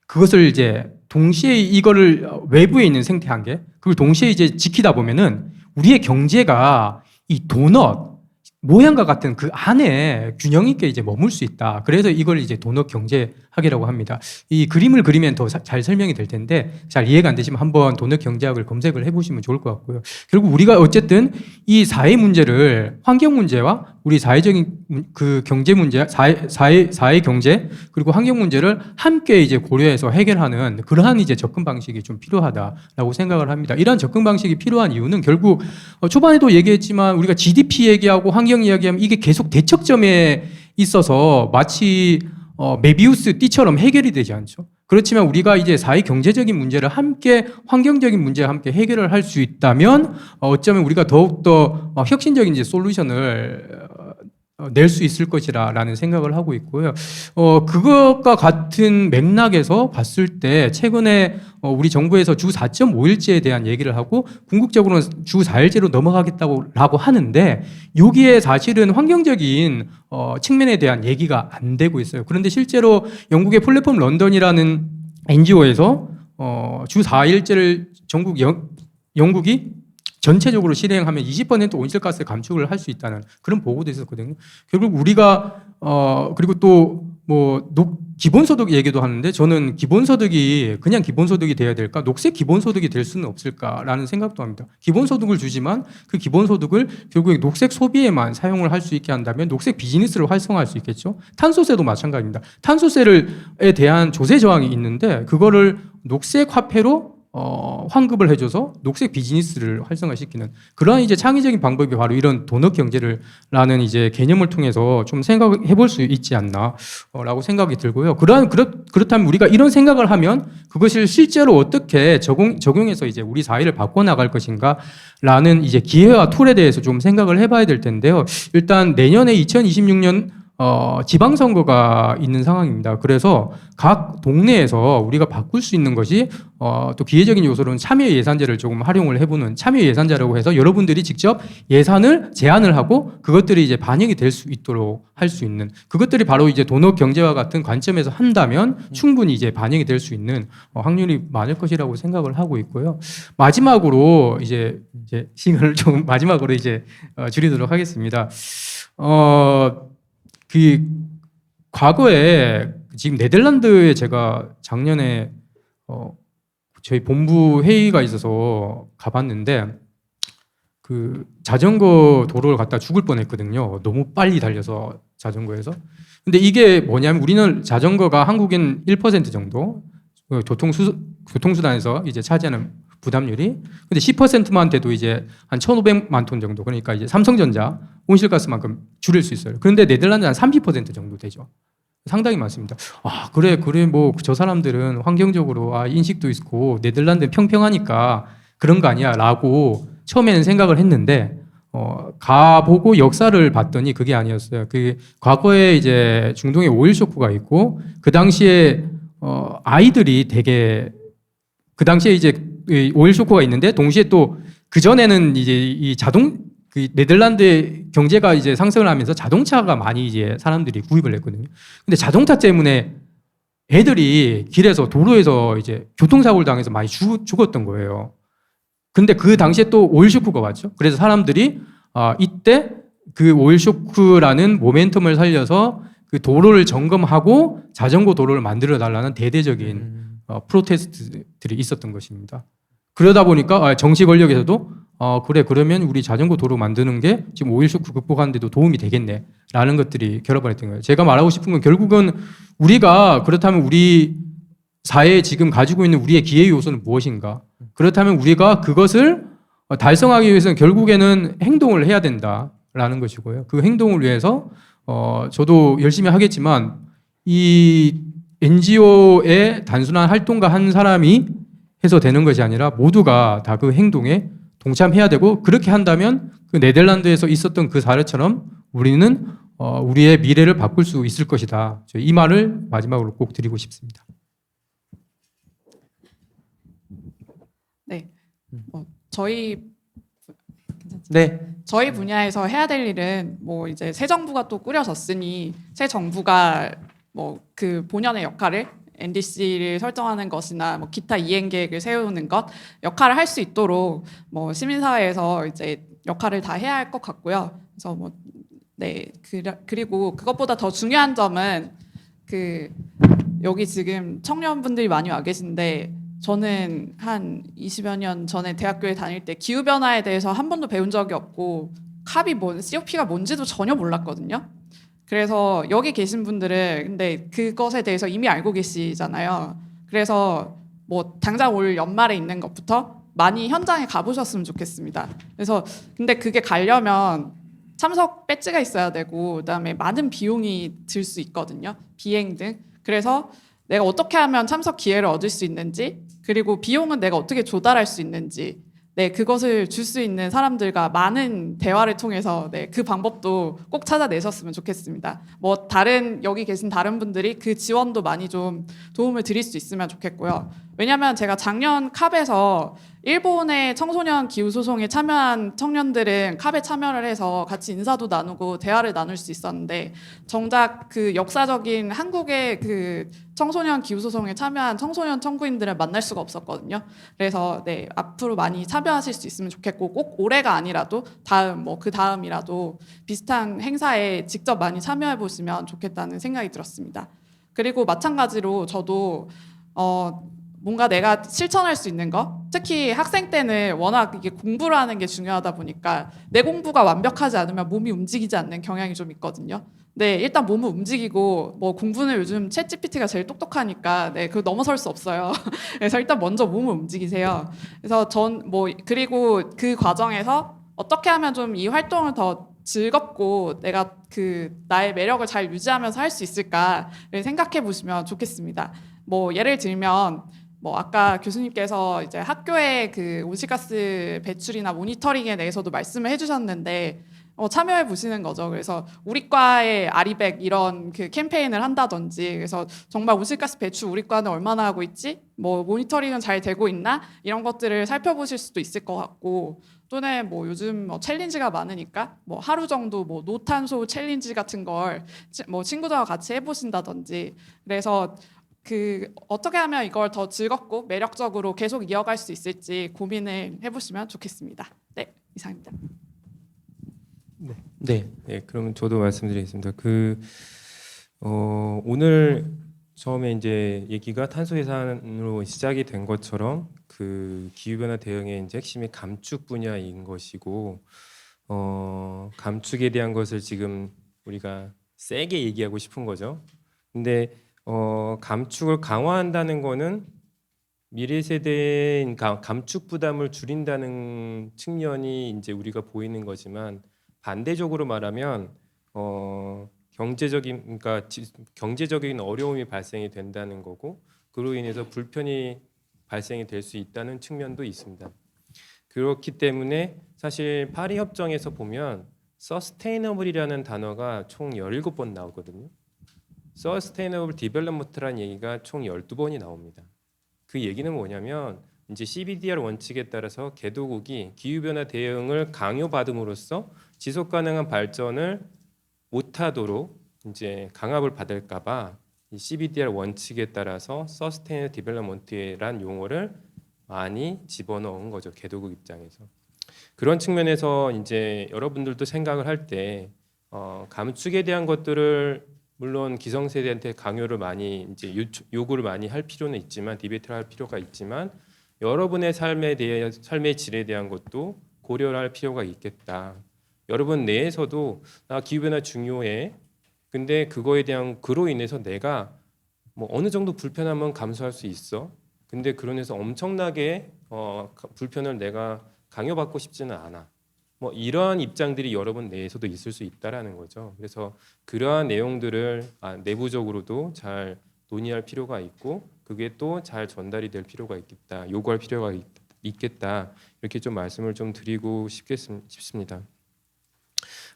그것을 이제 동시에 이거를 외부에 있는 생태 한계 그걸 동시에 이제 지키다 보면은 우리의 경제가 이 도넛 모양과 같은 그 안에 균형 있게 이제 머물 수 있다. 그래서 이걸 이제 도넛 경제학이라고 합니다. 이 그림을 그리면 더 잘 설명이 될 텐데 잘 이해가 안 되시면 한번 도넛 경제학을 검색을 해보시면 좋을 것 같고요. 결국 우리가 어쨌든 이 사회 문제를 환경 문제와 우리 사회적인 그 경제 문제, 사회 경제 그리고 환경 문제를 함께 이제 고려해서 해결하는 그러한 이제 접근 방식이 좀 필요하다라고 생각을 합니다. 이러한 접근 방식이 필요한 이유는 결국 초반에도 얘기했지만 우리가 GDP 얘기하고 환경 이야기하면 이게 계속 대척점에 있어서 마치 메비우스 띠처럼 해결이 되지 않죠. 그렇지만 우리가 이제 사회 경제적인 문제를 함께 환경적인 문제와 함께 해결을 할 수 있다면 어쩌면 우리가 더욱더 혁신적인 이제 솔루션을 낼 수 있을 것이라는 생각을 하고 있고요. 그것과 같은 맥락에서 봤을 때 최근에 우리 정부에서 주 4.5일제에 대한 얘기를 하고 궁극적으로는 주 4일제로 넘어가겠다고 하는데 여기에 사실은 환경적인 측면에 대한 얘기가 안 되고 있어요. 그런데 실제로 영국의 플랫폼 런던이라는 NGO에서 주 4일제를 영국이 전체적으로 실행하면 20% 온실가스 감축을 할 수 있다는 그런 보고도 있었거든요. 결국 우리가 그리고 또 뭐 기본소득 얘기도 하는데 저는 기본소득이 그냥 기본소득이 돼야 될까? 녹색 기본소득이 될 수는 없을까라는 생각도 합니다. 기본소득을 주지만 그 기본소득을 결국에 녹색 소비에만 사용을 할 수 있게 한다면 녹색 비즈니스를 활성화할 수 있겠죠. 탄소세도 마찬가지입니다. 탄소세에 대한 조세 저항이 있는데 그거를 녹색 화폐로 환급을 해줘서 녹색 비즈니스를 활성화시키는 그러한 이제 창의적인 방법이 바로 이런 도넛 경제라는 이제 개념을 통해서 좀 생각해 볼 수 있지 않나라고 생각이 들고요. 그렇다면 우리가 이런 생각을 하면 그것을 실제로 어떻게 적용해서 이제 우리 사회를 바꿔 나갈 것인가라는 이제 기회와 툴에 대해서 좀 생각을 해봐야 될 텐데요. 일단 내년에 2026년 지방선거가 있는 상황입니다. 그래서 각 동네에서 우리가 바꿀 수 있는 것이 또 기회적인 요소로는 참여 예산제를 조금 활용을 해보는 참여 예산제라고 해서 여러분들이 직접 예산을 제안을 하고 그것들이 이제 반영이 될 수 있도록 할 수 있는 그것들이 바로 이제 도넛 경제와 같은 관점에서 한다면 충분히 이제 반영이 될 수 있는 확률이 많을 것이라고 생각을 하고 있고요. 마지막으로 이제 시간을 좀 마지막으로 이제 줄이도록 하겠습니다. 그 과거에 지금 네덜란드에 제가 작년에 저희 본부 회의가 있어서 가봤는데 그 자전거 도로를 갔다 죽을 뻔했거든요. 너무 빨리 달려서 자전거에서. 근데 이게 뭐냐면 우리는 자전거가 한국인 1% 정도 교통수단에서 이제 차지하는 부담률이. 근데 10%만 돼도 이제 한 1,500만 톤 정도. 그러니까 이제 삼성전자 온실가스만큼 줄일 수 있어요. 그런데 네덜란드 한 30% 정도 되죠. 상당히 많습니다. 아, 그래 뭐 저 사람들은 환경적으로 인식도 있고 네덜란드는 평평하니까 그런 거 아니야라고 처음에는 생각을 했는데 가보고 역사를 봤더니 그게 아니었어요. 그 과거에 이제 중동에 오일 쇼크가 있고 그 당시에 아이들이 되게 그 당시에 이제 이 오일 쇼크가 있는데 동시에 또 그 전에는 이제 이 그 네덜란드 경제가 이제 상승을 하면서 자동차가 많이 이제 사람들이 구입을 했거든요. 근데 자동차 때문에 애들이 길에서 도로에서 이제 교통사고를 당해서 많이 죽었던 거예요. 근데 그 당시에 또 오일 쇼크가 왔죠. 그래서 사람들이 이때 그 오일 쇼크라는 모멘텀을 살려서 그 도로를 점검하고 자전거 도로를 만들어 달라는 대대적인 프로테스트들이 있었던 것입니다. 그러다 보니까 정치 권력에서도 그래 그러면 우리 자전거 도로 만드는 게 지금 오일 쇼크 극복하는 데도 도움이 되겠네라는 것들이 결합을 했던 거예요. 제가 말하고 싶은 건 결국은 우리가 그렇다면 우리 사회에 지금 가지고 있는 우리의 기회 요소는 무엇인가? 그렇다면 우리가 그것을 달성하기 위해서는 결국에는 행동을 해야 된다라는 것이고요. 그 행동을 위해서 저도 열심히 하겠지만 이 NGO의 단순한 활동가 한 사람이 해서 되는 것이 아니라 모두가 다 그 행동에 동참해야 되고 그렇게 한다면 그 네덜란드에서 있었던 그 사례처럼 우리는 우리의 미래를 바꿀 수 있을 것이다. 이 말을 마지막으로 꼭 드리고 싶습니다. 네. 저희 네. 저희 분야에서 해야 될 일은 뭐 이제 새 정부가 또 꾸려졌으니 새 정부가 뭐 그 본연의 역할을 NDC를 설정하는 것이나 뭐 기타 이행 계획을 세우는 것 역할을 할 수 있도록 뭐 시민사회에서 이제 역할을 다 해야 할 것 같고요. 그래서 뭐 네 그리고 그것보다 더 중요한 점은 그 여기 지금 청년분들이 많이 와 계신데 저는 한 20여 년 전에 대학교에 다닐 때 기후 변화에 대해서 한 번도 배운 적이 없고 COP가 뭔지도 전혀 몰랐거든요. 그래서 여기 계신 분들은 근데 그것에 대해서 이미 알고 계시잖아요. 그래서 뭐 당장 올 연말에 있는 것부터 많이 현장에 가보셨으면 좋겠습니다. 그래서 근데 그게 가려면 참석 배지가 있어야 되고 그다음에 많은 비용이 들 수 있거든요. 비행 등. 그래서 내가 어떻게 하면 참석 기회를 얻을 수 있는지 그리고 비용은 내가 어떻게 조달할 수 있는지 네, 그것을 줄 수 있는 사람들과 많은 대화를 통해서 네, 그 방법도 꼭 찾아내셨으면 좋겠습니다. 뭐 여기 계신 다른 분들이 그 지원도 많이 좀 도움을 드릴 수 있으면 좋겠고요. 왜냐하면 제가 작년 캅에서 일본의 청소년 기후 소송에 참여한 청년들은 캅에 참여를 해서 같이 인사도 나누고 대화를 나눌 수 있었는데 정작 그 역사적인 한국의 그 청소년 기후 소송에 참여한 청소년 청구인들을 만날 수가 없었거든요. 그래서 네, 앞으로 많이 참여하실 수 있으면 좋겠고 꼭 올해가 아니라도 그 다음이라도 비슷한 행사에 직접 많이 참여해 보시면 좋겠다는 생각이 들었습니다. 그리고 마찬가지로 저도 뭔가 내가 실천할 수 있는 거, 특히 학생 때는 워낙 이게 공부를 하는 게 중요하다 보니까 내 공부가 완벽하지 않으면 몸이 움직이지 않는 경향이 좀 있거든요. 네, 일단 몸을 움직이고 뭐 공부는 요즘 챗GPT가 제일 똑똑하니까 네, 그거 넘어설 수 없어요. 그래서 일단 먼저 몸을 움직이세요. 그래서 그리고 그 과정에서 어떻게 하면 좀 이 활동을 더 즐겁고 내가 나의 매력을 잘 유지하면서 할 수 있을까를 생각해 보시면 좋겠습니다. 뭐 예를 들면 뭐 아까 교수님께서 이제 학교의 그 온실가스 배출이나 모니터링에 대해서도 말씀을 해주셨는데 참여해 보시는 거죠. 그래서 우리 과의 아리백 이런 그 캠페인을 한다든지 그래서 정말 온실가스 배출 우리 과는 얼마나 하고 있지? 뭐 모니터링은 잘 되고 있나? 이런 것들을 살펴보실 수도 있을 것 같고 또는 뭐 요즘 챌린지가 많으니까 뭐 하루 정도 뭐 노탄소 챌린지 같은 걸 뭐 친구들과 같이 해보신다든지 그래서 어떻게 하면 이걸 더 즐겁고 매력적으로 계속 이어갈 수 있을지 고민을 해보시면 좋겠습니다. 네, 이상입니다. 네. 네, 그러면 저도 말씀드리겠습니다. 오늘 처음에 이제 얘기가 탄소 해산으로 시작이 된 것처럼 그 기후 변화 대응의 이제 핵심이 감축 분야인 것이고 감축에 대한 것을 지금 우리가 세게 얘기하고 싶은 거죠. 근데 감축을 강화한다는 거는 미래 세대의 감축 부담을 줄인다는 측면이 이제 우리가 보이는 거지만 반대적으로 말하면 경제적인 어려움이 발생이 된다는 거고 그로 인해서 불편이 발생이 될 수 있다는 측면도 있습니다. 그렇기 때문에 사실 파리 협정에서 보면 sustainable이라는 단어가 총 17번 나오거든요. sustainable development라는 얘기가 총 12번이 나옵니다. 그 얘기는 뭐냐면 이제 CBDR 원칙에 따라서 개도국이 기후변화 대응을 강요받음으로써 지속 가능한 발전을 못하도록 이제 강압을 받을까봐 이 CBDR 원칙에 따라서 Sustainable Development라는 용어를 많이 집어넣은 거죠. 개도국 입장에서. 그런 측면에서 이제 여러분들도 생각을 할 때 감축에 대한 것들을 물론 기성세대한테 강요를 많이 이제 요구를 많이 할 필요는 있지만 디베이트를 할 필요가 있지만 여러분의 삶의 질에 대한 것도 고려를 할 필요가 있겠다. 여러분 내에서도 나 기후변화 중요해. 근데 그거에 대한 그로 인해서 내가 뭐 어느 정도 불편함은 감수할 수 있어. 근데 그러면서 엄청나게 불편을 내가 강요받고 싶지는 않아. 뭐 이러한 입장들이 여러분 내에서도 있을 수 있다라는 거죠. 그래서 그러한 내용들을 내부적으로도 잘 논의할 필요가 있고 그게 또 잘 전달이 될 필요가 있겠다. 요구할 필요가 있겠다. 이렇게 좀 말씀을 좀 드리고 싶습니다.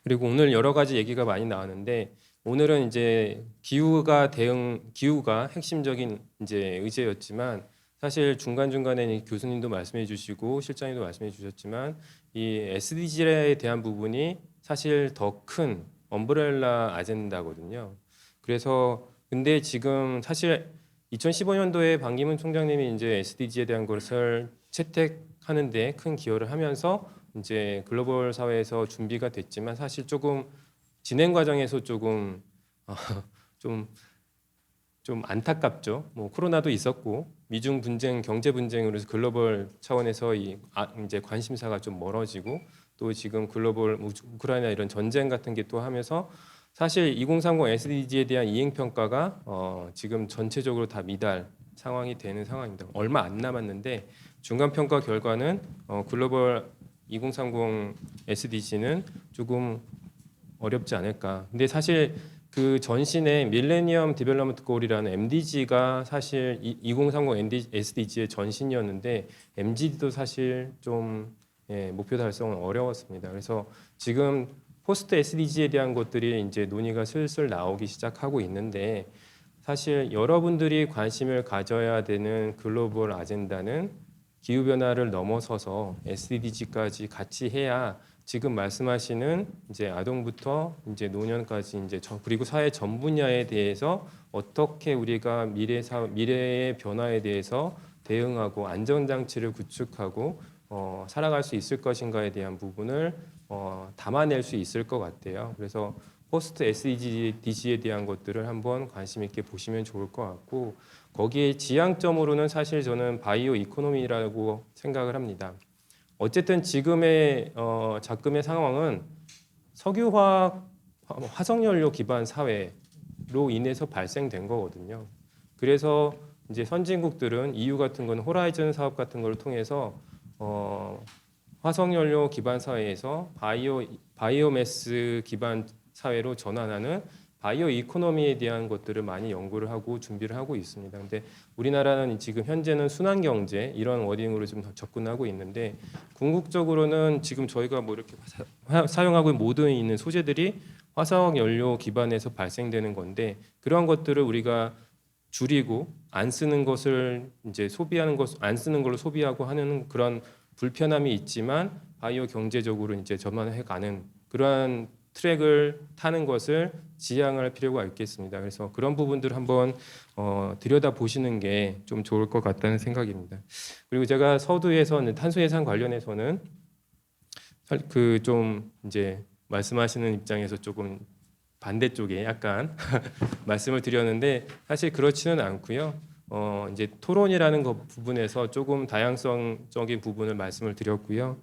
그리고 오늘 여러 가지 얘기가 많이 나왔는데 오늘은 이제 기후가 핵심적인 이제 의제였지만 사실 중간중간에 교수님도 말씀해 주시고 실장님도 말씀해 주셨지만 이 SDG에 대한 부분이 사실 더 큰 엄브렐라 아젠다거든요. 그래서 근데 지금 사실 2015년도에 반기문 총장님이 이제 SDG에 대한 것을 채택하는데 큰 기여를 하면서 이제 글로벌 사회에서 준비가 됐지만 사실 조금 진행 과정에서 조금 좀 안타깝죠. 뭐 코로나도 있었고 미중 분쟁, 경제 분쟁으로 해서 글로벌 차원에서 이제 관심사가 좀 멀어지고 또 지금 글로벌 우크라이나 이런 전쟁 같은 게 또 하면서 사실 2030 SDG에 대한 이행 평가가 지금 전체적으로 다 미달 상황이 되는 상황입니다. 얼마 안 남았는데 중간 평가 결과는 글로벌 2030 SDG는 조금 어렵지 않을까. 근데 사실 그 전신에 밀레니엄 디벨롭먼트 골이라는 MDG가 사실 2030 SDG의 전신이었는데 MDG도 사실 좀 목표 달성은 어려웠습니다. 그래서 지금 포스트 SDG에 대한 것들이 이제 논의가 슬슬 나오기 시작하고 있는데 사실 여러분들이 관심을 가져야 되는 글로벌 아젠다는 기후변화를 넘어서서 SDG까지 같이 해야 지금 말씀하시는 이제 아동부터 이제 노년까지 이제 그리고 사회 전 분야에 대해서 어떻게 우리가 미래의 변화에 대해서 대응하고 안전장치를 구축하고 살아갈 수 있을 것인가에 대한 부분을 담아낼 수 있을 것 같아요. 그래서 포스트 SDG에 대한 것들을 한번 관심 있게 보시면 좋을 것 같고 거기에 지향점으로는 사실 저는 바이오 이코노미라고 생각을 합니다. 어쨌든 지금의 작금의 상황은 석유화학 화석연료 기반 사회로 인해서 발생된 거거든요. 그래서 이제 선진국들은 EU 같은 건 호라이즌 사업 같은 걸 통해서 화석연료 기반 사회에서 바이오매스 기반 사회로 전환하는 바이오 이코노미에 대한 것들을 많이 연구를 하고 준비를 하고 있습니다. 근데 우리나라는 지금 현재는 순환 경제 이런 워딩으로 좀 접근하고 있는데 궁극적으로는 지금 저희가 뭐 이렇게 사용하고 모든 있는 소재들이 화석 연료 기반에서 발생되는 건데 그런 것들을 우리가 줄이고 안 쓰는 것을 이제 소비하는 것 안 쓰는 걸로 소비하고 하는 그런 불편함이 있지만 바이오 경제적으로 이제 전환해 가는 그러한 트랙을 타는 것을 지향할 필요가 있겠습니다. 그래서 그런 부분들 한번 들여다 보시는 게 좀 좋을 것 같다는 생각입니다. 그리고 제가 서두에서는 탄소 예산 관련해서는 그 좀 이제 말씀하시는 입장에서 조금 반대쪽에 약간 말씀을 드렸는데 사실 그렇지는 않고요. 이제 토론이라는 것 부분에서 조금 다양성적인 부분을 말씀을 드렸고요.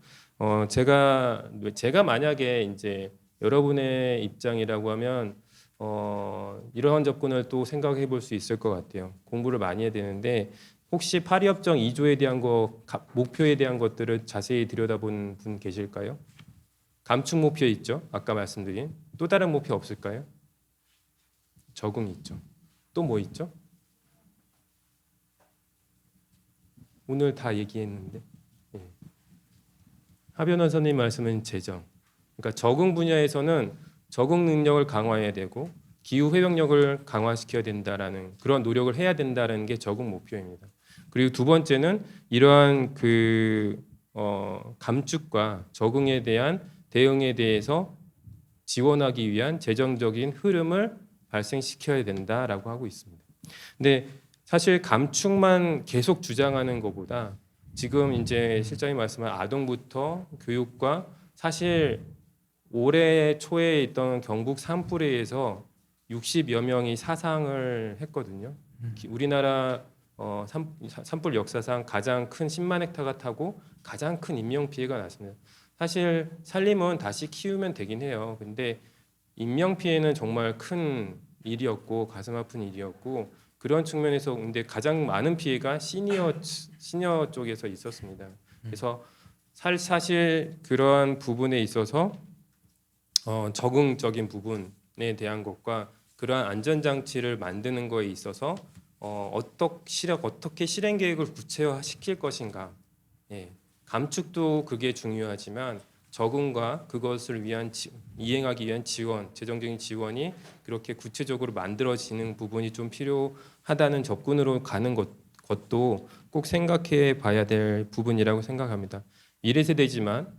제가 만약에 이제 여러분의 입장이라고 하면 이러한 접근을 또 생각해 볼 수 있을 것 같아요. 공부를 많이 해야 되는데 혹시 파리협정 2조에 대한 목표에 대한 것들을 자세히 들여다본 분 계실까요? 감축 목표 있죠. 아까 말씀드린. 또 다른 목표 없을까요? 적응 있죠. 또 뭐 있죠? 오늘 다 얘기했는데. 예. 하 변호사님 말씀은 재정. 그러니까 적응 분야에서는 적응 능력을 강화해야 되고 기후 회복력을 강화시켜야 된다라는 그런 노력을 해야 된다는 게 적응 목표입니다. 그리고 두 번째는 이러한 감축과 적응에 대한 대응에 대해서 지원하기 위한 재정적인 흐름을 발생시켜야 된다라고 하고 있습니다. 근데 사실 감축만 계속 주장하는 것보다 지금 이제 실장님 말씀한 아동부터 교육과 사실 올해 초에 있던 경북 산불에서 60여 명이 사상을 했거든요. 우리나라 산불 역사상 가장 큰 10만 헥타가 타고 가장 큰 인명 피해가 났습니다. 사실 산림은 다시 키우면 되긴 해요. 근데 인명 피해는 정말 큰 일이었고 가슴 아픈 일이었고 그런 측면에서 근데 가장 많은 피해가 시니어 쪽에서 있었습니다. 그래서 사실 그러한 부분에 있어서 적응적인 부분에 대한 것과 그러한 안전장치를 만드는 거에 있어서 어떻게 실행 계획을 구체화시킬 것인가. 예. 감축도 그게 중요하지만 적응과 그것을 위한 이행하기 위한 지원, 재정적인 지원이 그렇게 구체적으로 만들어지는 부분이 좀 필요하다는 접근으로 가는 것도 꼭 생각해 봐야 될 부분이라고 생각합니다. 미래 세대지만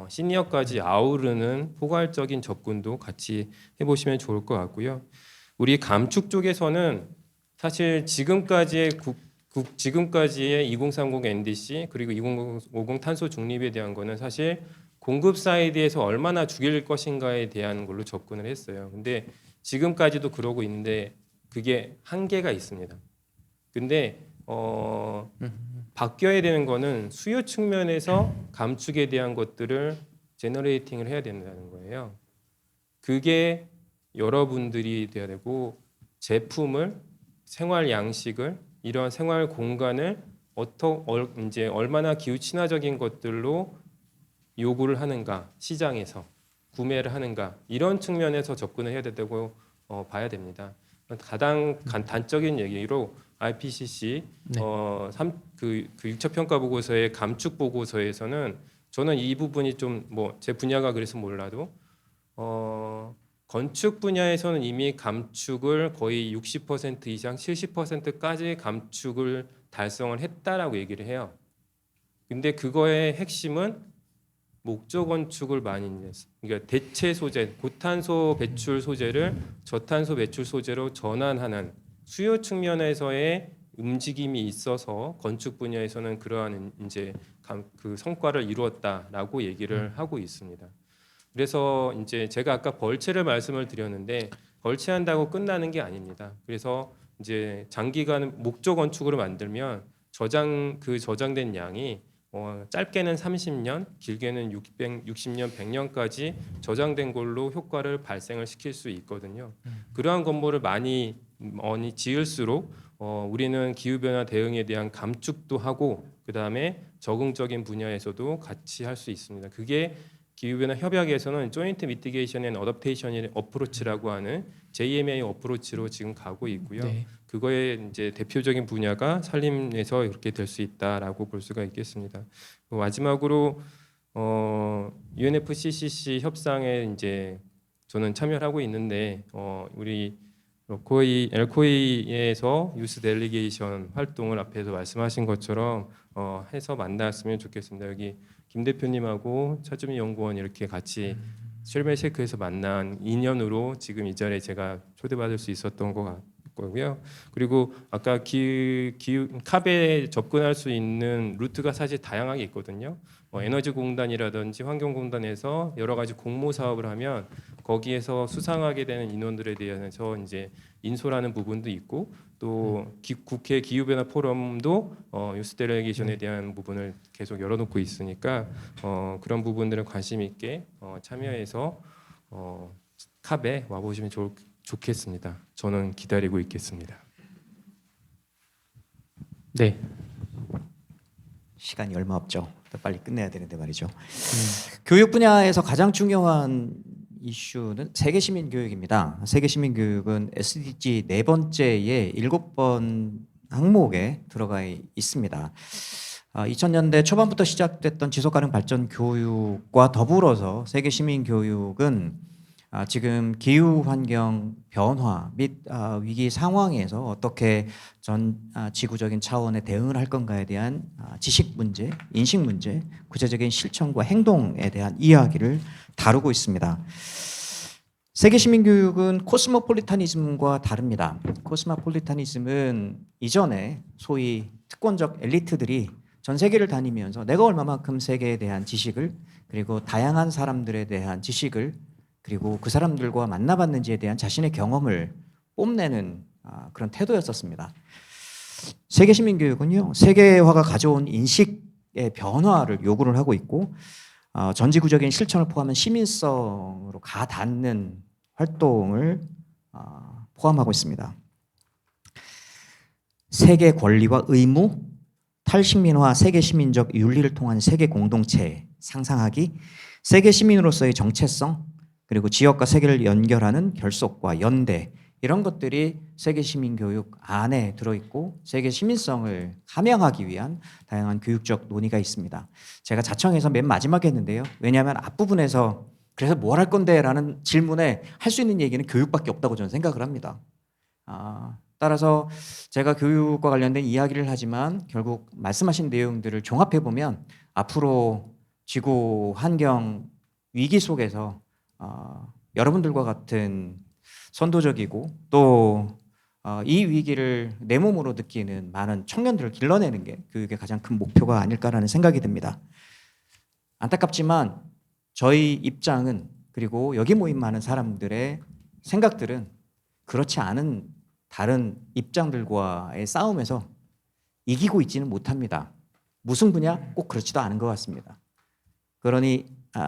시니어까지 아우르는 포괄적인 접근도 같이 해보시면 좋을 것 같고요. 우리 감축 쪽에서는 사실 지금까지의 2030 NDC 그리고 2050 탄소 중립에 대한 거는 사실 공급 사이드에서 얼마나 죽일 것인가에 대한 걸로 접근을 했어요. 근데 지금까지도 그러고 있는데 그게 한계가 있습니다. 근데 바뀌어야 되는 거는 수요 측면에서 감축에 대한 것들을 제너레이팅을 해야 된다는 거예요. 그게 여러분들이 돼야 되고 제품을 생활 양식을 이런 생활 공간을 이제 얼마나 기후 친화적인 것들로 요구를 하는가 시장에서 구매를 하는가 이런 측면에서 접근을 해야 된다고 봐야 됩니다. 가장 단적인 얘기로 IPCC 그 6차 평가 보고서의 감축 보고서에서는 저는 이 부분이 좀 뭐 제 분야가 그래서 몰라도 건축 분야에서는 이미 감축을 거의 60% 이상 70%까지 감축을 달성을 했다라고 얘기를 해요. 근데 그거의 핵심은 목조 건축을 많이 했어요. 그러니까 대체 소재, 고탄소 배출 소재를 저탄소 배출 소재로 전환하는 수요 측면에서의 움직임이 있어서 건축 분야에서는 그러한 이제 그 성과를 이루었다라고 얘기를 하고 있습니다. 그래서 이제 제가 아까 벌채를 말씀을 드렸는데 벌채한다고 끝나는 게 아닙니다. 그래서 이제 장기간 목조 건축으로 만들면 저장된 양이 짧게는 30년, 길게는 60년, 100년까지 저장된 걸로 효과를 발생을 시킬 수 있거든요. 그러한 건물을 많이 지을수록 우리는 기후변화 대응에 대한 감축도 하고 그다음에 적응적인 분야에서도 같이 할 수 있습니다. 그게 기후변화 협약에서는 조인트 미티게이션 앤 어댑테이션 어프로치라고 하는 JMA 어프로치로 지금 가고 있고요. 네. 그거의 이제 대표적인 분야가 산림에서 이렇게 될 수 있다라고 볼 수가 있겠습니다. 마지막으로 UNFCCC 협상에 이제 저는 참여를 하고 있는데 우리 엘코이에서 유스 델리게이션 활동을 앞에서 말씀하신 것처럼 해서 만났으면 좋겠습니다. 여기 김 대표님하고 차주미 연구원 이렇게 같이 쉘메셰크에서 만난 인연으로 지금 이 자리에 제가 초대받을 수 있었던 것 같고요. 그리고 아까 캅에 접근할 수 있는 루트가 사실 다양하게 있거든요. 에너지공단이라든지 환경공단에서 여러 가지 공모 사업을 하면 거기에서 수상하게 되는 인원들에 대해서 이제 인솔하는 부분도 있고 또 국회 기후변화 포럼도 유스 델리게이션에 대한 부분을 계속 열어놓고 있으니까 그런 부분들은 관심 있게 참여해서 캅에 와보시면 좋겠습니다. 저는 기다리고 있겠습니다. 네. 시간이 얼마 없죠. 더 빨리 끝내야 되는데 말이죠. 교육 분야에서 가장 중요한 이슈는 세계 시민 교육입니다. 세계 시민 교육은 SDG 네 번째의 7번 항목에 들어가 있습니다. 2000년대 초반부터 시작됐던 지속가능 발전 교육과 더불어서 세계 시민 교육은 지금 기후 환경 변화 및 위기 상황에서 어떻게 전 지구적인 차원의 대응을 할 건가에 대한 지식 문제, 인식 문제, 구체적인 실천과 행동에 대한 이야기를 다루고 있습니다. 세계 시민 교육은 코스모폴리타니즘과 다릅니다. 코스모폴리타니즘은 이전에 소위 특권적 엘리트들이 전 세계를 다니면서 내가 얼마만큼 세계에 대한 지식을 그리고 다양한 사람들에 대한 지식을 그리고 그 사람들과 만나봤는지에 대한 자신의 경험을 뽐내는 그런 태도였었습니다. 세계 시민 교육은요, 세계화가 가져온 인식의 변화를 요구를 하고 있고 전지구적인 실천을 포함한 시민성으로 가닿는 활동을 포함하고 있습니다. 세계 권리와 의무, 탈식민화, 세계 시민적 윤리를 통한 세계 공동체 상상하기, 세계 시민으로서의 정체성, 그리고 지역과 세계를 연결하는 결속과 연대, 이런 것들이 세계 시민 교육 안에 들어있고 세계 시민성을 함양하기 위한 다양한 교육적 논의가 있습니다. 제가 자청해서 맨 마지막에 했는데요. 왜냐하면 앞부분에서 그래서 뭘 할 건데? 라는 질문에 할 수 있는 얘기는 교육밖에 없다고 저는 생각을 합니다. 따라서 제가 교육과 관련된 이야기를 하지만 결국 말씀하신 내용들을 종합해보면 앞으로 지구 환경 위기 속에서 여러분들과 같은 선도적이고 또 이 위기를 내 몸으로 느끼는 많은 청년들을 길러내는 게 교육의 가장 큰 목표가 아닐까라는 생각이 듭니다. 안타깝지만 저희 입장은 그리고 여기 모인 많은 사람들의 생각들은 그렇지 않은 다른 입장들과의 싸움에서 이기고 있지는 못합니다. 무승부냐? 꼭 그렇지도 않은 것 같습니다. 그러니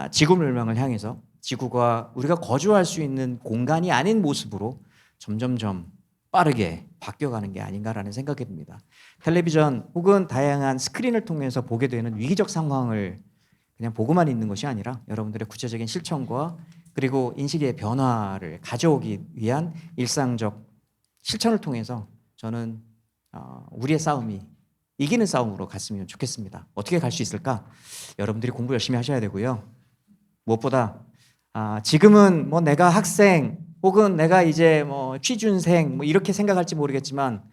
지구 멸망을 향해서 지구가 우리가 거주할 수 있는 공간이 아닌 모습으로 점점점 빠르게 바뀌어가는 게 아닌가라는 생각이 듭니다. 텔레비전 혹은 다양한 스크린을 통해서 보게 되는 위기적 상황을 그냥 보고만 있는 것이 아니라 여러분들의 구체적인 실천과 그리고 인식의 변화를 가져오기 위한 일상적 실천을 통해서 저는 우리의 싸움이 이기는 싸움으로 갔으면 좋겠습니다. 어떻게 갈 수 있을까? 여러분들이 공부 열심히 하셔야 되고요. 무엇보다 지금은 뭐 내가 학생 혹은 내가 이제 뭐 취준생 뭐 이렇게 생각할지 모르겠지만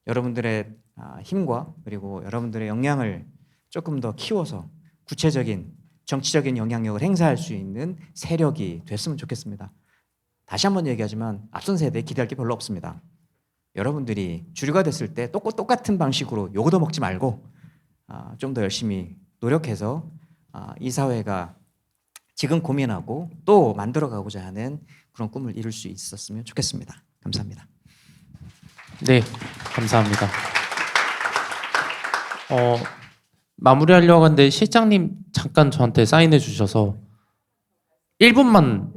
여러분들의 힘과 그리고 여러분들의 역량을 조금 더 키워서 구체적인 정치적인 영향력을 행사할 수 있는 세력이 됐으면 좋겠습니다. 다시 한번 얘기하지만 앞선 세대에 기대할 게 별로 없습니다. 여러분들이 주류가 됐을 때 똑같은 방식으로 욕 얻어먹지 말고 좀 더 열심히 노력해서 이 사회가 지금 고민하고 또 만들어가고자 하는 그런 꿈을 이룰 수 있었으면 좋겠습니다. 감사합니다. 네, 감사합니다. 마무리하려고 하는데 실장님 잠깐 저한테 사인해 주셔서 1분만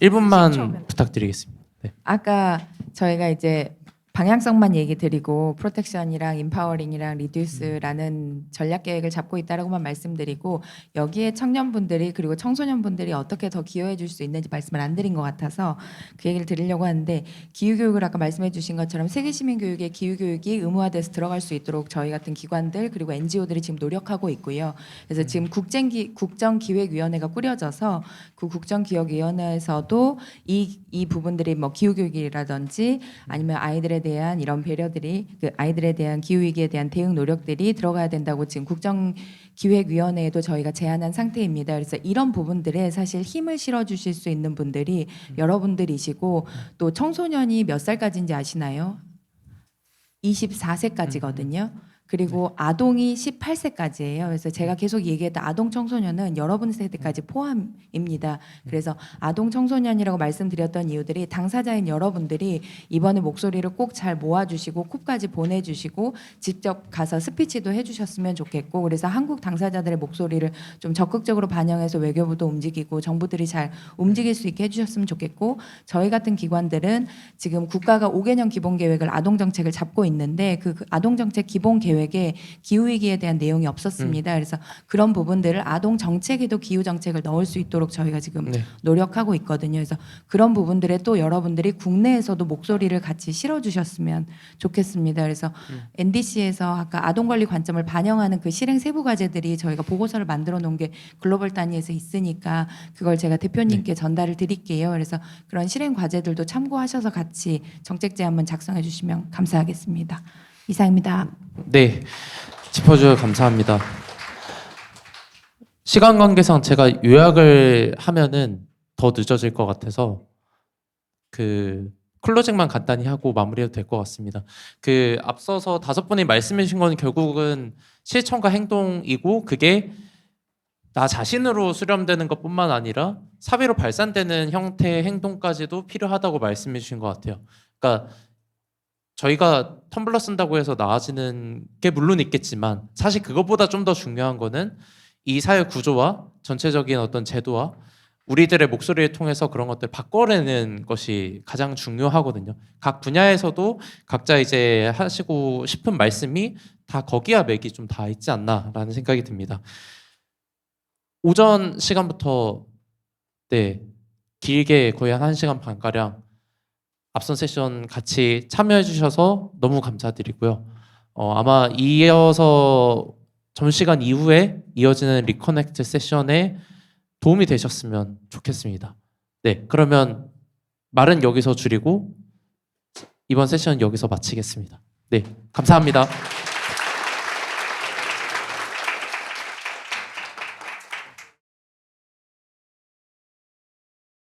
1분만 부탁드리겠습니다. 네. 아까 저희가 이제 방향성만 얘기 드리고 프로텍션이랑 임파워링이랑 리듀스라는 전략 계획을 잡고 있다라고만 말씀드리고 여기에 청년분들이 그리고 청소년분들이 어떻게 더 기여해 줄 수 있는지 말씀을 안 드린 것 같아서 그 얘기를 드리려고 하는데 기후교육을 아까 말씀해 주신 것처럼 세계시민교육에 기후교육이 의무화돼서 들어갈 수 있도록 저희 같은 기관들 그리고 NGO들이 지금 노력하고 있고요. 그래서 지금 국정기획위원회가 꾸려져서 그 국정기획위원회에서도 이 부분들이 뭐 기후교육이라든지 아니면 아이들에 대한 이런 배려들이 그 아이들에 대한 기후 위기에 대한 대응 노력들이 들어가야 된다고 지금 국정기획위원회에도 저희가 제안한 상태입니다. 그래서 이런 부분들에 사실 힘을 실어 주실 수 있는 분들이 여러분들이시고 또 청소년이 몇 살까지인지 아시나요? 24세까지거든요. 그리고 아동이 18세까지예요. 그래서 제가 계속 얘기했던 아동 청소년은 여러분 세대까지 포함입니다. 그래서 아동 청소년이라고 말씀드렸던 이유들이 당사자인 여러분들이 이번에 목소리를 꼭 잘 모아주시고 컵까지 보내주시고 직접 가서 스피치도 해주셨으면 좋겠고 그래서 한국 당사자들의 목소리를 좀 적극적으로 반영해서 외교부도 움직이고 정부들이 잘 움직일 수 있게 해주셨으면 좋겠고 저희 같은 기관들은 지금 국가가 5개년 기본계획을 아동정책을 잡고 있는데 그 아동정책 기본계획 계획에 기후 위기에 대한 내용이 없었습니다. 그래서 그런 부분들을 아동 정책에도 기후 정책을 넣을 수 있도록 저희가 지금 네. 노력하고 있거든요. 그래서 그런 부분들에 또 여러분들이 국내에서도 목소리를 같이 실어주셨으면 좋겠습니다. 그래서 NDC에서 아까 아동 권리 관점을 반영하는 그 실행 세부 과제들이 저희가 보고서를 만들어 놓은 게 글로벌 단위에서 있으니까 그걸 제가 대표님께 전달을 드릴게요. 그래서 그런 실행 과제들도 참고하셔서 같이 정책 제안문 작성해 주시면 감사하겠습니다. 이상입니다. 네, 짚어주셔서 감사합니다. 시간 관계상 제가 요약을 하면은 더 늦어질 것 같아서 그 클로징만 간단히 하고 마무리해도 될 것 같습니다. 그 앞서서 5분이 말씀해 주신 건 결국은 실천과 행동이고 그게 나 자신으로 수렴되는 것뿐만 아니라 사회로 발산되는 형태의 행동까지도 필요하다고 말씀해 주신 것 같아요. 그러니까 저희가 텀블러 쓴다고 해서 나아지는 게 물론 있겠지만 사실 그것보다 좀 더 중요한 거는 이 사회 구조와 전체적인 어떤 제도와 우리들의 목소리를 통해서 그런 것들을 바꿔내는 것이 가장 중요하거든요. 각 분야에서도 각자 이제 하시고 싶은 말씀이 다 거기야 맥이 좀 다 있지 않나라는 생각이 듭니다. 오전 시간부터 네 길게 거의 한 1시간 반가량 앞선 세션 같이 참여해 주셔서 너무 감사드리고요. 아마 이어서 점심시간 이후에 이어지는 리커넥트 세션에 도움이 되셨으면 좋겠습니다. 네, 그러면 말은 여기서 줄이고 이번 세션 여기서 마치겠습니다. 네, 감사합니다.